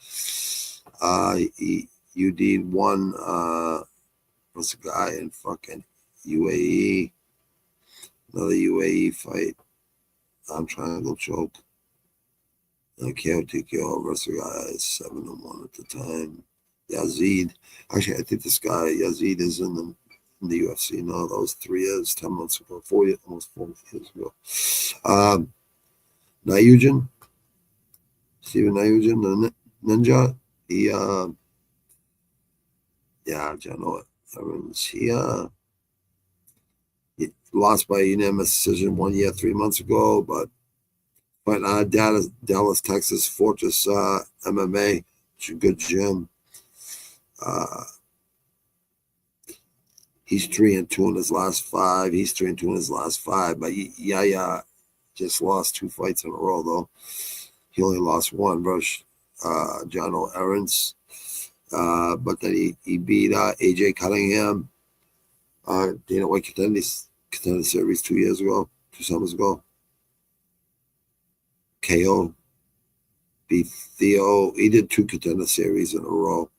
He UD'd one was a guy in fucking UAE. Another UAE fight. I'm triangle choke. KO TKO versus a guy 7-1 at the time. Yazid. Actually, I think this guy Yazid is in the UFC now. That was 3 years, 10 months ago, 4 years, almost 4 years ago. Nayujan, Steven Nayujan, the ninja. He I know it. He lost by unanimous decision 1 year, 3 months ago, but Dallas, Texas, Fortress MMA, it's a good gym. He's 3-2 in his last 5. He's 3-2 in his last 5. But just lost 2 fights in a row though. He only lost one versus John O'Aaron's. But then he beat AJ Cunningham. Dana White contender series 2 summers ago. KO beat Theo. He did 2 contender series in a row.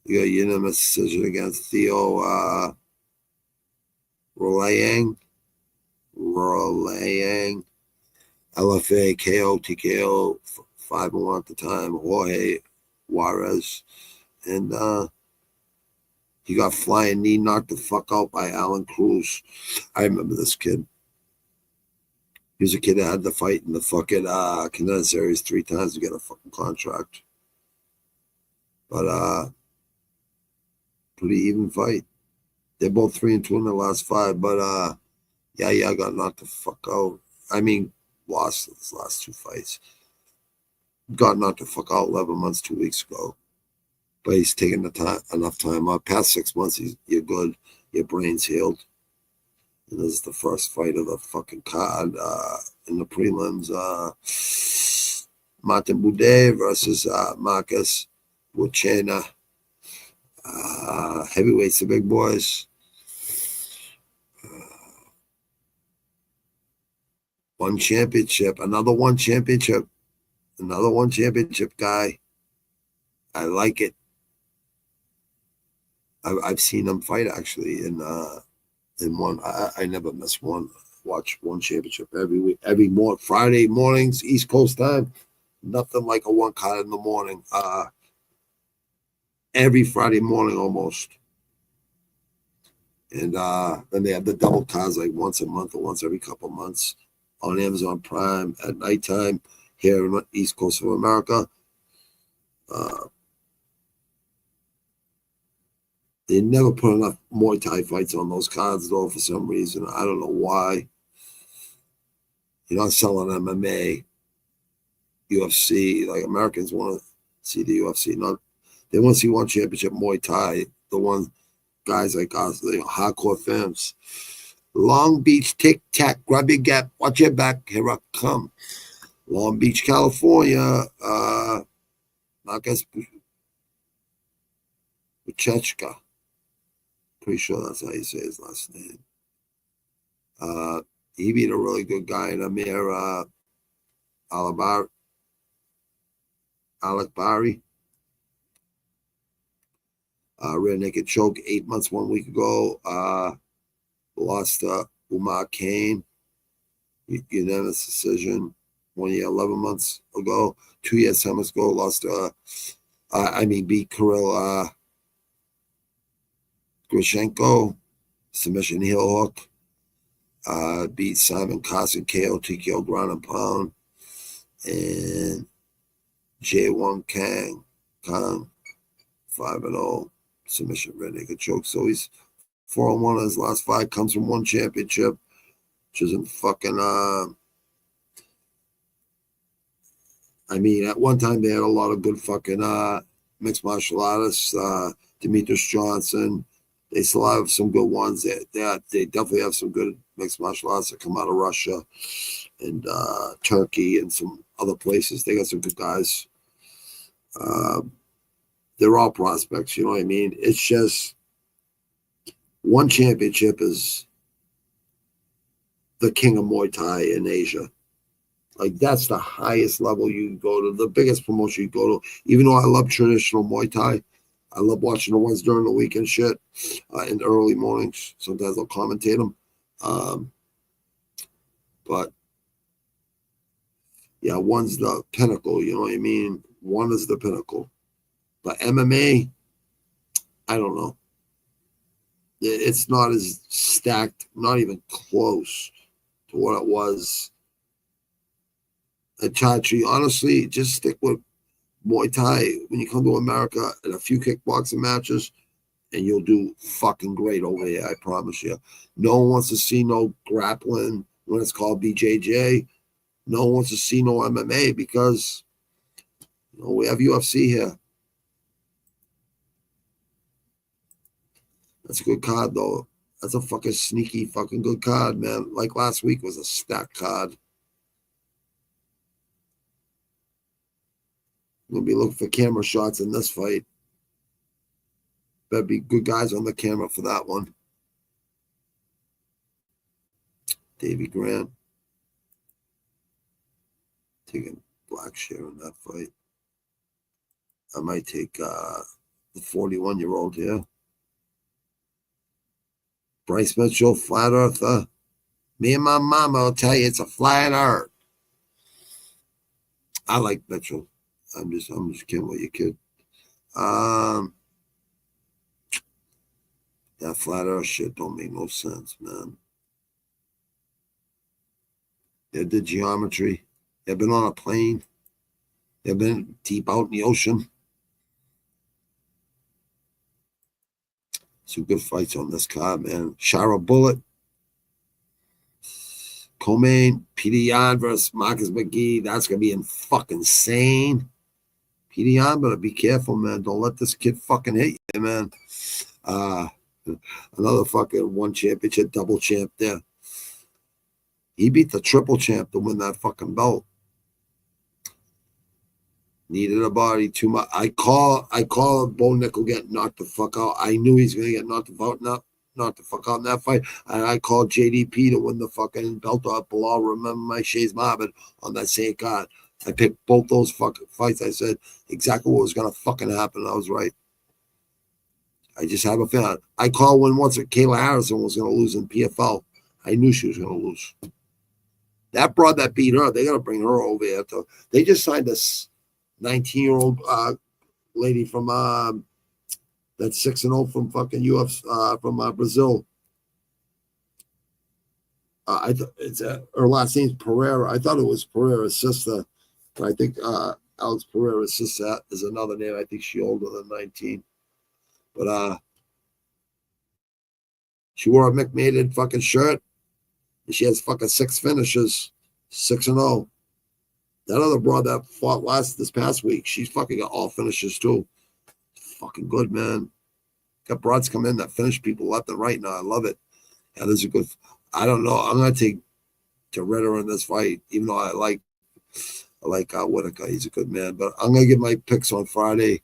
You got unanimous decision against Theo Rolayang. LFA, KO, TKO, 5-1 at the time. Jorge Juarez. And he got flying knee knocked the fuck out by Alan Cruz. I remember this kid. He was a kid that had to fight in the fucking contender series 3 times to get a fucking contract. But pretty even fight. They're both 3-2 in the last 5, but yeah, got knocked the fuck out. I mean, lost his last 2 fights. Got knocked the fuck out 11 months, 2 weeks ago. But he's taking enough time up. Past 6 months, you're good. Your brain's healed. And this is the first fight of the fucking card in the prelims. Martin Boudet versus Marcus Buchena. Heavyweights, the big boys. One championship, another one championship guy. I like it. I've seen them fight actually in one. I never miss one. Watch one championship every week, Friday mornings, East Coast time. Nothing like a one card in the morning. Every Friday morning almost. And then they have the double cards like once a month or once every couple months on Amazon Prime at nighttime here in the East Coast of America. They never put enough Muay Thai fights on those cards, though, for some reason. I don't know why. You're not selling MMA, UFC. Like, Americans want to see the UFC. They want to see one championship Muay Thai. The one guys like us, the hardcore fans. Long Beach, tic-tac, grab your gap, watch your back, here I come. Long Beach, California, Marcus Buchechka. Pretty sure that's how you say his last name. He beat a really good guy in Amir Alakbari. Rear naked choke 8 months, 1 week ago. Lost Umar Kane. Unanimous decision 1 year, 11 months ago. 2 years, 10 months ago. Lost beat Kirill Grishenko, submission heel hook. Beat Simon Carson, KO, TKO, ground and pound. And Jae-Won Kang, 5-0, submission rear naked choke. So he's 4-1 in his last 5, comes from one championship, which isn't fucking, at one time they had a lot of good fucking mixed martial artists, Demetrius Johnson. They still have some good ones. They definitely have some good mixed martial arts that come out of Russia and Turkey and some other places. They got some good guys. They're all prospects, you know what I mean? It's just one championship is the king of Muay Thai in Asia. Like, that's the highest level you can go to, the biggest promotion you go to. Even though I love traditional Muay Thai, I love watching the ones during the week and shit in the early mornings. Sometimes I'll commentate them. But, yeah, one's the pinnacle, you know what I mean? One is the pinnacle. But MMA, I don't know. It's not as stacked, not even close to what it was at Chachi. Honestly, just stick with Muay Thai when you come to America and a few kickboxing matches, and you'll do fucking great over here, I promise you. No one wants to see no grappling when it's called BJJ. No one wants to see no MMA because, we have UFC here. That's a good card, though. That's a fucking sneaky, fucking good card, man. Like last week was a stacked card. I'm gonna be looking for camera shots in this fight. Better be good guys on the camera for that one. Davy Grant taking black share in that fight. I might take the 41-year-old here. Bryce Mitchell, flat earther. Me and my mama will tell you it's a flat earth. I like Mitchell. I'm just kidding with you, kid. That flat earth shit don't make no sense, man. They did geometry. They've been on a plane. They've been deep out in the ocean. Some good fights on this card, man. Shara Bullet. Comain, Peter Yan versus Marcus McGee. That's going to be fucking insane. Peter Yan, better be careful, man. Don't let this kid fucking hit you, man. Another fucking one championship, double champ there. He beat the triple champ to win that fucking belt. Needed a body too much. I call Bo Nickel getting knocked the fuck out. I knew he's going to get knocked the fuck out in that fight. And I called JDP to win the fucking belt off Bilal. Remember my Shays Mohammed on that same card. I picked both those fucking fights. I said exactly what was going to fucking happen. I was right. I just have a feeling. I called when once Kayla Harrison was going to lose in PFL. I knew she was going to lose. That broad that beat her, they got to bring her over here. They just signed this 19-year-old lady from that's 6-0 from fucking UFC from Brazil. It's her last name's Pereira. I thought it was Pereira's sister, but I think Alex Pereira's sister is another name. I think she's older than 19. But she wore a McMahon fucking shirt, and she has fucking 6 finishes, 6-0. That other broad that fought this past week, she's fucking got all finishes too. Fucking good, man. Got broads come in that finish people left and right now. I love it. Yeah, this is a good. I don't know. I'm gonna take Ritter in this fight, even though I like Whitaker. He's a good man. But I'm gonna get my picks on Friday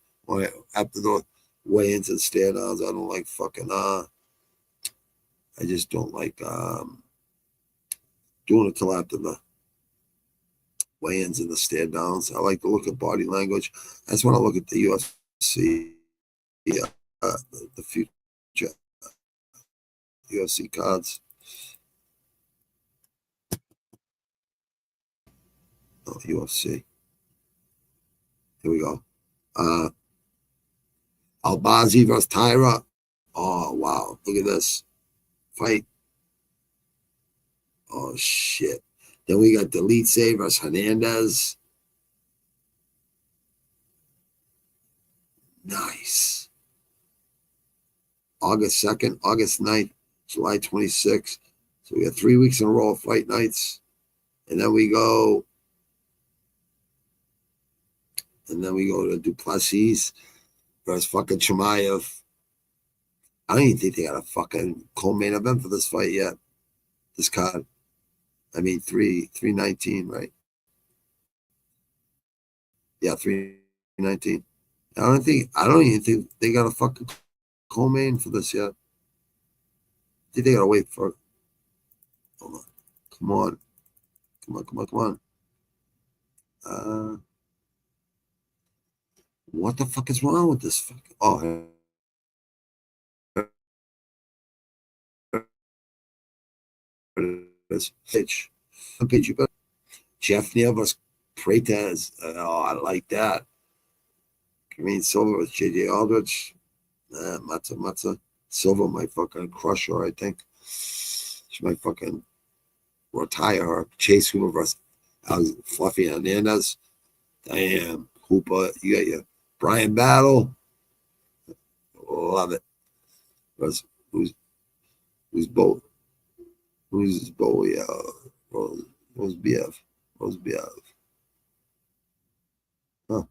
after the weigh-ins and stand-downs. I don't like fucking. I just don't like doing it till after the weigh-ins and the stand-downs. I like to look at body language. That's when I look at the UFC, the future UFC cards. Oh, UFC. Here we go. Albazi versus Tyra. Oh, wow. Look at this fight. Oh, shit. Then we got Delete versus Hernandez. Nice. August 2nd, August 9th, July 26th. So we got 3 weeks in a row of fight nights. And then we go to Duplessis versus fucking Chimaev. I don't even think they got a fucking co-main event for this fight yet. This card. I mean, 319, right? Yeah, 319. I don't even think they got a fucking co-main for this yet. I think they gotta wait for it. Hold on. Come on. What the fuck is wrong with this fucking? Oh, pitch. Jeff Neal versus Freitas. Oh, I like that. Green Silver with JJ Aldrich. Matza. Silver might fucking crush her, I think. She might fucking retire her. Chase Hooper versus Fluffy Hernandez. Damn. Hooper. You got your Brian Battle. Love it. Who's both? Who's Bo? Yeah. Rose BF. Huh.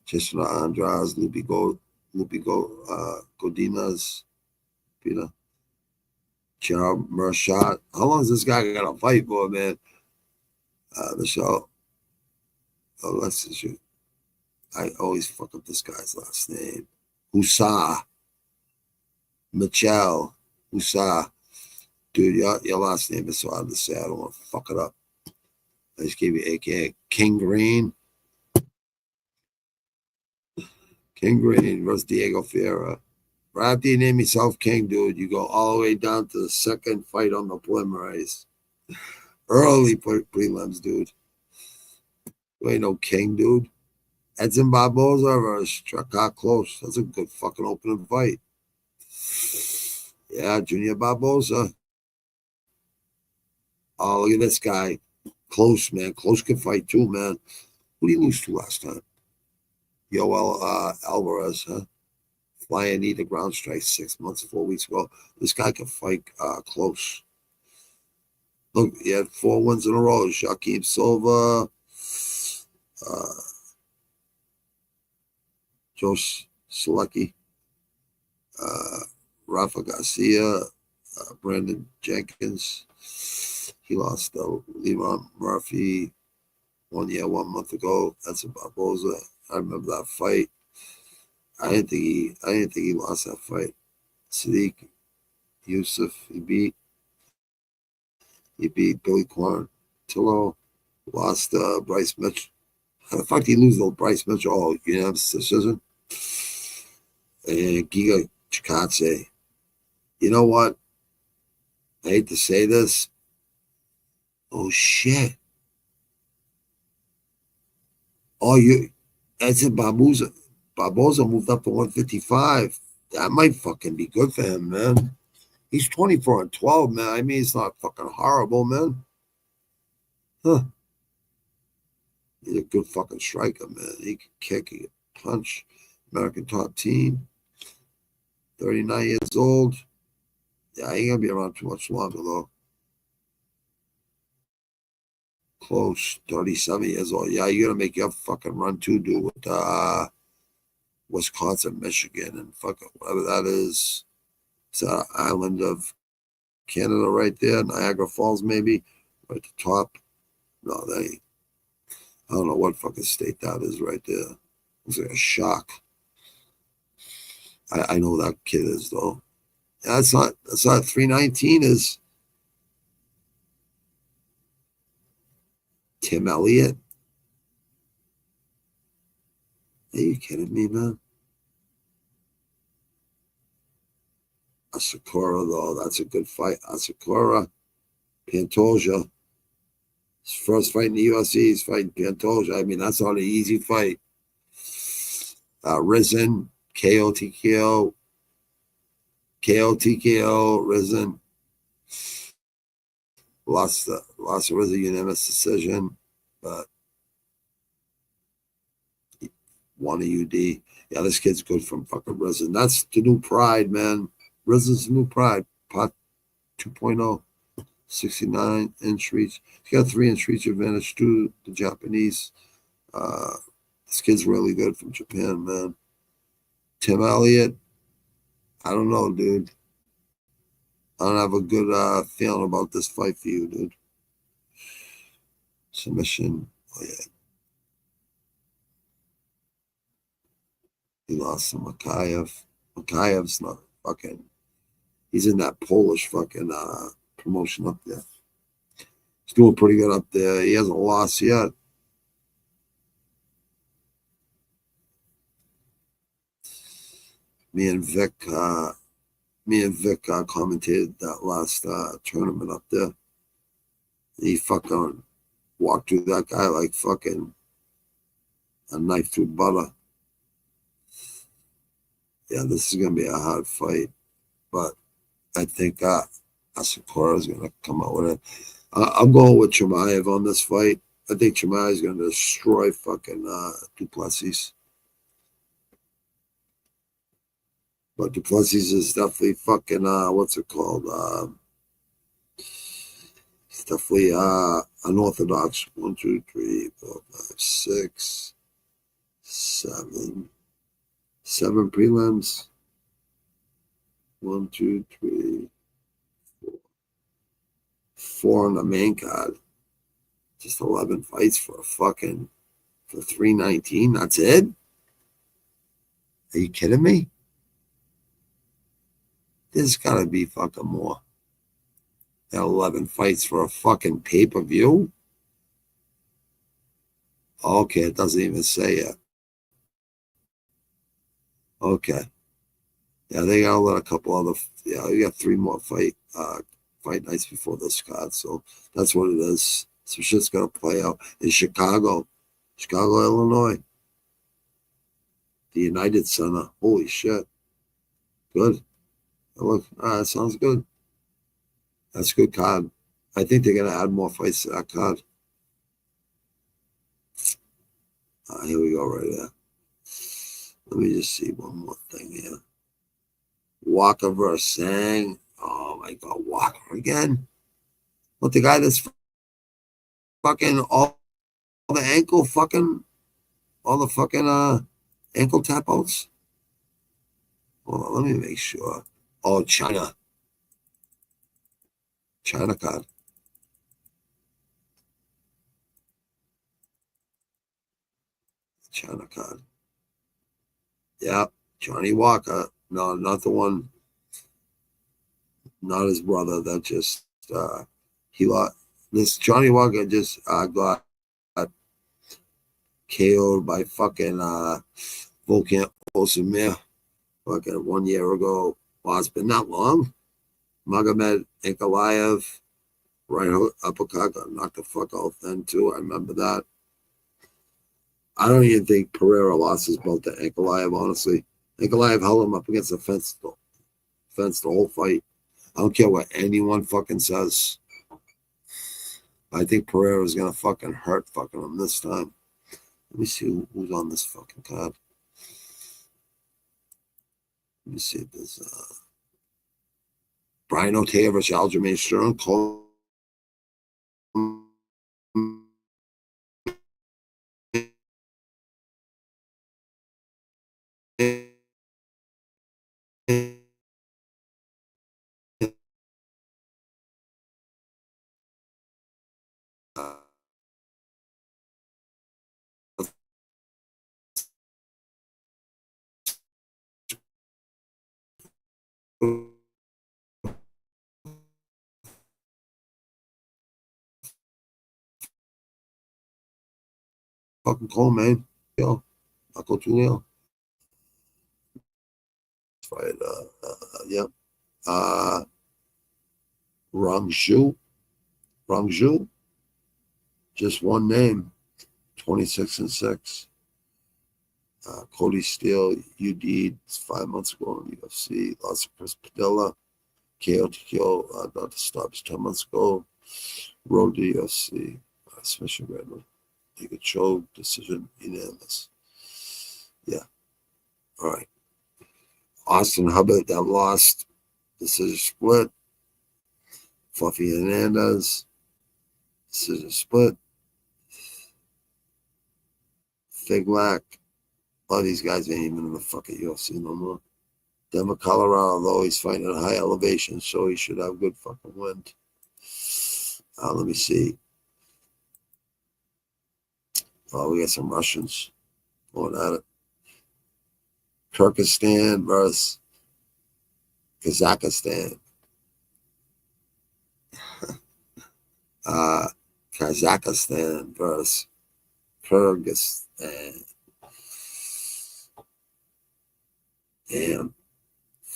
Chisholm Andras, Godinez, Peter. Gerald Mershot. How long is this guy got to fight for, man? The show. Oh, let's see. I always fuck up this guy's last name. Husa. Michel. Husa. Dude, your last name is so hard to say. I don't want to fuck it up. I just gave you AKA King Green. King Green versus Diego Ferreira. Right after you name yourself King, dude, you go all the way down to the second fight on the preliminaries. Early prelims, dude. You ain't no King, dude. Edson Barboza versus Straka Close. That's a good fucking opening fight. Yeah, Junior Barboza. Oh, look at this guy. Close, man. Close can fight too, man. Who did he lose to last time? Yoel Alvarez, huh? Flying knee to ground strike 6 months, 4 weeks ago. This guy can fight close. Look, he had 4 wins in a row. Joaquim Silva, Joe Selecki, Rafa Garcia, Brandon Jenkins. He lost Leron Murphy 1 year, 1 month ago. That's a Barboza. I remember that fight. I didn't think he lost that fight. Sadiq Yusuf, he beat Billy Quarantillo, lost Bryce Mitchell. How the fuck did he lose to Bryce Mitchell? Oh, unanimous decision. And Giga Chikadze. You know what? I hate to say this. Oh shit. Oh, that's it, Barboza moved up to 155. That might fucking be good for him, man. He's 24-12, man. I mean, it's not fucking horrible, man. Huh. He's a good fucking striker, man. He can kick, he can punch. American top team. 39 years old. Yeah, he ain't gonna be around too much longer, though. Close, 37 years old. Yeah, you're gonna make your fucking run too, dude, with Wisconsin, Michigan, and fucking whatever that is. It's an island of Canada right there, Niagara Falls, maybe, right at the top. No, they ain't. I don't know what fucking state that is right there. It's like a shock. I know who that kid is, though. That's not 319 is Tim Elliott. Are you kidding me, man? Asakura, though, that's a good fight. Asakura, Pantoja. His first fight in the UFC, he's fighting Pantoja. I mean, that's not an easy fight. Risen, KO, Risen. Lost Risen unanimous decision, but won a UD. Yeah, this kid's good from fucking Risen. That's the new pride, man. Risen's the new pride. Pot 2.0, 69-inch reach. He's got 3-inch reach advantage to the Japanese. This kid's really good from Japan, man. Tim Elliott, I don't know, dude. I don't have a good feeling about this fight for you, dude. Submission. Oh, yeah. He lost to Makayev. Makayev's not fucking... He's in that Polish fucking promotion up there. He's doing pretty good up there. He hasn't lost yet. Me and Vic commentated that last tournament up there. He fucking walked through that guy like fucking a knife through butter. Yeah, this is going to be a hard fight. But I think Asakura is going to come out with it. I'm going with Chimaev on this fight. I think Chimaev is going to destroy fucking Duplessis. But Duplessis is definitely fucking, what's it called? It's definitely unorthodox. 1, 2, 3, 4, 5, 6, 7. 7 prelims. 1, 2, 3, 4. 4 on the main card. Just 11 fights for 319. That's it? Are you kidding me? There's gotta be fucking more than 11 fights for a fucking pay-per-view. Okay, it doesn't even say it. Okay. Yeah, they gotta let a couple other. Yeah, we got 3 more fight nights before this card, so that's what it is. Some shit's gonna play out in Chicago, Illinois, the United Center. Holy shit! Good. Look, that sounds good. That's a good card. I think they're gonna add more fights to that card. Here we go, right there. Let me just see one more thing here. Walker versus Sang. Oh my God, Walker again? What, the guy that's fucking all the ankle fucking, all the fucking ankle tap outs? Hold on, let me make sure. Oh, China card. China card. Yeah, Johnny Walker. No, not the one. Not his brother. That just he lost. This Johnny Walker just got KO'd by fucking Volkan Osimir fucking 1 year ago. Well, it's been that long. Magomed Ankalaev, right hook, uppercut, got knocked the fuck out then too. I remember that. I don't even think Pereira lost his belt to Ankalaev, honestly. Ankalaev held him up against the fence the whole fight. I don't care what anyone fucking says. I think Pereira is gonna fucking hurt fucking him this time. Let me see who's on this fucking card. Let me see if there's Brian Ortega versus Aljamain Sterling. Fucking cool, man. Yo, Marco Tulio. Fight, yep. Rangju. Just one name. 26-6. Cody Steele, UD 5 months ago in UFC. Lost to Chris Padilla. KO TKO, Dr. Stops 10 months ago. Road to UFC. Special Redmond. Take a choke, decision, unanimous. Yeah. All right. Austin Hubbard, that lost. Decision split. Fluffy Hernandez. Decision split. Figlak. A lot of these guys ain't even in the fucking UFC no more. Denver, Colorado, though he's fighting at high elevation, so he should have good fucking wind. Let me see. Oh, we got some Russians going at it. Kyrgyzstan versus Kazakhstan. Kazakhstan versus Kyrgyzstan. Damn.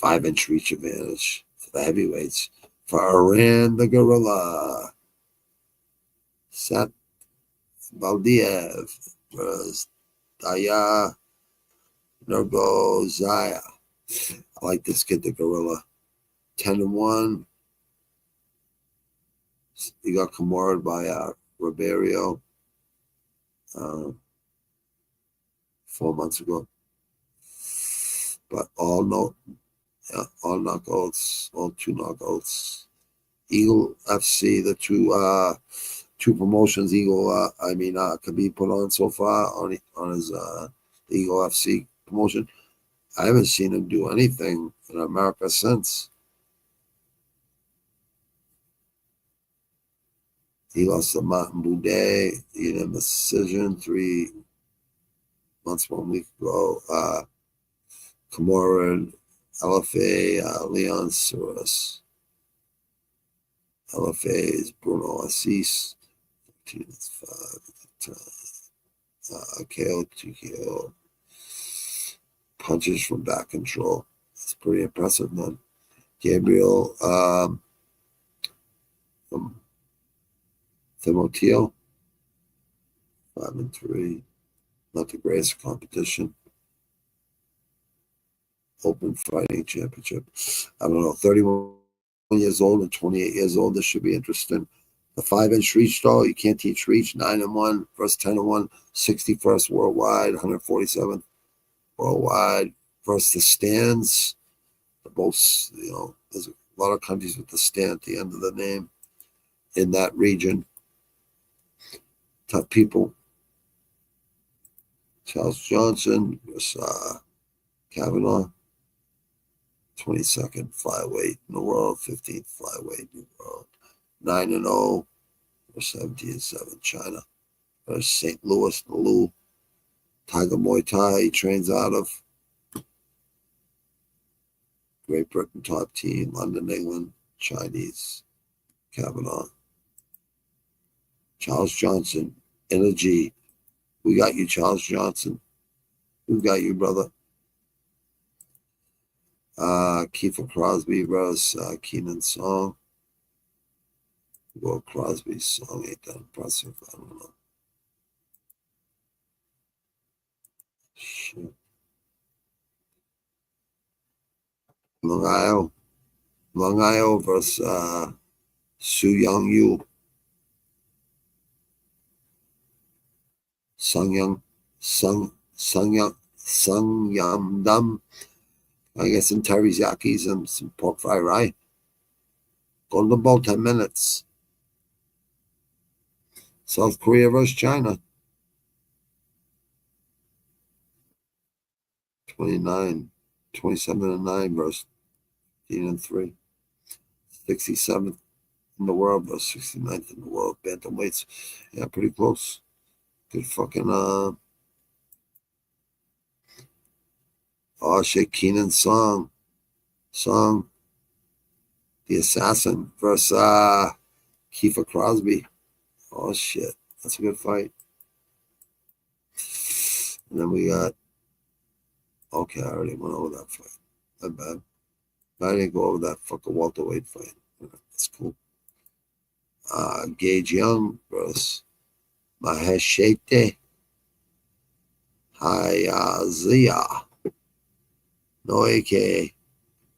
5-inch reach advantage for the heavyweights. For Iran, the Gorilla. Seth Baldiev versus Daya Nurgozaya. I like this kid, the Gorilla. 10-1. He got Kimura by Ribeiro 4 months ago. But all knockouts, all 2 knockouts. Eagle FC, the two promotions Eagle, could be put on so far on his Eagle FC promotion. I haven't seen him do anything in America since. He lost to Martin Boudet in a decision 3 months, 1 week ago. Camoran, LFA, Leon Suarez. LFA is Bruno Assis. 5. KO, TKO. Punches from back control. It's pretty impressive, man. Gabriel Timoteo, 5-3. Not the greatest competition. Open Fighting Championship. I don't know, 31 years old and 28 years old. This should be interesting. The 5-inch reach, though, you can't teach reach. 9-1 versus 10-1, 61st worldwide, 147th worldwide versus the stands. They're both, there's a lot of countries with the stand at the end of the name in that region. Tough people. Charles Johnson versus Kavanaugh. 22nd flyweight in the world, 15th flyweight in the world. 9-0 or 17-7 China. Versus St. Louis, Nalu. Tiger Muay Thai, he trains out of. Great Britain top team, London, England, Chinese. Kavanaugh. Charles Johnson, Energy. We got you, Charles Johnson. We got you, brother. Kiefer Crosby versus Keenan Song. Well, Crosby's song ain't that impressive. I don't know. Shit. Long Isle versus Su Young Yu. Sung Yam Dum. I guess some teriyakis and some pork fried rice. Golden Bowl, 10 minutes. South Korea versus China. 27-9 versus 15-3. 67th in the world versus 69th in the world. Bantamweights. Yeah, pretty close. Good fucking shit, Keenan Song, the assassin versus Kiefer Crosby. Oh shit, that's a good fight. And then we got, okay, I already went over that fight. Not bad. I didn't go over that fucking welterweight fight. That's cool. Gage Young versus Maheshete Hayazia. No AK.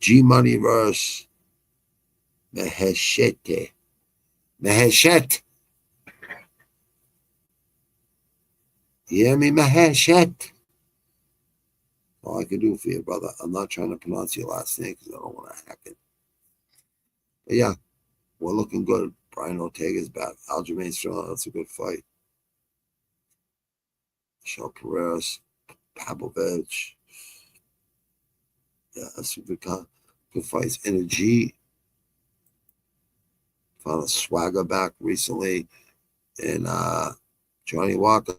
G Money versus Maheshete. Maheshet. You hear me, Maheshet? All I can do for you, brother. I'm not trying to pronounce your last name because I don't want to hack it. But yeah, we're looking good. Brian Ortega's back. Aljamain Sterling, that's a good fight. Michelle Perez, Pavlovich. Yeah, that's some good fights. Energy. Found a swagger back recently. And Johnny Walker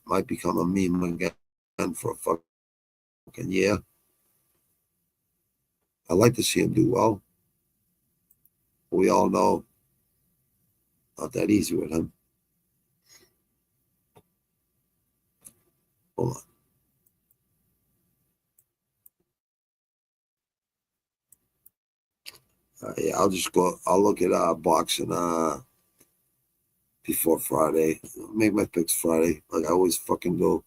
might become a meme again for a fucking year. I'd like to see him do well. We all know not that easy with him. Hold on. Yeah, I'll look at boxing before Friday. Make my picks Friday, like I always fucking do.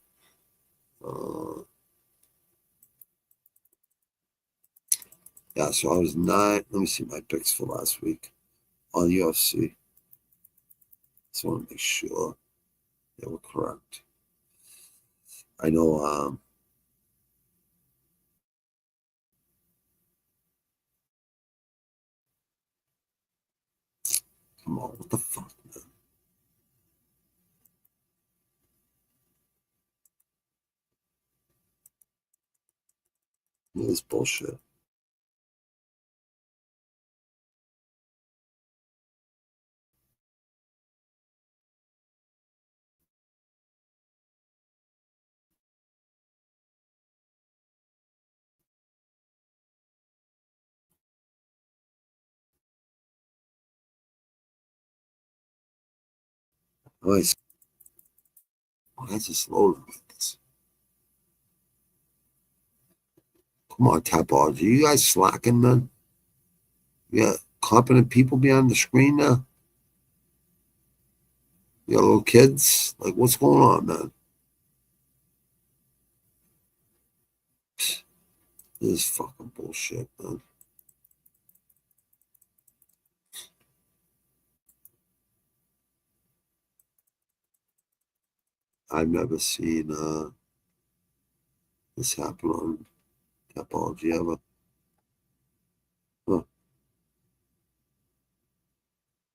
Yeah, so I was 9. Let me see my picks for last week on UFC. Just want to make sure they were correct. I know come on, what the fuck, man? This bullshit. Why is this loading like this? Come on, Tapology. You guys slacking, man? You got competent people behind the screen now? You got little kids? Like, what's going on, man? This is fucking bullshit, man. I've never seen this happen on Tapology ever. Huh.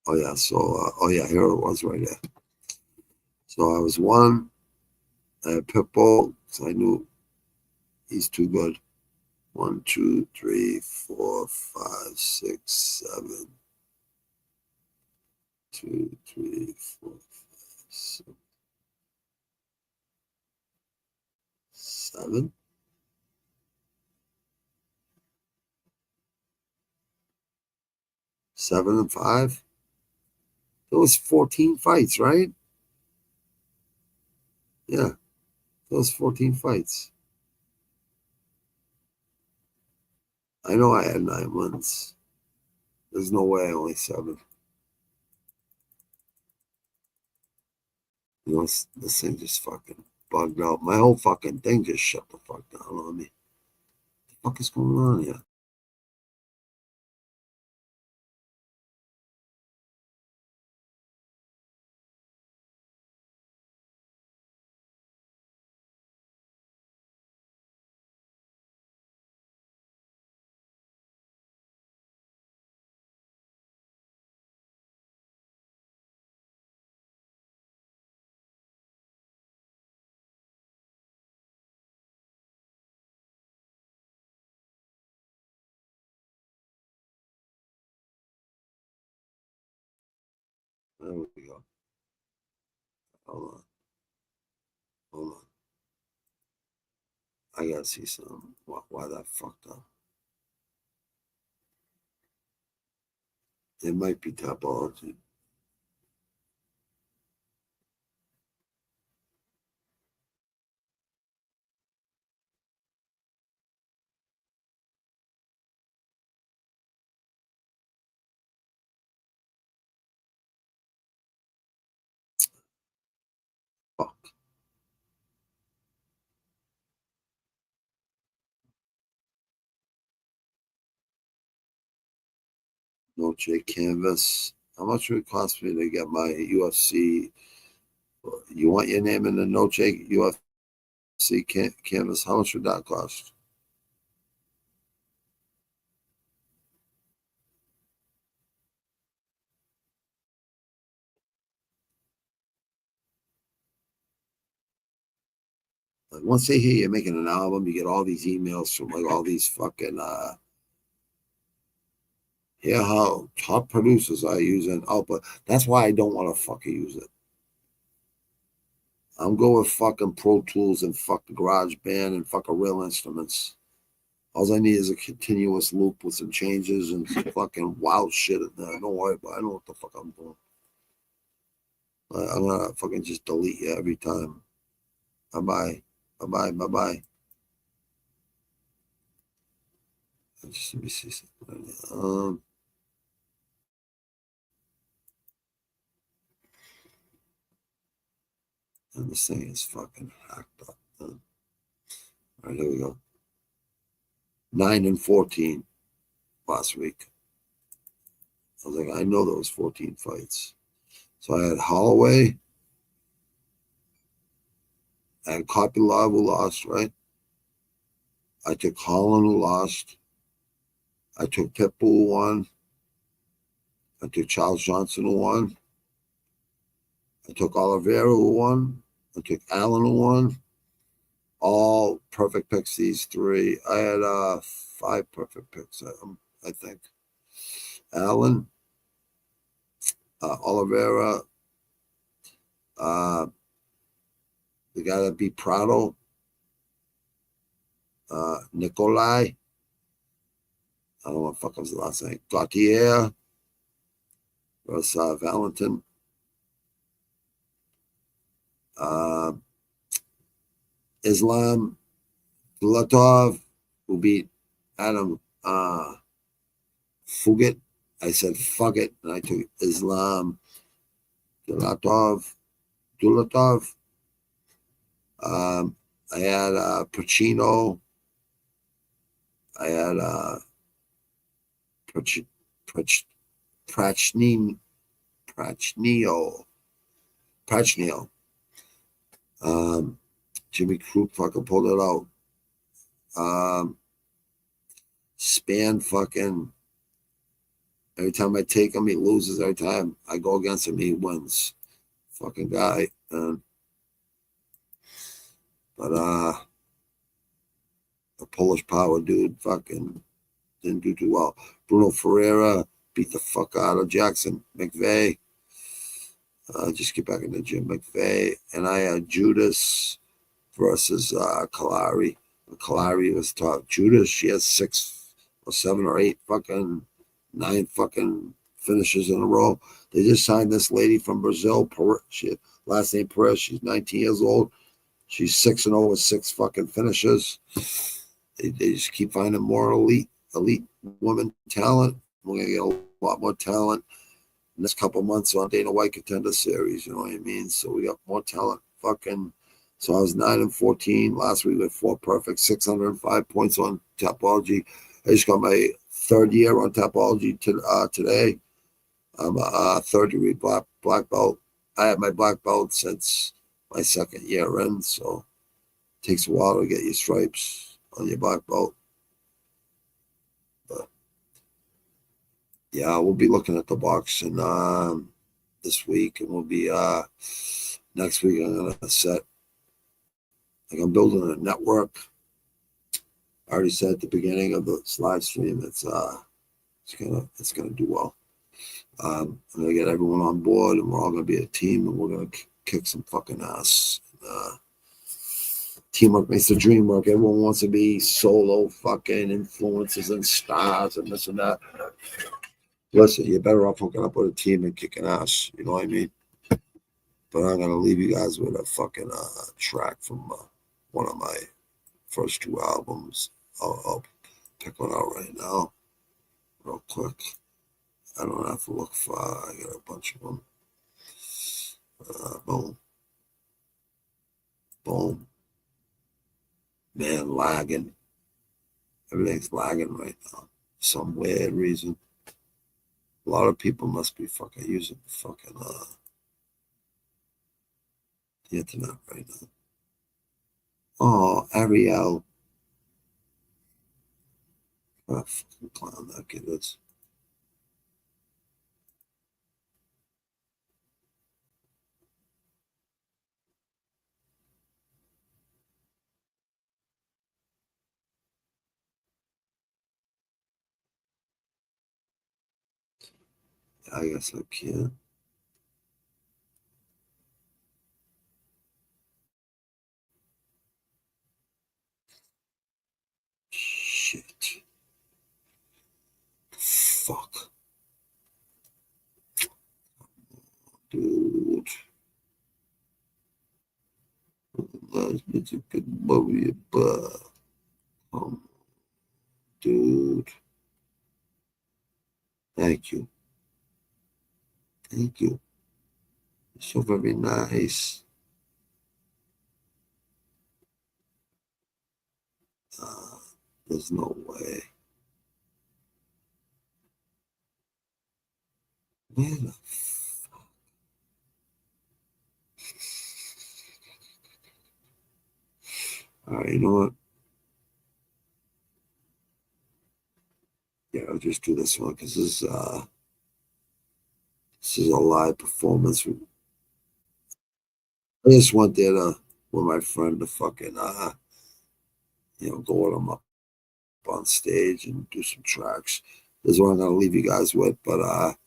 Oh yeah, so oh yeah, here it was right there. So I was one. I had Pitbull, so I knew he's too good. 1, 2, 3, 4, 5, 6, 7. 2, 3, 4, 5, 6, 7. 7 and 5. There was 14 fights, right? Yeah, those 14 fights. I know I had 9 wins. There's no way I only 7. You know, this thing just fucking bugged out. My whole fucking thing just shut the fuck down on me. What the fuck is going on here? There we go. Hold on. Hold on. I gotta see something. Why that fucked up? It might be Tapology. Fuck. No J Canvas. How much would it cost me to get my UFC? You want your name in the No J UFC canvas? How much would that cost? Like once they hear you're making an album, you get all these emails from like all these fucking yeah, how top producers are using. Oh, but that's why I don't want to fucking use it. I'm going with fucking Pro Tools and fucking GarageBand and fucking Real Instruments. All I need is a continuous loop with some changes and some fucking wild shit in there. Don't worry about it. I know what the fuck I'm doing. I'm gonna fucking just delete you every time. Bye-bye. Bye-bye. Bye-bye. Just let me see something. And this thing is fucking hacked up. All right, here we go. 9 and 14 last week. I was like, I know those 14 fights. So I had Holloway. I had Kopylov who lost, right? I took Holland who lost. I took Pitbull who won. I took Charles Johnson who won. I took Oliveira who won. I took Allen who won. All perfect picks, these 3. I had 5 perfect picks, I think. Allen, Oliveira, the guy that beat Prado, Nikolai, I don't know what the fuck was the last name, Gautier versus Valentin. Islam Dulatov, who beat Adam Fugit. I said fuck it, and I took Islam Dulatov. I had Pacino. I had Prachnio. Jimmy Croup fucking pulled it out. Span fucking, every time I take him, he loses. Every time I go against him, he wins. Fucking guy. But the Polish power dude fucking didn't do too well. Bruno Ferreira beat the fuck out of Jackson McVeigh. Just get back in the gym, McVeigh. And I had Judas versus Kalari. Kalari was top. Judas, she has 6 or 7 or 8 fucking 9 fucking finishes in a row. They just signed this lady from Brazil. Last name Perez. She's 19 years old. She's 6-0 with 6 fucking finishes. They just keep finding more elite women talent. We're gonna get a lot more talent in this couple months on Dana White Contender Series. You know what I mean? So we got more talent. Fucking. So I was 9-14 last week with 4 perfect, 605 points on Tapology. I just got my 3rd year on Tapology today. I'm a 3rd-degree black belt. I had my black belt since my 2nd year in, so it takes a while to get your stripes on your black belt. But yeah, we'll be looking at the boxing this week, and we'll be next week. I'm gonna set. Like I'm building a network. I already said at the beginning of the live stream, it's gonna do well. I'm gonna get everyone on board, and we're all gonna be a team, and we're gonna kick some fucking ass. Teamwork makes the dream work. Everyone wants to be solo fucking influencers and stars and this and that. Listen, you're better off hooking up with a team and kicking ass. You know what I mean? But I'm gonna leave you guys with a fucking track from one of my first 2 albums. I'll pick one out right now, real quick. I don't have to look far. I got a bunch of them. Boom. Man, lagging. Everything's lagging right now. Some weird reason. A lot of people must be fucking using the fucking the internet right now. Oh, Ariel. What a fucking clown that kid is. I guess I can't. Shit. Fuck. Dude. It's a good movie, but dude. Thank you. Thank you. So very nice. There's no way. Where the fuck? All right, you know what? Yeah, I'll just do this one because this is a live performance. I just went there with my friend to fucking go with him up on stage and do some tracks. This is what I'm gonna leave you guys with. But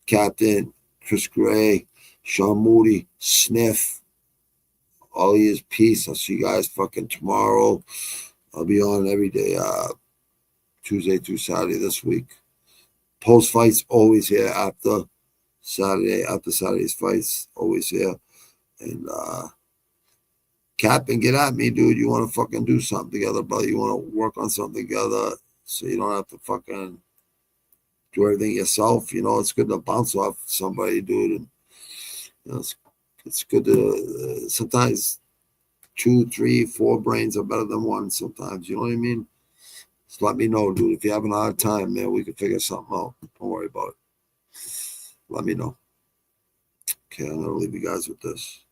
Captain, Chris Gray, Sean Moody, Sniff, all years peace. I'll see you guys fucking tomorrow. I'll be on every day, Tuesday through Saturday this week. Post fights always here after Saturday's fights, always here. And Captain, get at me, dude. You want to fucking do something together, brother? You want to work on something together so you don't have to fucking do everything yourself? You know, it's good to bounce off somebody, dude. And you know, it's good to sometimes 2, 3, 4 brains are better than one. Sometimes, you know what I mean. Just let me know, dude. If you're having a hard time, man, we can figure something out. Don't worry about it. Let me know. Okay, I'm gonna leave you guys with this.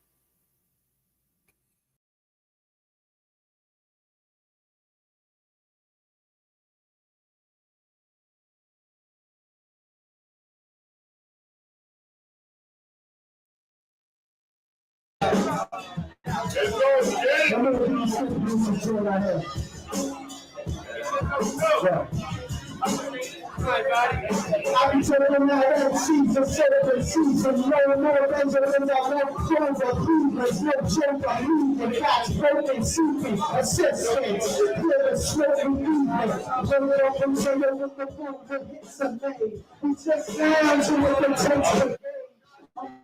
I be telling them that season, celebrate season, no more Benjamin, I want clothes or cleavers, no joke or moving, catch broken, seeking, assistance, clear the smoking evening, when it opens and over the phone, the hits are made, we just down to what it takes to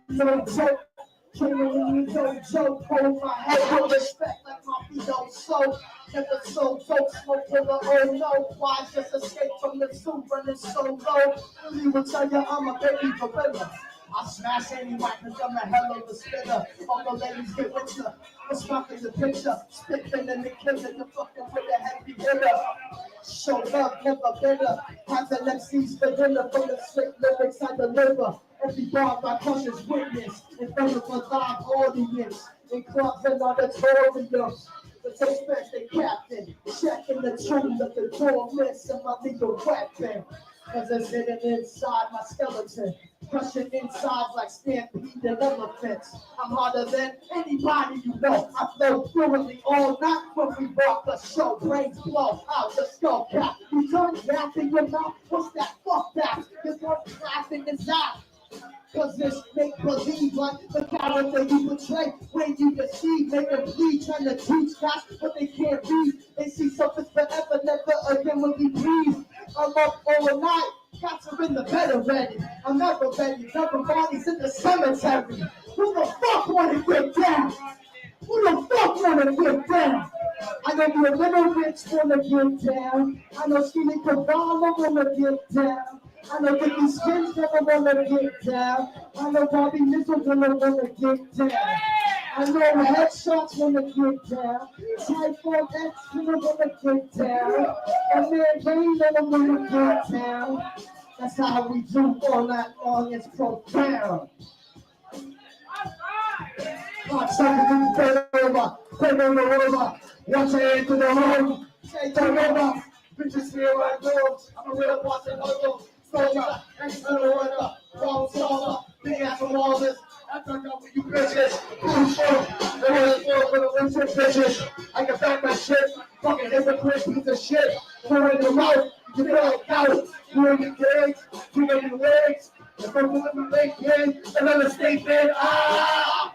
be, no joke. Killing me, don't joke, hold my head with respect like my feet don't soak. Never so dope, smoke with a oh no. Why just escape from the soup running so low? Really will tell you I'm a baby gorilla. I smash anyone cause I'm a hell of a spitter. All the ladies get with ya. What's rocking the picture? Spitting in the killer, you're fucking with a heavy hitter. Show love, never bitter. Have the MCs for dinner from the slick lyrics I deliver. Every bar my conscious witness in front of a live audience. In clubs and auditoriums. The suspect the captain, checking the tune of the door list of my legal weapon. Cause it's hidden inside my skeleton, crushing insides like stampeded elephants. I'm harder than anybody you know. I flow fluently all night when we rock the show. Brains blow out the skull cap. You done laughing your mouth? What's that? Fuck that. You're done laughing inside. Cause it's make-believe like the character you portray. When you deceive, make them bleed, trying to teach guys what they can't read. They see something forever, never again will be breathed. I'm up all night, cats are in the bed already. I'm never ready, double bodies in the cemetery. Who the fuck wanna get down? Who the fuck wanna get down? I know you a little bitch wanna get down. I know Skinny Cabana wanna get down. I know Ricky Skins never wanna get down. I know Bobby Mitchell wanna get down. I know Headshots wanna get down. Typhoon X wanna get down. And man Kane wanna get down. That's how we do all night long. It's profound. Something to pay over. Watch your hand to the home. Say turn over. Bitches feel like wolves. I'm a real boss and local. Soldier, external worker, wrong solver, big ass from all this. I don't know what you bitches. Who's full? They want to full for the winter bitches. I can back my shit. Fucking hypocrite piece of shit. Pour in your mouth. You feel like cow. You in your legs. You in your legs. If I'm going to make it, another statement.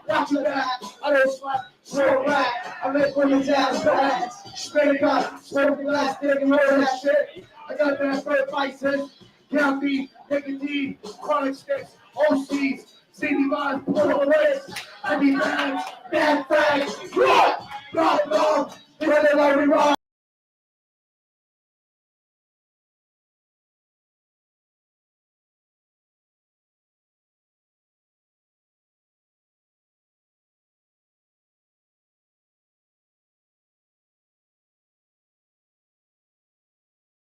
Watch your back. I don't slap. Slow back. I make women's ass bad. Straight up. Smoking glass. Taking more of that shit. I got that for vices. Caffeine, nicotine, chronic sticks, OCs, CD bonds, pull I be bad fags, what? Drop, they let it like we ride.